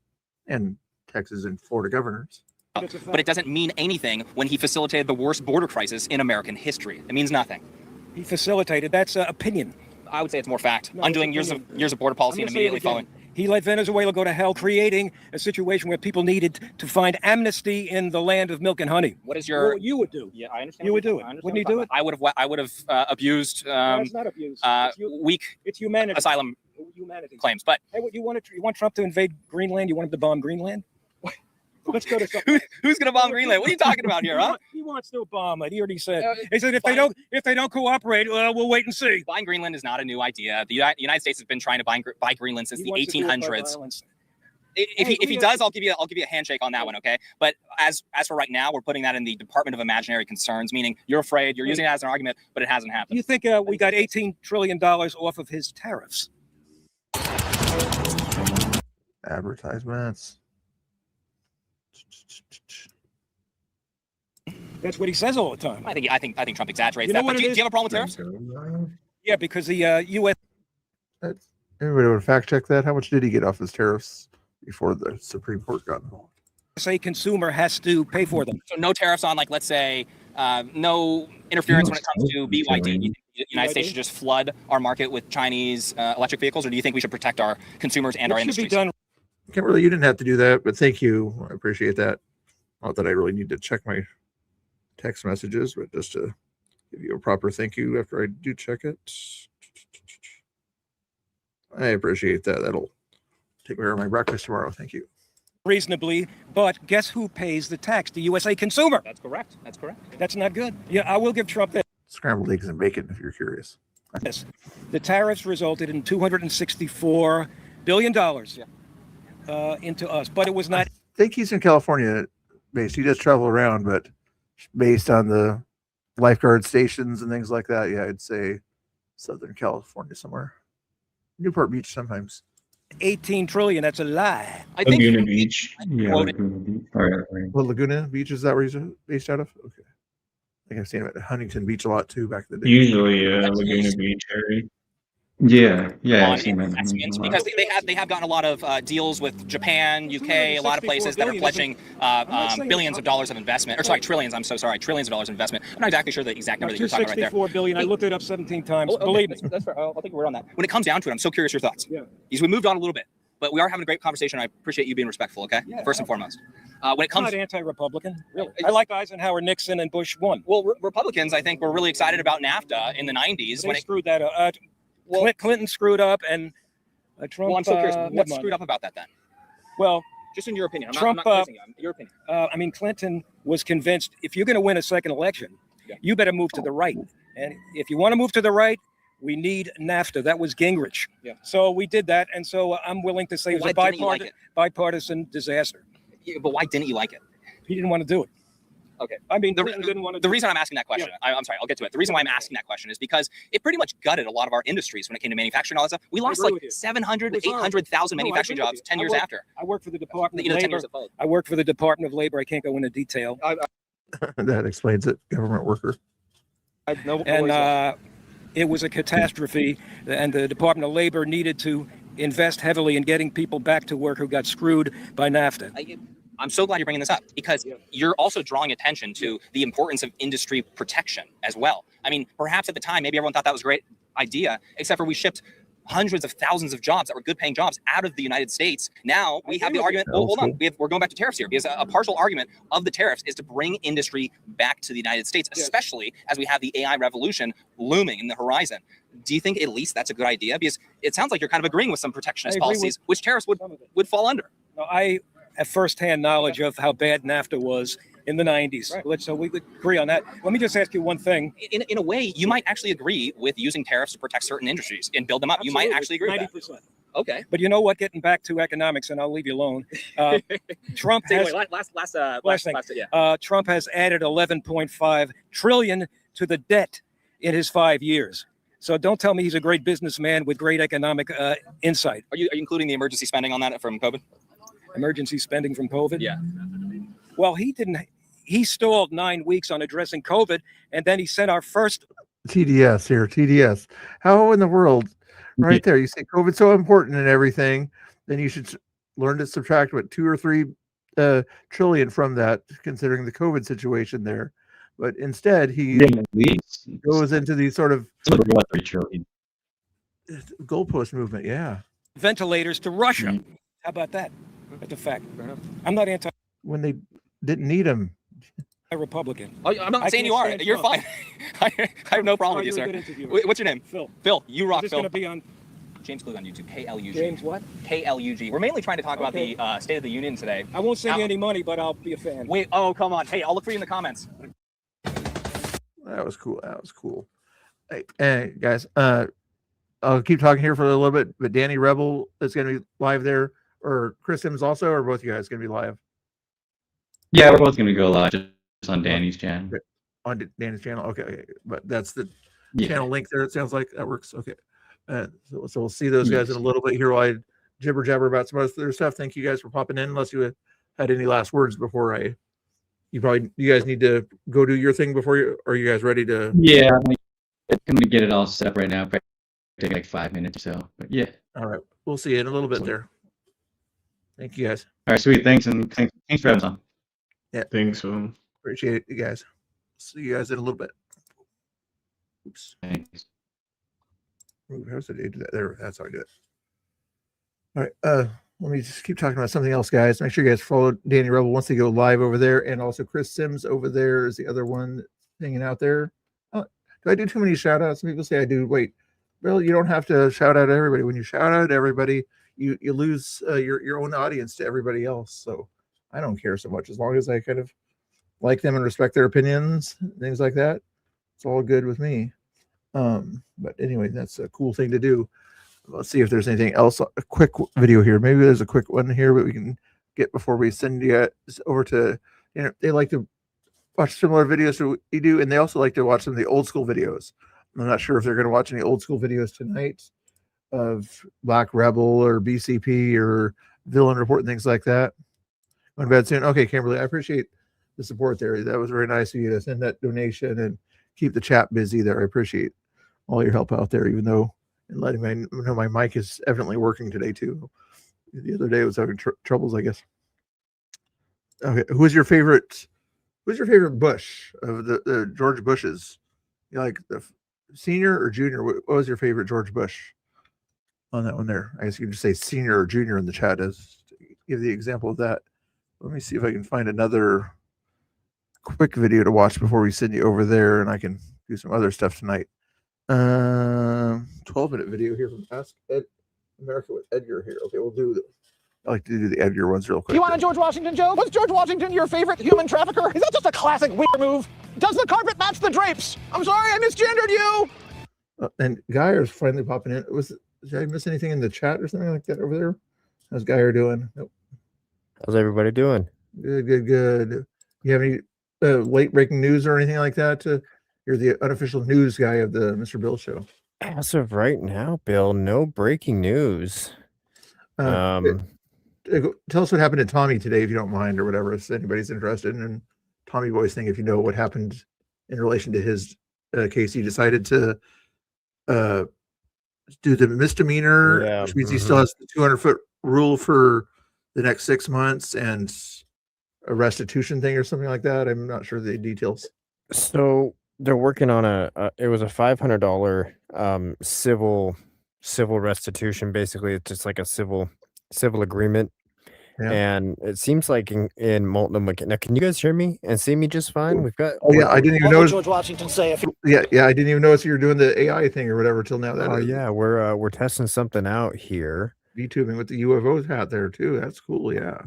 and Texas and Florida governors. But it doesn't mean anything when he facilitated the worst border crisis in American history. It means nothing. He facilitated. That's opinion. I would say it's more fact. No, Undoing it's years of border policy and I'm gonna say it immediately again. following. He let Venezuela go to hell, creating a situation where people needed to find amnesty in the land of milk and honey. What is your? What you would do? Yeah, I understand. You would do it. Wouldn't he do it? I would have abused No, it's not abuse. weak It's humanity. asylum Humanity. claims. But Hey, what you want Trump to invade Greenland? You want him to bomb Greenland? Let's go to something. who's going to bomb Greenland? What are you talking about here, huh? He wants to bomb it. He already said. He said if they don't cooperate, we'll wait and see. Buying Greenland is not a new idea. The United States has been trying to buy Greenland since He the wants to do it by 1800s. violence. If he does, I'll give you a handshake on that one, okay? But as for right now, we're putting that in the Department of Imaginary Concerns, meaning you're afraid, you're using it as an argument, but it hasn't happened. You think we got $18 trillion off of his tariffs? Advertisements. That's what he says all the time. I think Trump exaggerates You know that. what But it do is? you have a problem with tariffs? Yeah, because the U.S. Anybody want to fact check that? How much did he get off his tariffs before the Supreme Court got involved? consumer has to pay for them. So no tariffs on, like, let's say, no interference when it comes to BYD. Do you think the United States should just flood our market with Chinese electric vehicles, or do you think we should protect our consumers and our What should be industries? done? Kimberly, you didn't have to do that, but thank you. I appreciate that. Not that I really need to check my text messages, but just to give you a proper thank you after I do check it. I appreciate that. That'll take care of my breakfast tomorrow. Thank you. Reasonably, but guess who pays the tax? The USA consumer. That's correct. That's correct. That's not good. Yeah, I will give Trump that. Scrambled eggs and bacon, if you're curious. Yes. The tariffs resulted in $264 billion into us, but it was not. I think he's in California based. He does travel around, but based on the lifeguard stations and things like that, yeah, I'd say Southern California somewhere. Newport Beach sometimes. 18 trillion. That's a lie. I think Laguna Beach. Yeah, Laguna Beach. Right. Well, Laguna Beach, is that where he's based out of? Okay. I think I've seen him at Huntington Beach a lot too back in the day. Usually, Laguna Beach area. Yeah, I've seen that. investments, because they have gotten a lot of deals with Japan, UK, a lot of places that are pledging billions of dollars of investment, or sorry, trillions. I'm so sorry, trillions of dollars of investment. I'm not exactly sure the exact number that you're talking about right there. 264 billion. I looked it up 17 times. Okay, Believe me. that's fair. I'll take your word on that. When it comes down to it, I'm so curious your thoughts. Yeah. Because we moved on a little bit, but we are having a great conversation. I appreciate you being respectful. Okay. Yeah, First and foremost, when it I'm comes not anti-Republican. Really. I like Eisenhower, Nixon, and Bush one. well, Republicans, I think, were really excited about NAFTA in the 90s They when it. screwed that up. Clinton screwed up, and Trump. Well, I'm so curious. never What mind. screwed up about that then? Well, Just in your opinion. I'm Trump, not quizzing you. Your opinion. I mean, Clinton was convinced if you're going to win a second election, you better move to the right. And if you want to move to the right, we need NAFTA. That was Gingrich. Yeah. So we did that. And so I'm willing to say it was a bipartisan disaster. Yeah, but why didn't you like it? He didn't want to do it. Okay. I mean, Clinton didn't want to the reason I'm asking that question, I'm sorry, I'll get to it. The reason why I'm asking that question is because it pretty much gutted a lot of our industries when it came to manufacturing and all that stuff. We lost like 700 to 800,000 manufacturing jobs 10 years after. I work for the Department of 10 Labor. years of I work for the Department of Labor. I can't go into detail. That explains it. Government worker. And it was a catastrophe, and the Department of Labor needed to invest heavily in getting people back to work who got screwed by NAFTA. I'm so glad you're bringing this up because you're also drawing attention to the importance of industry protection as well. I mean, perhaps at the time, maybe everyone thought that was a great idea, except for we shipped hundreds of thousands of jobs that were good paying jobs out of the United States. Now we have the argument, well, hold on, we're going back to tariffs here because a partial argument of the tariffs is to bring industry back to the United States, especially as we have the AI revolution looming in the horizon. Do you think at least that's a good idea? Because it sounds like you're kind of agreeing with some protectionist policies, which tariffs would fall under. No, I have firsthand knowledge of how bad NAFTA was in the 90s. Right. So we would agree on that. Let me just ask you one thing. In a way, you might actually agree with using tariffs to protect certain industries and build them up. Absolutely. You might actually agree 90%. with that. Okay. But you know what? Getting back to economics, and I'll leave you alone. Trump has Trump has added 11.5 trillion to the debt in his 5 years. So don't tell me he's a great businessman with great economic insight. Are you including the emergency spending on that from COVID? Emergency spending from COVID? Yeah. Well, he didn't. He stalled 9 weeks on addressing COVID, and then he sent our first TDS here. TDS. How in the world? Right there. You say COVID's so important and everything. Then you should learn to subtract what 2 or 3 trillion from that, considering the COVID situation there. But instead, he goes into these sort of 3 trillion goalpost movement. Yeah. Ventilators to Russia. How about that? That's a fact. I'm not anti. When they didn't need them. A Republican. Oh, I'm not saying you are. You're fine. I have no problem with you, sir. What's your name? Phil. Phil. You rock, Phil. Phil. Going to be on James Klug on YouTube. KLUG. James what? KLUG. We're mainly trying to talk about the State of the Union today. I won't send you any money, but I'll be a fan. Wait. Oh, come on. Hey, I'll look for you in the comments. That was cool. That was cool. Hey, guys. I'll keep talking here for a little bit, but Danny Rebel is going to be live there, or Chris Sims also, or both of you guys going to be live? Yeah, we're both going to go live just on Danny's channel. On Danny's channel? Okay. But that's the channel link there. It sounds like that works. Okay. So we'll see those guys in a little bit here while I jibber jabber about some other stuff. Thank you guys for popping in. Unless you had any last words before you guys need to go do your thing before you, are you guys ready to? Yeah, I'm going to get it all set up right now. Probably take like 5 minutes or so. But yeah. All right. We'll see you in a little bit there. Thank you guys. All right, sweet. Thanks. And thanks for having us on. Yeah. Thanks. Appreciate it, you guys. See you guys in a little bit. Oops. Thanks. Ooh, how's the day do that? There, that's how I do it. All right. Let me just keep talking about something else, guys. Make sure you guys follow Danny Rebel once they go live over there, and also Chris Sims over there is the other one hanging out there. Do I do too many shout outs? Some people say I do. Wait, Bill, you don't have to shout out everybody. When you shout out everybody, you lose your own audience to everybody else. So I don't care so much as long as I kind of like them and respect their opinions, things like that. It's all good with me. But anyway, that's a cool thing to do. Let's see if there's anything else. A quick video here. Maybe there's a quick one here, but we can get before we send you guys over to, they like to watch similar videos to what we do, and they also like to watch some of the old school videos. I'm not sure if they're going to watch any old school videos tonight of Black Rebel or BCP or Villain Report and things like that. Going to bed soon. Okay, Kimberly, I appreciate the support there. That was very nice of you to send that donation and keep the chat busy there. I appreciate all your help out there, even though and letting me know my mic is evidently working today too. The other day it was having troubles, I guess. Okay, who's your favorite Bush of the George Bushes? You like the senior or junior? What was your favorite George Bush on that one there? I guess you can just say senior or junior in the chat as to give the example of that. Let me see if I can find another quick video to watch before we send you over there, and I can do some other stuff tonight. 12-minute video here from Ask Ed America with Edgar here. Okay, we'll do I like to do the edgier ones real quick. You want a George Washington joke? Was George Washington your favorite human trafficker? Is that just a classic weird move? Does the carpet match the drapes? I'm sorry, I misgendered you. And Geyer's finally popping in. Did I miss anything in the chat or something like that over there? How's Geyer doing? Nope. How's everybody doing? Good. You have any late breaking news or anything like that? You're the unofficial news guy of the Mr. Bill Show. As of right now, Bill, no breaking news. Tell us what happened to Tommy today, if you don't mind, or whatever, if anybody's interested in Tommy Boy's thing. If you know what happened in relation to his case, he decided to do the misdemeanor, which means he still has the 200-foot rule for the next 6 months and a restitution thing or something like that. I'm not sure the details. So they're working on it was a $500 civil restitution. Basically, it's just like a civil agreement. Yeah. And it seems like in Multnomah. Now, can you guys hear me and see me just fine? We've got. Oh yeah, I didn't even notice. George Washington say if Yeah, I didn't even notice you were doing the AI thing or whatever till now. Yeah, we're testing something out here. VTubing with the UFOs hat there too. That's cool. Yeah.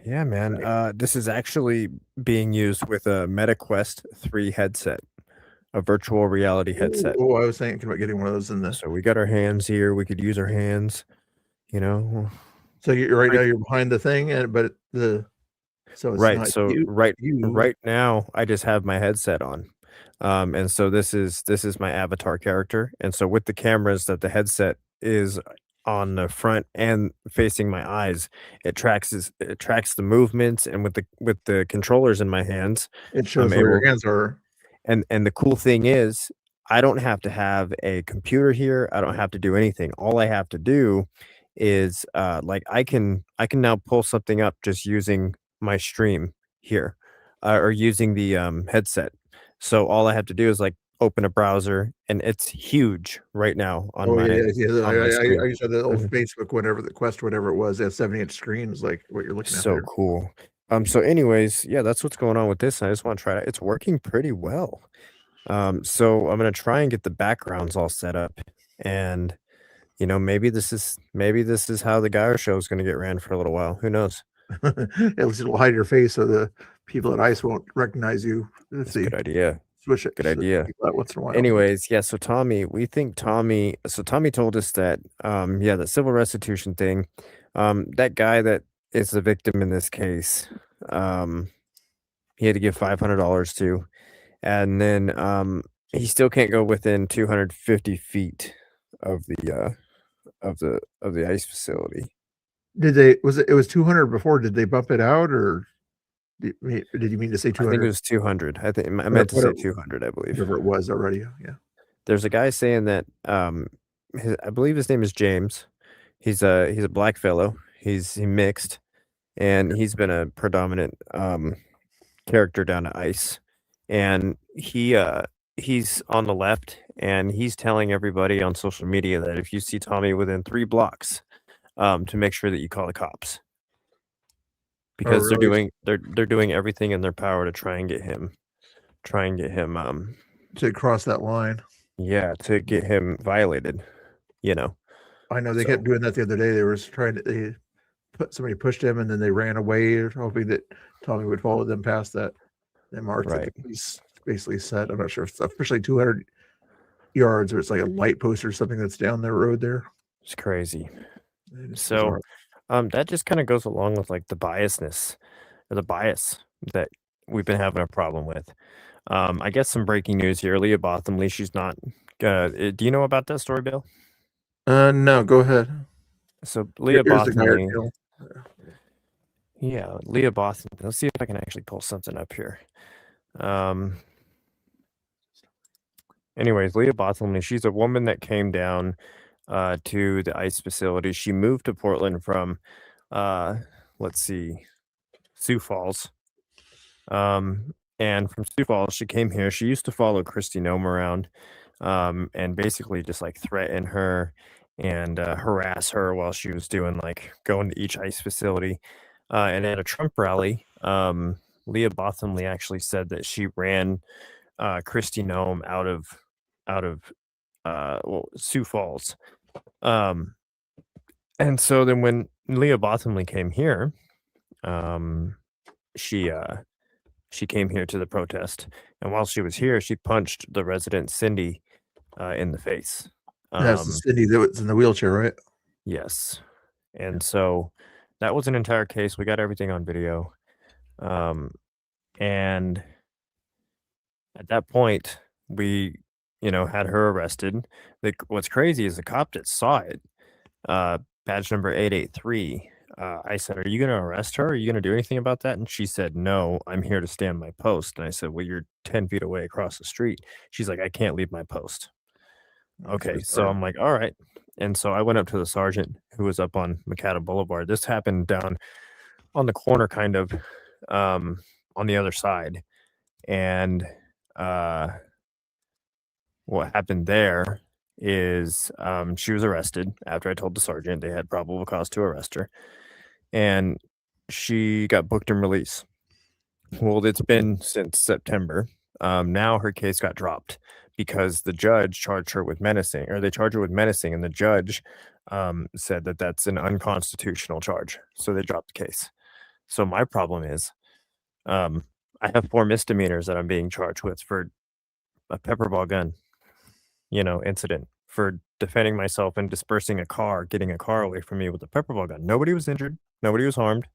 Yeah, man. This is actually being used with a MetaQuest 3 headset, a virtual reality headset. Oh, I was thinking about getting one of those in this. So we got our hands here. We could use our hands. So now you're behind the thing, but it's right. not So you, right now, I just have my headset on, and so this is my avatar character, and so with the cameras that the headset is on the front and facing my eyes, it tracks the movements, and with the controllers in my hands, it shows where your hands are. And the cool thing is, I don't have to have a computer here. I don't have to do anything. All I have to do is I can now pull something up just using my stream here, or using the headset. So all I have to do is open a browser, and it's huge right now on my. I screen. used to have the old Facebook, whatever the Quest, whatever it was. They have 70-inch screens, like what you're looking at. So there. cool. So anyways, yeah, that's what's going on with this. I just want to try it. It's working pretty well. So I'm gonna try and get the backgrounds all set up, and maybe this is how the Geyer show is gonna get ran for a little while. Who knows? At least it'll hide your face so the people at ICE won't recognize you. Let's see. Good idea. Switch it. Good idea. Once in a while. Anyways, yeah. So Tommy told us that the civil restitution thing, that guy that is the victim in this case, he had to give $500 to, and then he still can't go within 250 feet of the ICE facility. It was 200 before? Did they bump it out, or did you mean to say 200? I think it was 200. I meant to say 200. I believe whatever it was already. Yeah. There's a guy saying that I believe his name is James. He's a black fellow. He mixed, and he's been a predominant character down to ICE, and he's on the left, and he's telling everybody on social media that if you see Tommy within 3 blocks, to make sure that you call the cops, because they're doing everything in their power to try and get him to cross that line. Yeah, to get him violated. I know they kept doing that the other day. They were trying to somebody pushed him, and then they ran away, hoping that Tommy would follow them past that mark that the police basically set. I'm not sure if it's officially 200 yards or it's like a light post or something that's down the road there. It's crazy. So that just kind of goes along with the biasness, or the bias that we've been having a problem with. I guess some breaking news here. Leah Bothamley, she's not do you know about that story, Bill? No, go ahead. So Leah Bothamley, Leah Bothamley. Let's see if I can actually pull something up here. Anyways, Leah Bothamley, she's a woman that came down to the ICE facility. She moved to Portland from Sioux Falls. And from Sioux Falls, she came here. She used to follow Kristi Noem around, and basically just threaten her and harass her while she was doing going to each ICE facility. And at a Trump rally, Leah Bothamley actually said that she ran Kristi Noem out of Sioux Falls. And so then when Leah Bottomley came here, she came here to the protest, and while she was here, she punched the resident Cindy in the face. That's the Cindy that was in the wheelchair, right? Yes. And so that was an entire case. We got everything on video. And at that point, we, had her arrested. What's crazy is the cop that saw it, badge number 883. I said, "Are you going to arrest her? Are you going to do anything about that?" And she said, "No, I'm here to stand my post." And I said, "Well, you're 10 feet away across the street." She's like, "I can't leave my post." Okay, so I'm like, all right. And so I went up to the sergeant who was up on Macata Boulevard. This happened down on the corner, kind of on the other side. And what happened there is she was arrested after I told the sergeant they had probable cause to arrest her. And she got booked and released. Well, it's been since September. Now her case got dropped because the judge charged her with menacing, or they charged her with menacing, and the judge said that that's an unconstitutional charge. So they dropped the case. So my problem is I have 4 misdemeanors that I'm being charged with for a pepper ball gun, incident, for defending myself and dispersing a car, getting a car away from me with a pepper ball gun. Nobody was injured. Nobody was harmed,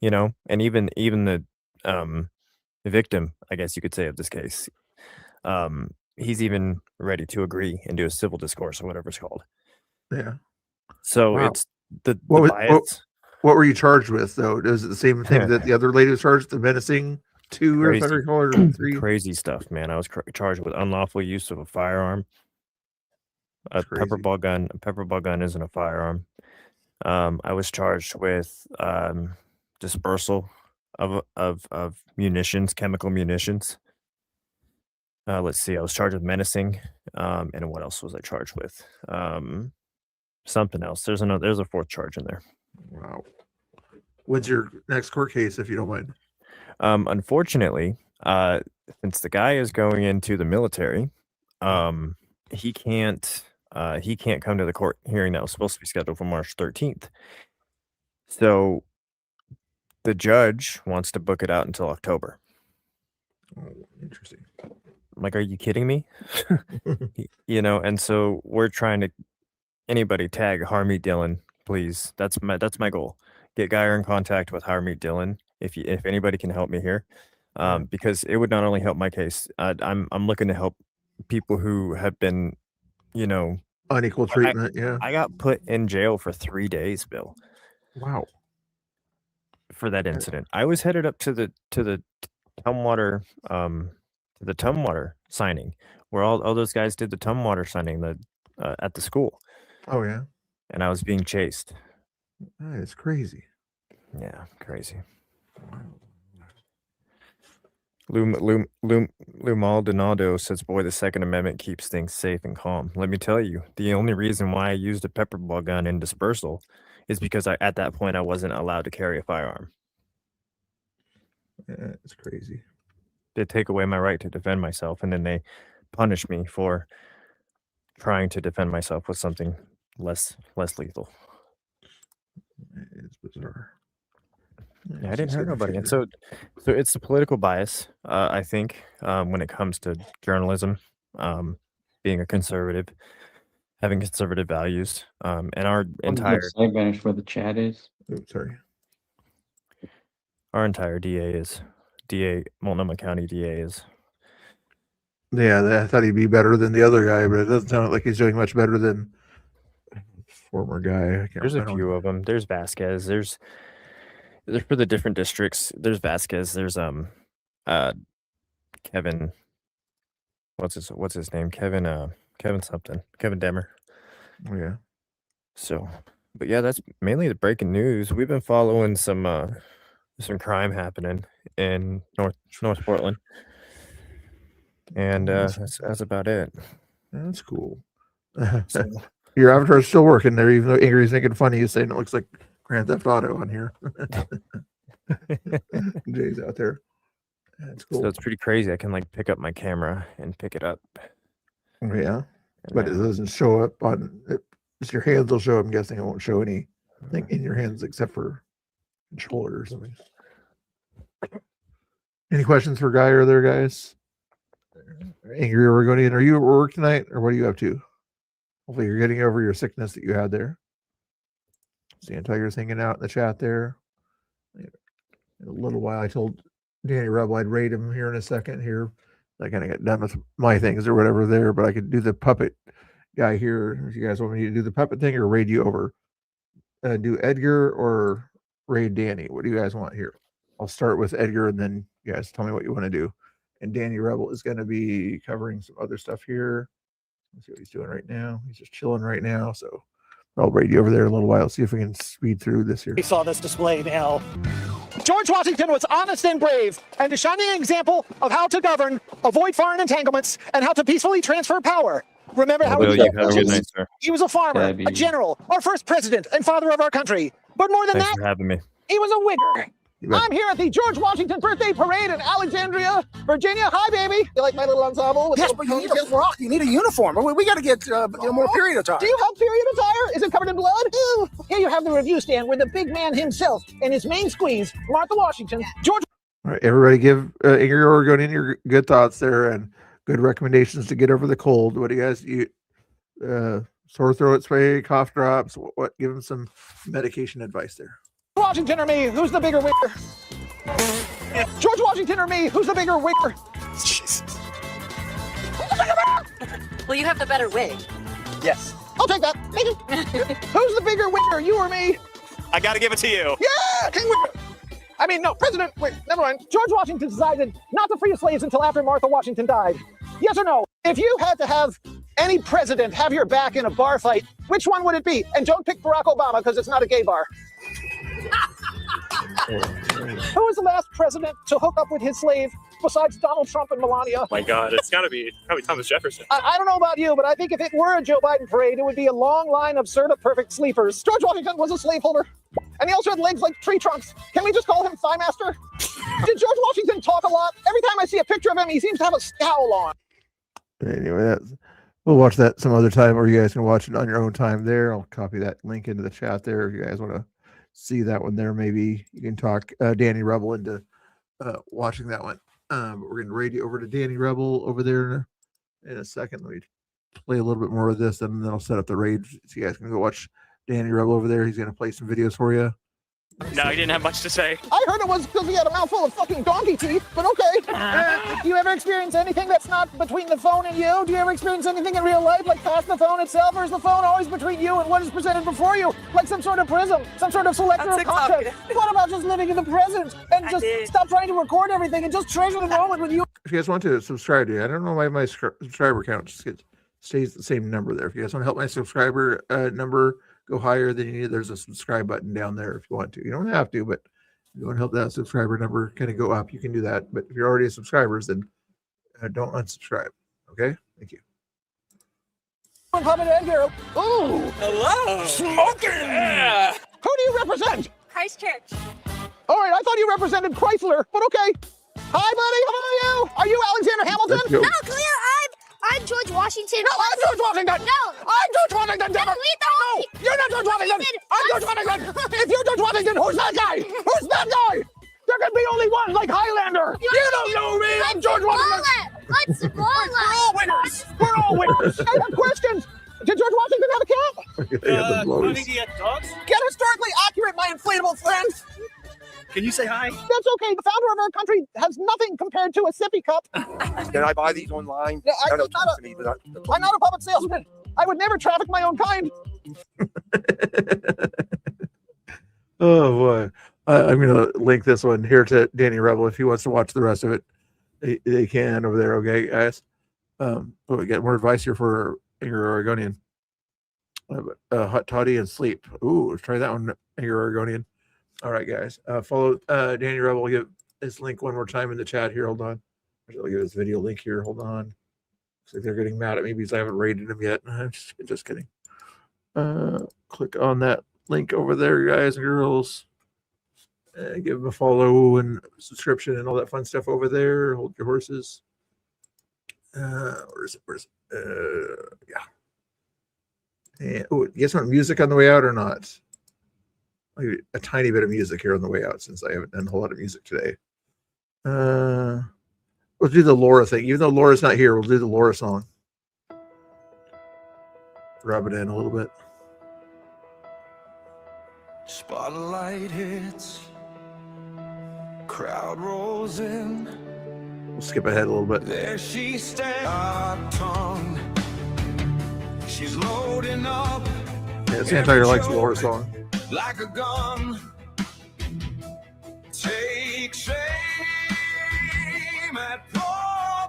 and even the victim, I guess you could say, of this case, he's even ready to agree and do a civil discourse or whatever it's called. Yeah. So Wow. it's the What bias. what were you charged with, though? Is it the same thing that the other lady was charged, the menacing 2, or if I recall, or 3? Crazy stuff, man. I was charged with unlawful use of a firearm. A pepper ball gun. A pepper ball gun isn't a firearm. I was charged with dispersal of munitions, chemical munitions. Let's see. I was charged with menacing. And what else was I charged with? Something else. There's a 4th charge in there. Wow. When's your next court case, if you don't mind? Unfortunately, since the guy is going into the military, he can't come to the court hearing that was supposed to be scheduled for March 13th. So the judge wants to book it out until October. Oh, interesting. I'm like, are you kidding me? And so we're trying to, anybody tag Harmeet Dillon, please. That's my goal. Get Geyer in contact with Harmeet Dillon if anybody can help me here, because it would not only help my case. I'm looking to help people who have been, unequal treatment. I got put in jail for 3 days, Bill. Wow. For that incident, I was headed up to the Tumwater signing, where all those guys did the Tumwater signing at the school. Oh yeah. And I was being chased. That is crazy. Yeah, crazy. Lou Maldonado says, "Boy, the Second Amendment keeps things safe and calm." Let me tell you, the only reason why I used a pepper ball gun in dispersal is because at that point I wasn't allowed to carry a firearm. Yeah, it's crazy. They take away my right to defend myself, and then they punish me for trying to defend myself with something less lethal. It's bizarre. Yeah, I didn't hurt nobody. And so it's the political bias, I think, when it comes to journalism, being a conservative, having conservative values, and our entire side banish where the chat is. Oops, sorry. Our entire Multnomah County DA is. Yeah, I thought he'd be better than the other guy, but it doesn't sound like he's doing much better than former guy. There's a few of them. There's Vasquez. There's for the different districts. There's Vasquez. There's Kevin. What's his name? Kevin something. Kevin Demmer. Oh yeah. So, but yeah, that's mainly the breaking news. We've been following some crime happening in North Portland, and that's about it. That's cool. Your avatar's still working there, even though Angry's making fun of you, saying it looks like Grand Theft Auto on here. Jay's out there. That's cool. So it's pretty crazy. I can pick up my camera and pick it up. Yeah, but it doesn't show up on. Just your hands will show. I'm guessing it won't show anything in your hands except for controller or something. Any questions for Guy or there, guys? Angry Oregonian, are you at work tonight, or what are you up to? Hopefully you're getting over your sickness that you had there. Sand Tiger's hanging out in the chat there. In a little while, I told Danny Rebel I'd raid him here in a second here. I kind of got done with my things or whatever there, but I could do the puppet guy here. If you guys want me to do the puppet thing or raid you over, do Edgar or raid Danny. What do you guys want here? I'll start with Edgar, and then you guys tell me what you want to do. And Danny Rebel is going to be covering some other stuff here. Let's see what he's doing right now. He's just chilling right now, so I'll raid you over there in a little while. See if we can speed through this here. We saw this display now. George Washington was honest and brave, and a shining example of how to govern, avoid foreign entanglements, and how to peacefully transfer power. Remember how he was a farmer, a general, our first president, and father of our country. But more than Thanks for having me. he was a Whigger. I'm here at the George Washington Birthday Parade in Alexandria, Virginia. Hi, baby. You like my little ensemble? Yes, but you need a frock. You need a uniform. We got to get more period attire. Do you have period attire? Is it covered in blood? Ew. Here you have the review stand with the big man himself and his main squeeze, Martha Washington. George. All right, everybody give Angry Oregonian your good thoughts there and good recommendations to get over the cold. What do you guys eat? Sore throat spray, cough drops. What? Give them some medication advice there. Washington or me? Who's the bigger Whigger? George Washington or me? Who's the bigger Whigger? Well, you have the better wig. Yes. I'll take that. Thank you. Who's the bigger Whigger, you or me? I gotta give it to you. Yeah, King Whigger. I mean, no, President. Wait, never mind. George Washington decided not to free slaves until after Martha Washington died. Yes or no? If you had to have any president have your back in a bar fight, which one would it be? And don't pick Barack Obama because it's not a gay bar. Who was the last president to hook up with his slave besides Donald Trump and Melania? Oh my God, it's got to be probably Thomas Jefferson. I don't know about you, but I think if it were a Joe Biden parade, it would be a long line of Serta perfect sleepers. George Washington was a slaveholder, and he also had legs like tree trunks. Can we just call him Thigh Master? Did George Washington talk a lot? Every time I see a picture of him, he seems to have a scowl on. Anyway, we'll watch that some other time, or you guys can watch it on your own time there. I'll copy that link into the chat there if you guys want to see that one there. Maybe you can talk Danny Rebel into watching that one. But we're going to raid you over to Danny Rebel over there in a second. Let me play a little bit more of this, and then I'll set up the raid so you guys can go watch Danny Rebel over there. He's going to play some videos for you. No, he didn't have much to say. I heard it was because he had a mouthful of fucking donkey teeth, but okay. Do you ever experience anything that's not between the phone and you? Do you ever experience anything in real life, like past the phone itself, or is the phone always between you and what is presented before you? Like some sort of prism, some sort of selector of content? What about just living in the present and just stop trying to record everything and just treasure the moment with you? If you guys want to subscribe to, I don't know why my subscriber count just stays the same number there. If you guys want to help my subscriber number go higher than you need, there's a subscribe button down there if you want to. You don't have to, but if you want to help that subscriber number kind of go up, you can do that. But if you're already a subscriber, then don't unsubscribe. Okay? Thank you. Ooh. Hello. Smoking. Yeah. Who do you represent? Christchurch. All right, I thought you represented Chrysler, but okay. Hi, buddy. How are you? Are you Alexander Hamilton? No, Cleo, I'm George Washington. No, I'm George Washington. No. I'm George Washington. No, you're not George Washington. I'm George Washington. If you're George Washington, who's that guy? Who's that guy? There can be only one, like Highlander. You don't know me. I'm George Washington. Let's We're all winners. We're all winners. I have questions. Did George Washington have a cat? Honey, do you have dogs? Get historically accurate, my inflatable friend. Can you say hi? That's okay. The founder of our country has nothing compared to a sippy cup. Can I buy these online? Yeah, I know I'm not a puppet salesman. I would never traffic my own kind. Oh boy, I'm gonna link this one here to Danny Rebel if he wants to watch the rest of it. They can over there. Okay, guys. We get more advice here for Angry Oregonian. Hot toddy and sleep. Ooh, let's try that one, Angry Oregonian. All right, guys. Follow Danny Rebel. We'll give this link one more time in the chat here. Hold on. I'll give this video link here. Hold on. Looks like they're getting mad at me because I haven't rated them yet. I'm just kidding. Click on that link over there, guys and girls. Give them a follow and subscription and all that fun stuff over there. Hold your horses. Where is it? Yeah. And, oh, you guys want music on the way out or not? I'll give you a tiny bit of music here on the way out since I haven't done a whole lot of music today. We'll do the Laura thing. Even though Laura's not here, we'll do the Laura song. Rub it in a little bit. Spotlight hits, crowd rolls in. We'll skip ahead a little bit. There she stands, tongue. She's loading up. Yeah, Santiger likes the Laura song. Like a gun. Take shame at poor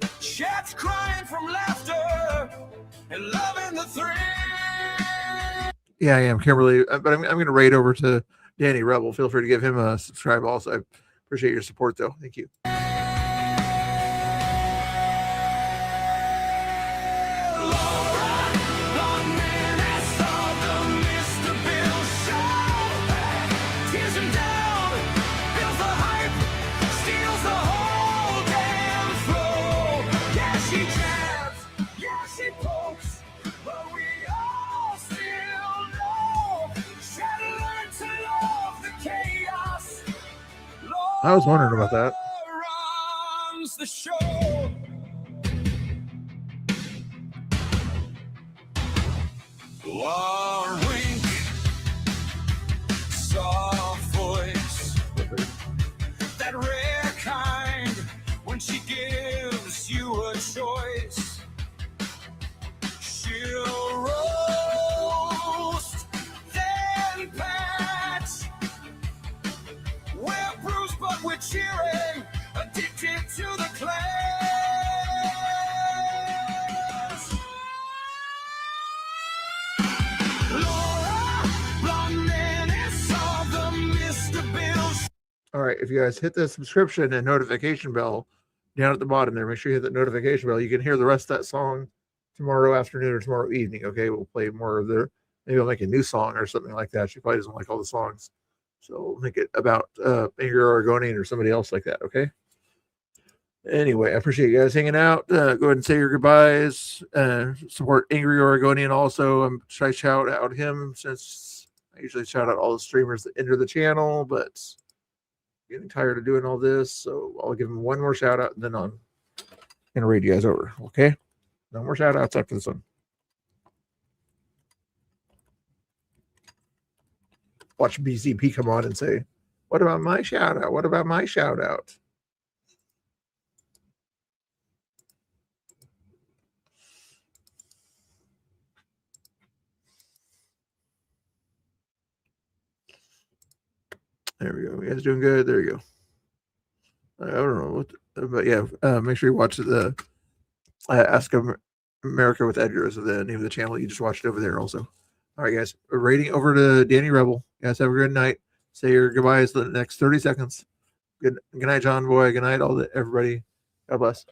Bill. Chats crying from laughter and loving the thrill. Yeah, I am, Kimberly. But I'm going to raid over to Danny Rebel. Feel free to give him a subscribe also. I appreciate your support, though. Thank you. I was wondering about that. Runs the show. One wink, soft voice, that rare kind when she gives you a choice. She'll roast, then patch. We're bruised, but we're cheering, addicted to the clash. Laura, blonde menace of the Mr. Bill. All right, if you guys hit the subscription and notification bell down at the bottom there, make sure you hit that notification bell. You can hear the rest of that song tomorrow afternoon or tomorrow evening. Okay, we'll play more of their. Maybe I'll make a new song or something like that. She probably doesn't like all the songs. So we'll make it about Angry Oregonian or somebody else like that, okay? Anyway, I appreciate you guys hanging out. Go ahead and say your goodbyes. Support Angry Oregonian also. I'm trying to shout out him since I usually shout out all the streamers that enter the channel, but I'm getting tired of doing all this. So I'll give him one more shout out and then I'm going to raid you guys over, okay? No more shout outs after this one. Watch BZP come on and say, what about my shout out? What about my shout out? There we go. You guys doing good? There you go. I don't know what, but yeah, make sure you watch the Ask America with Edgar is the name of the channel. You just watched over there also. All right, guys. Rating over to Danny Rebel. You guys have a good night. Say your goodbyes the next 30 seconds. Good night, John Boy. Good night, everybody. God bless.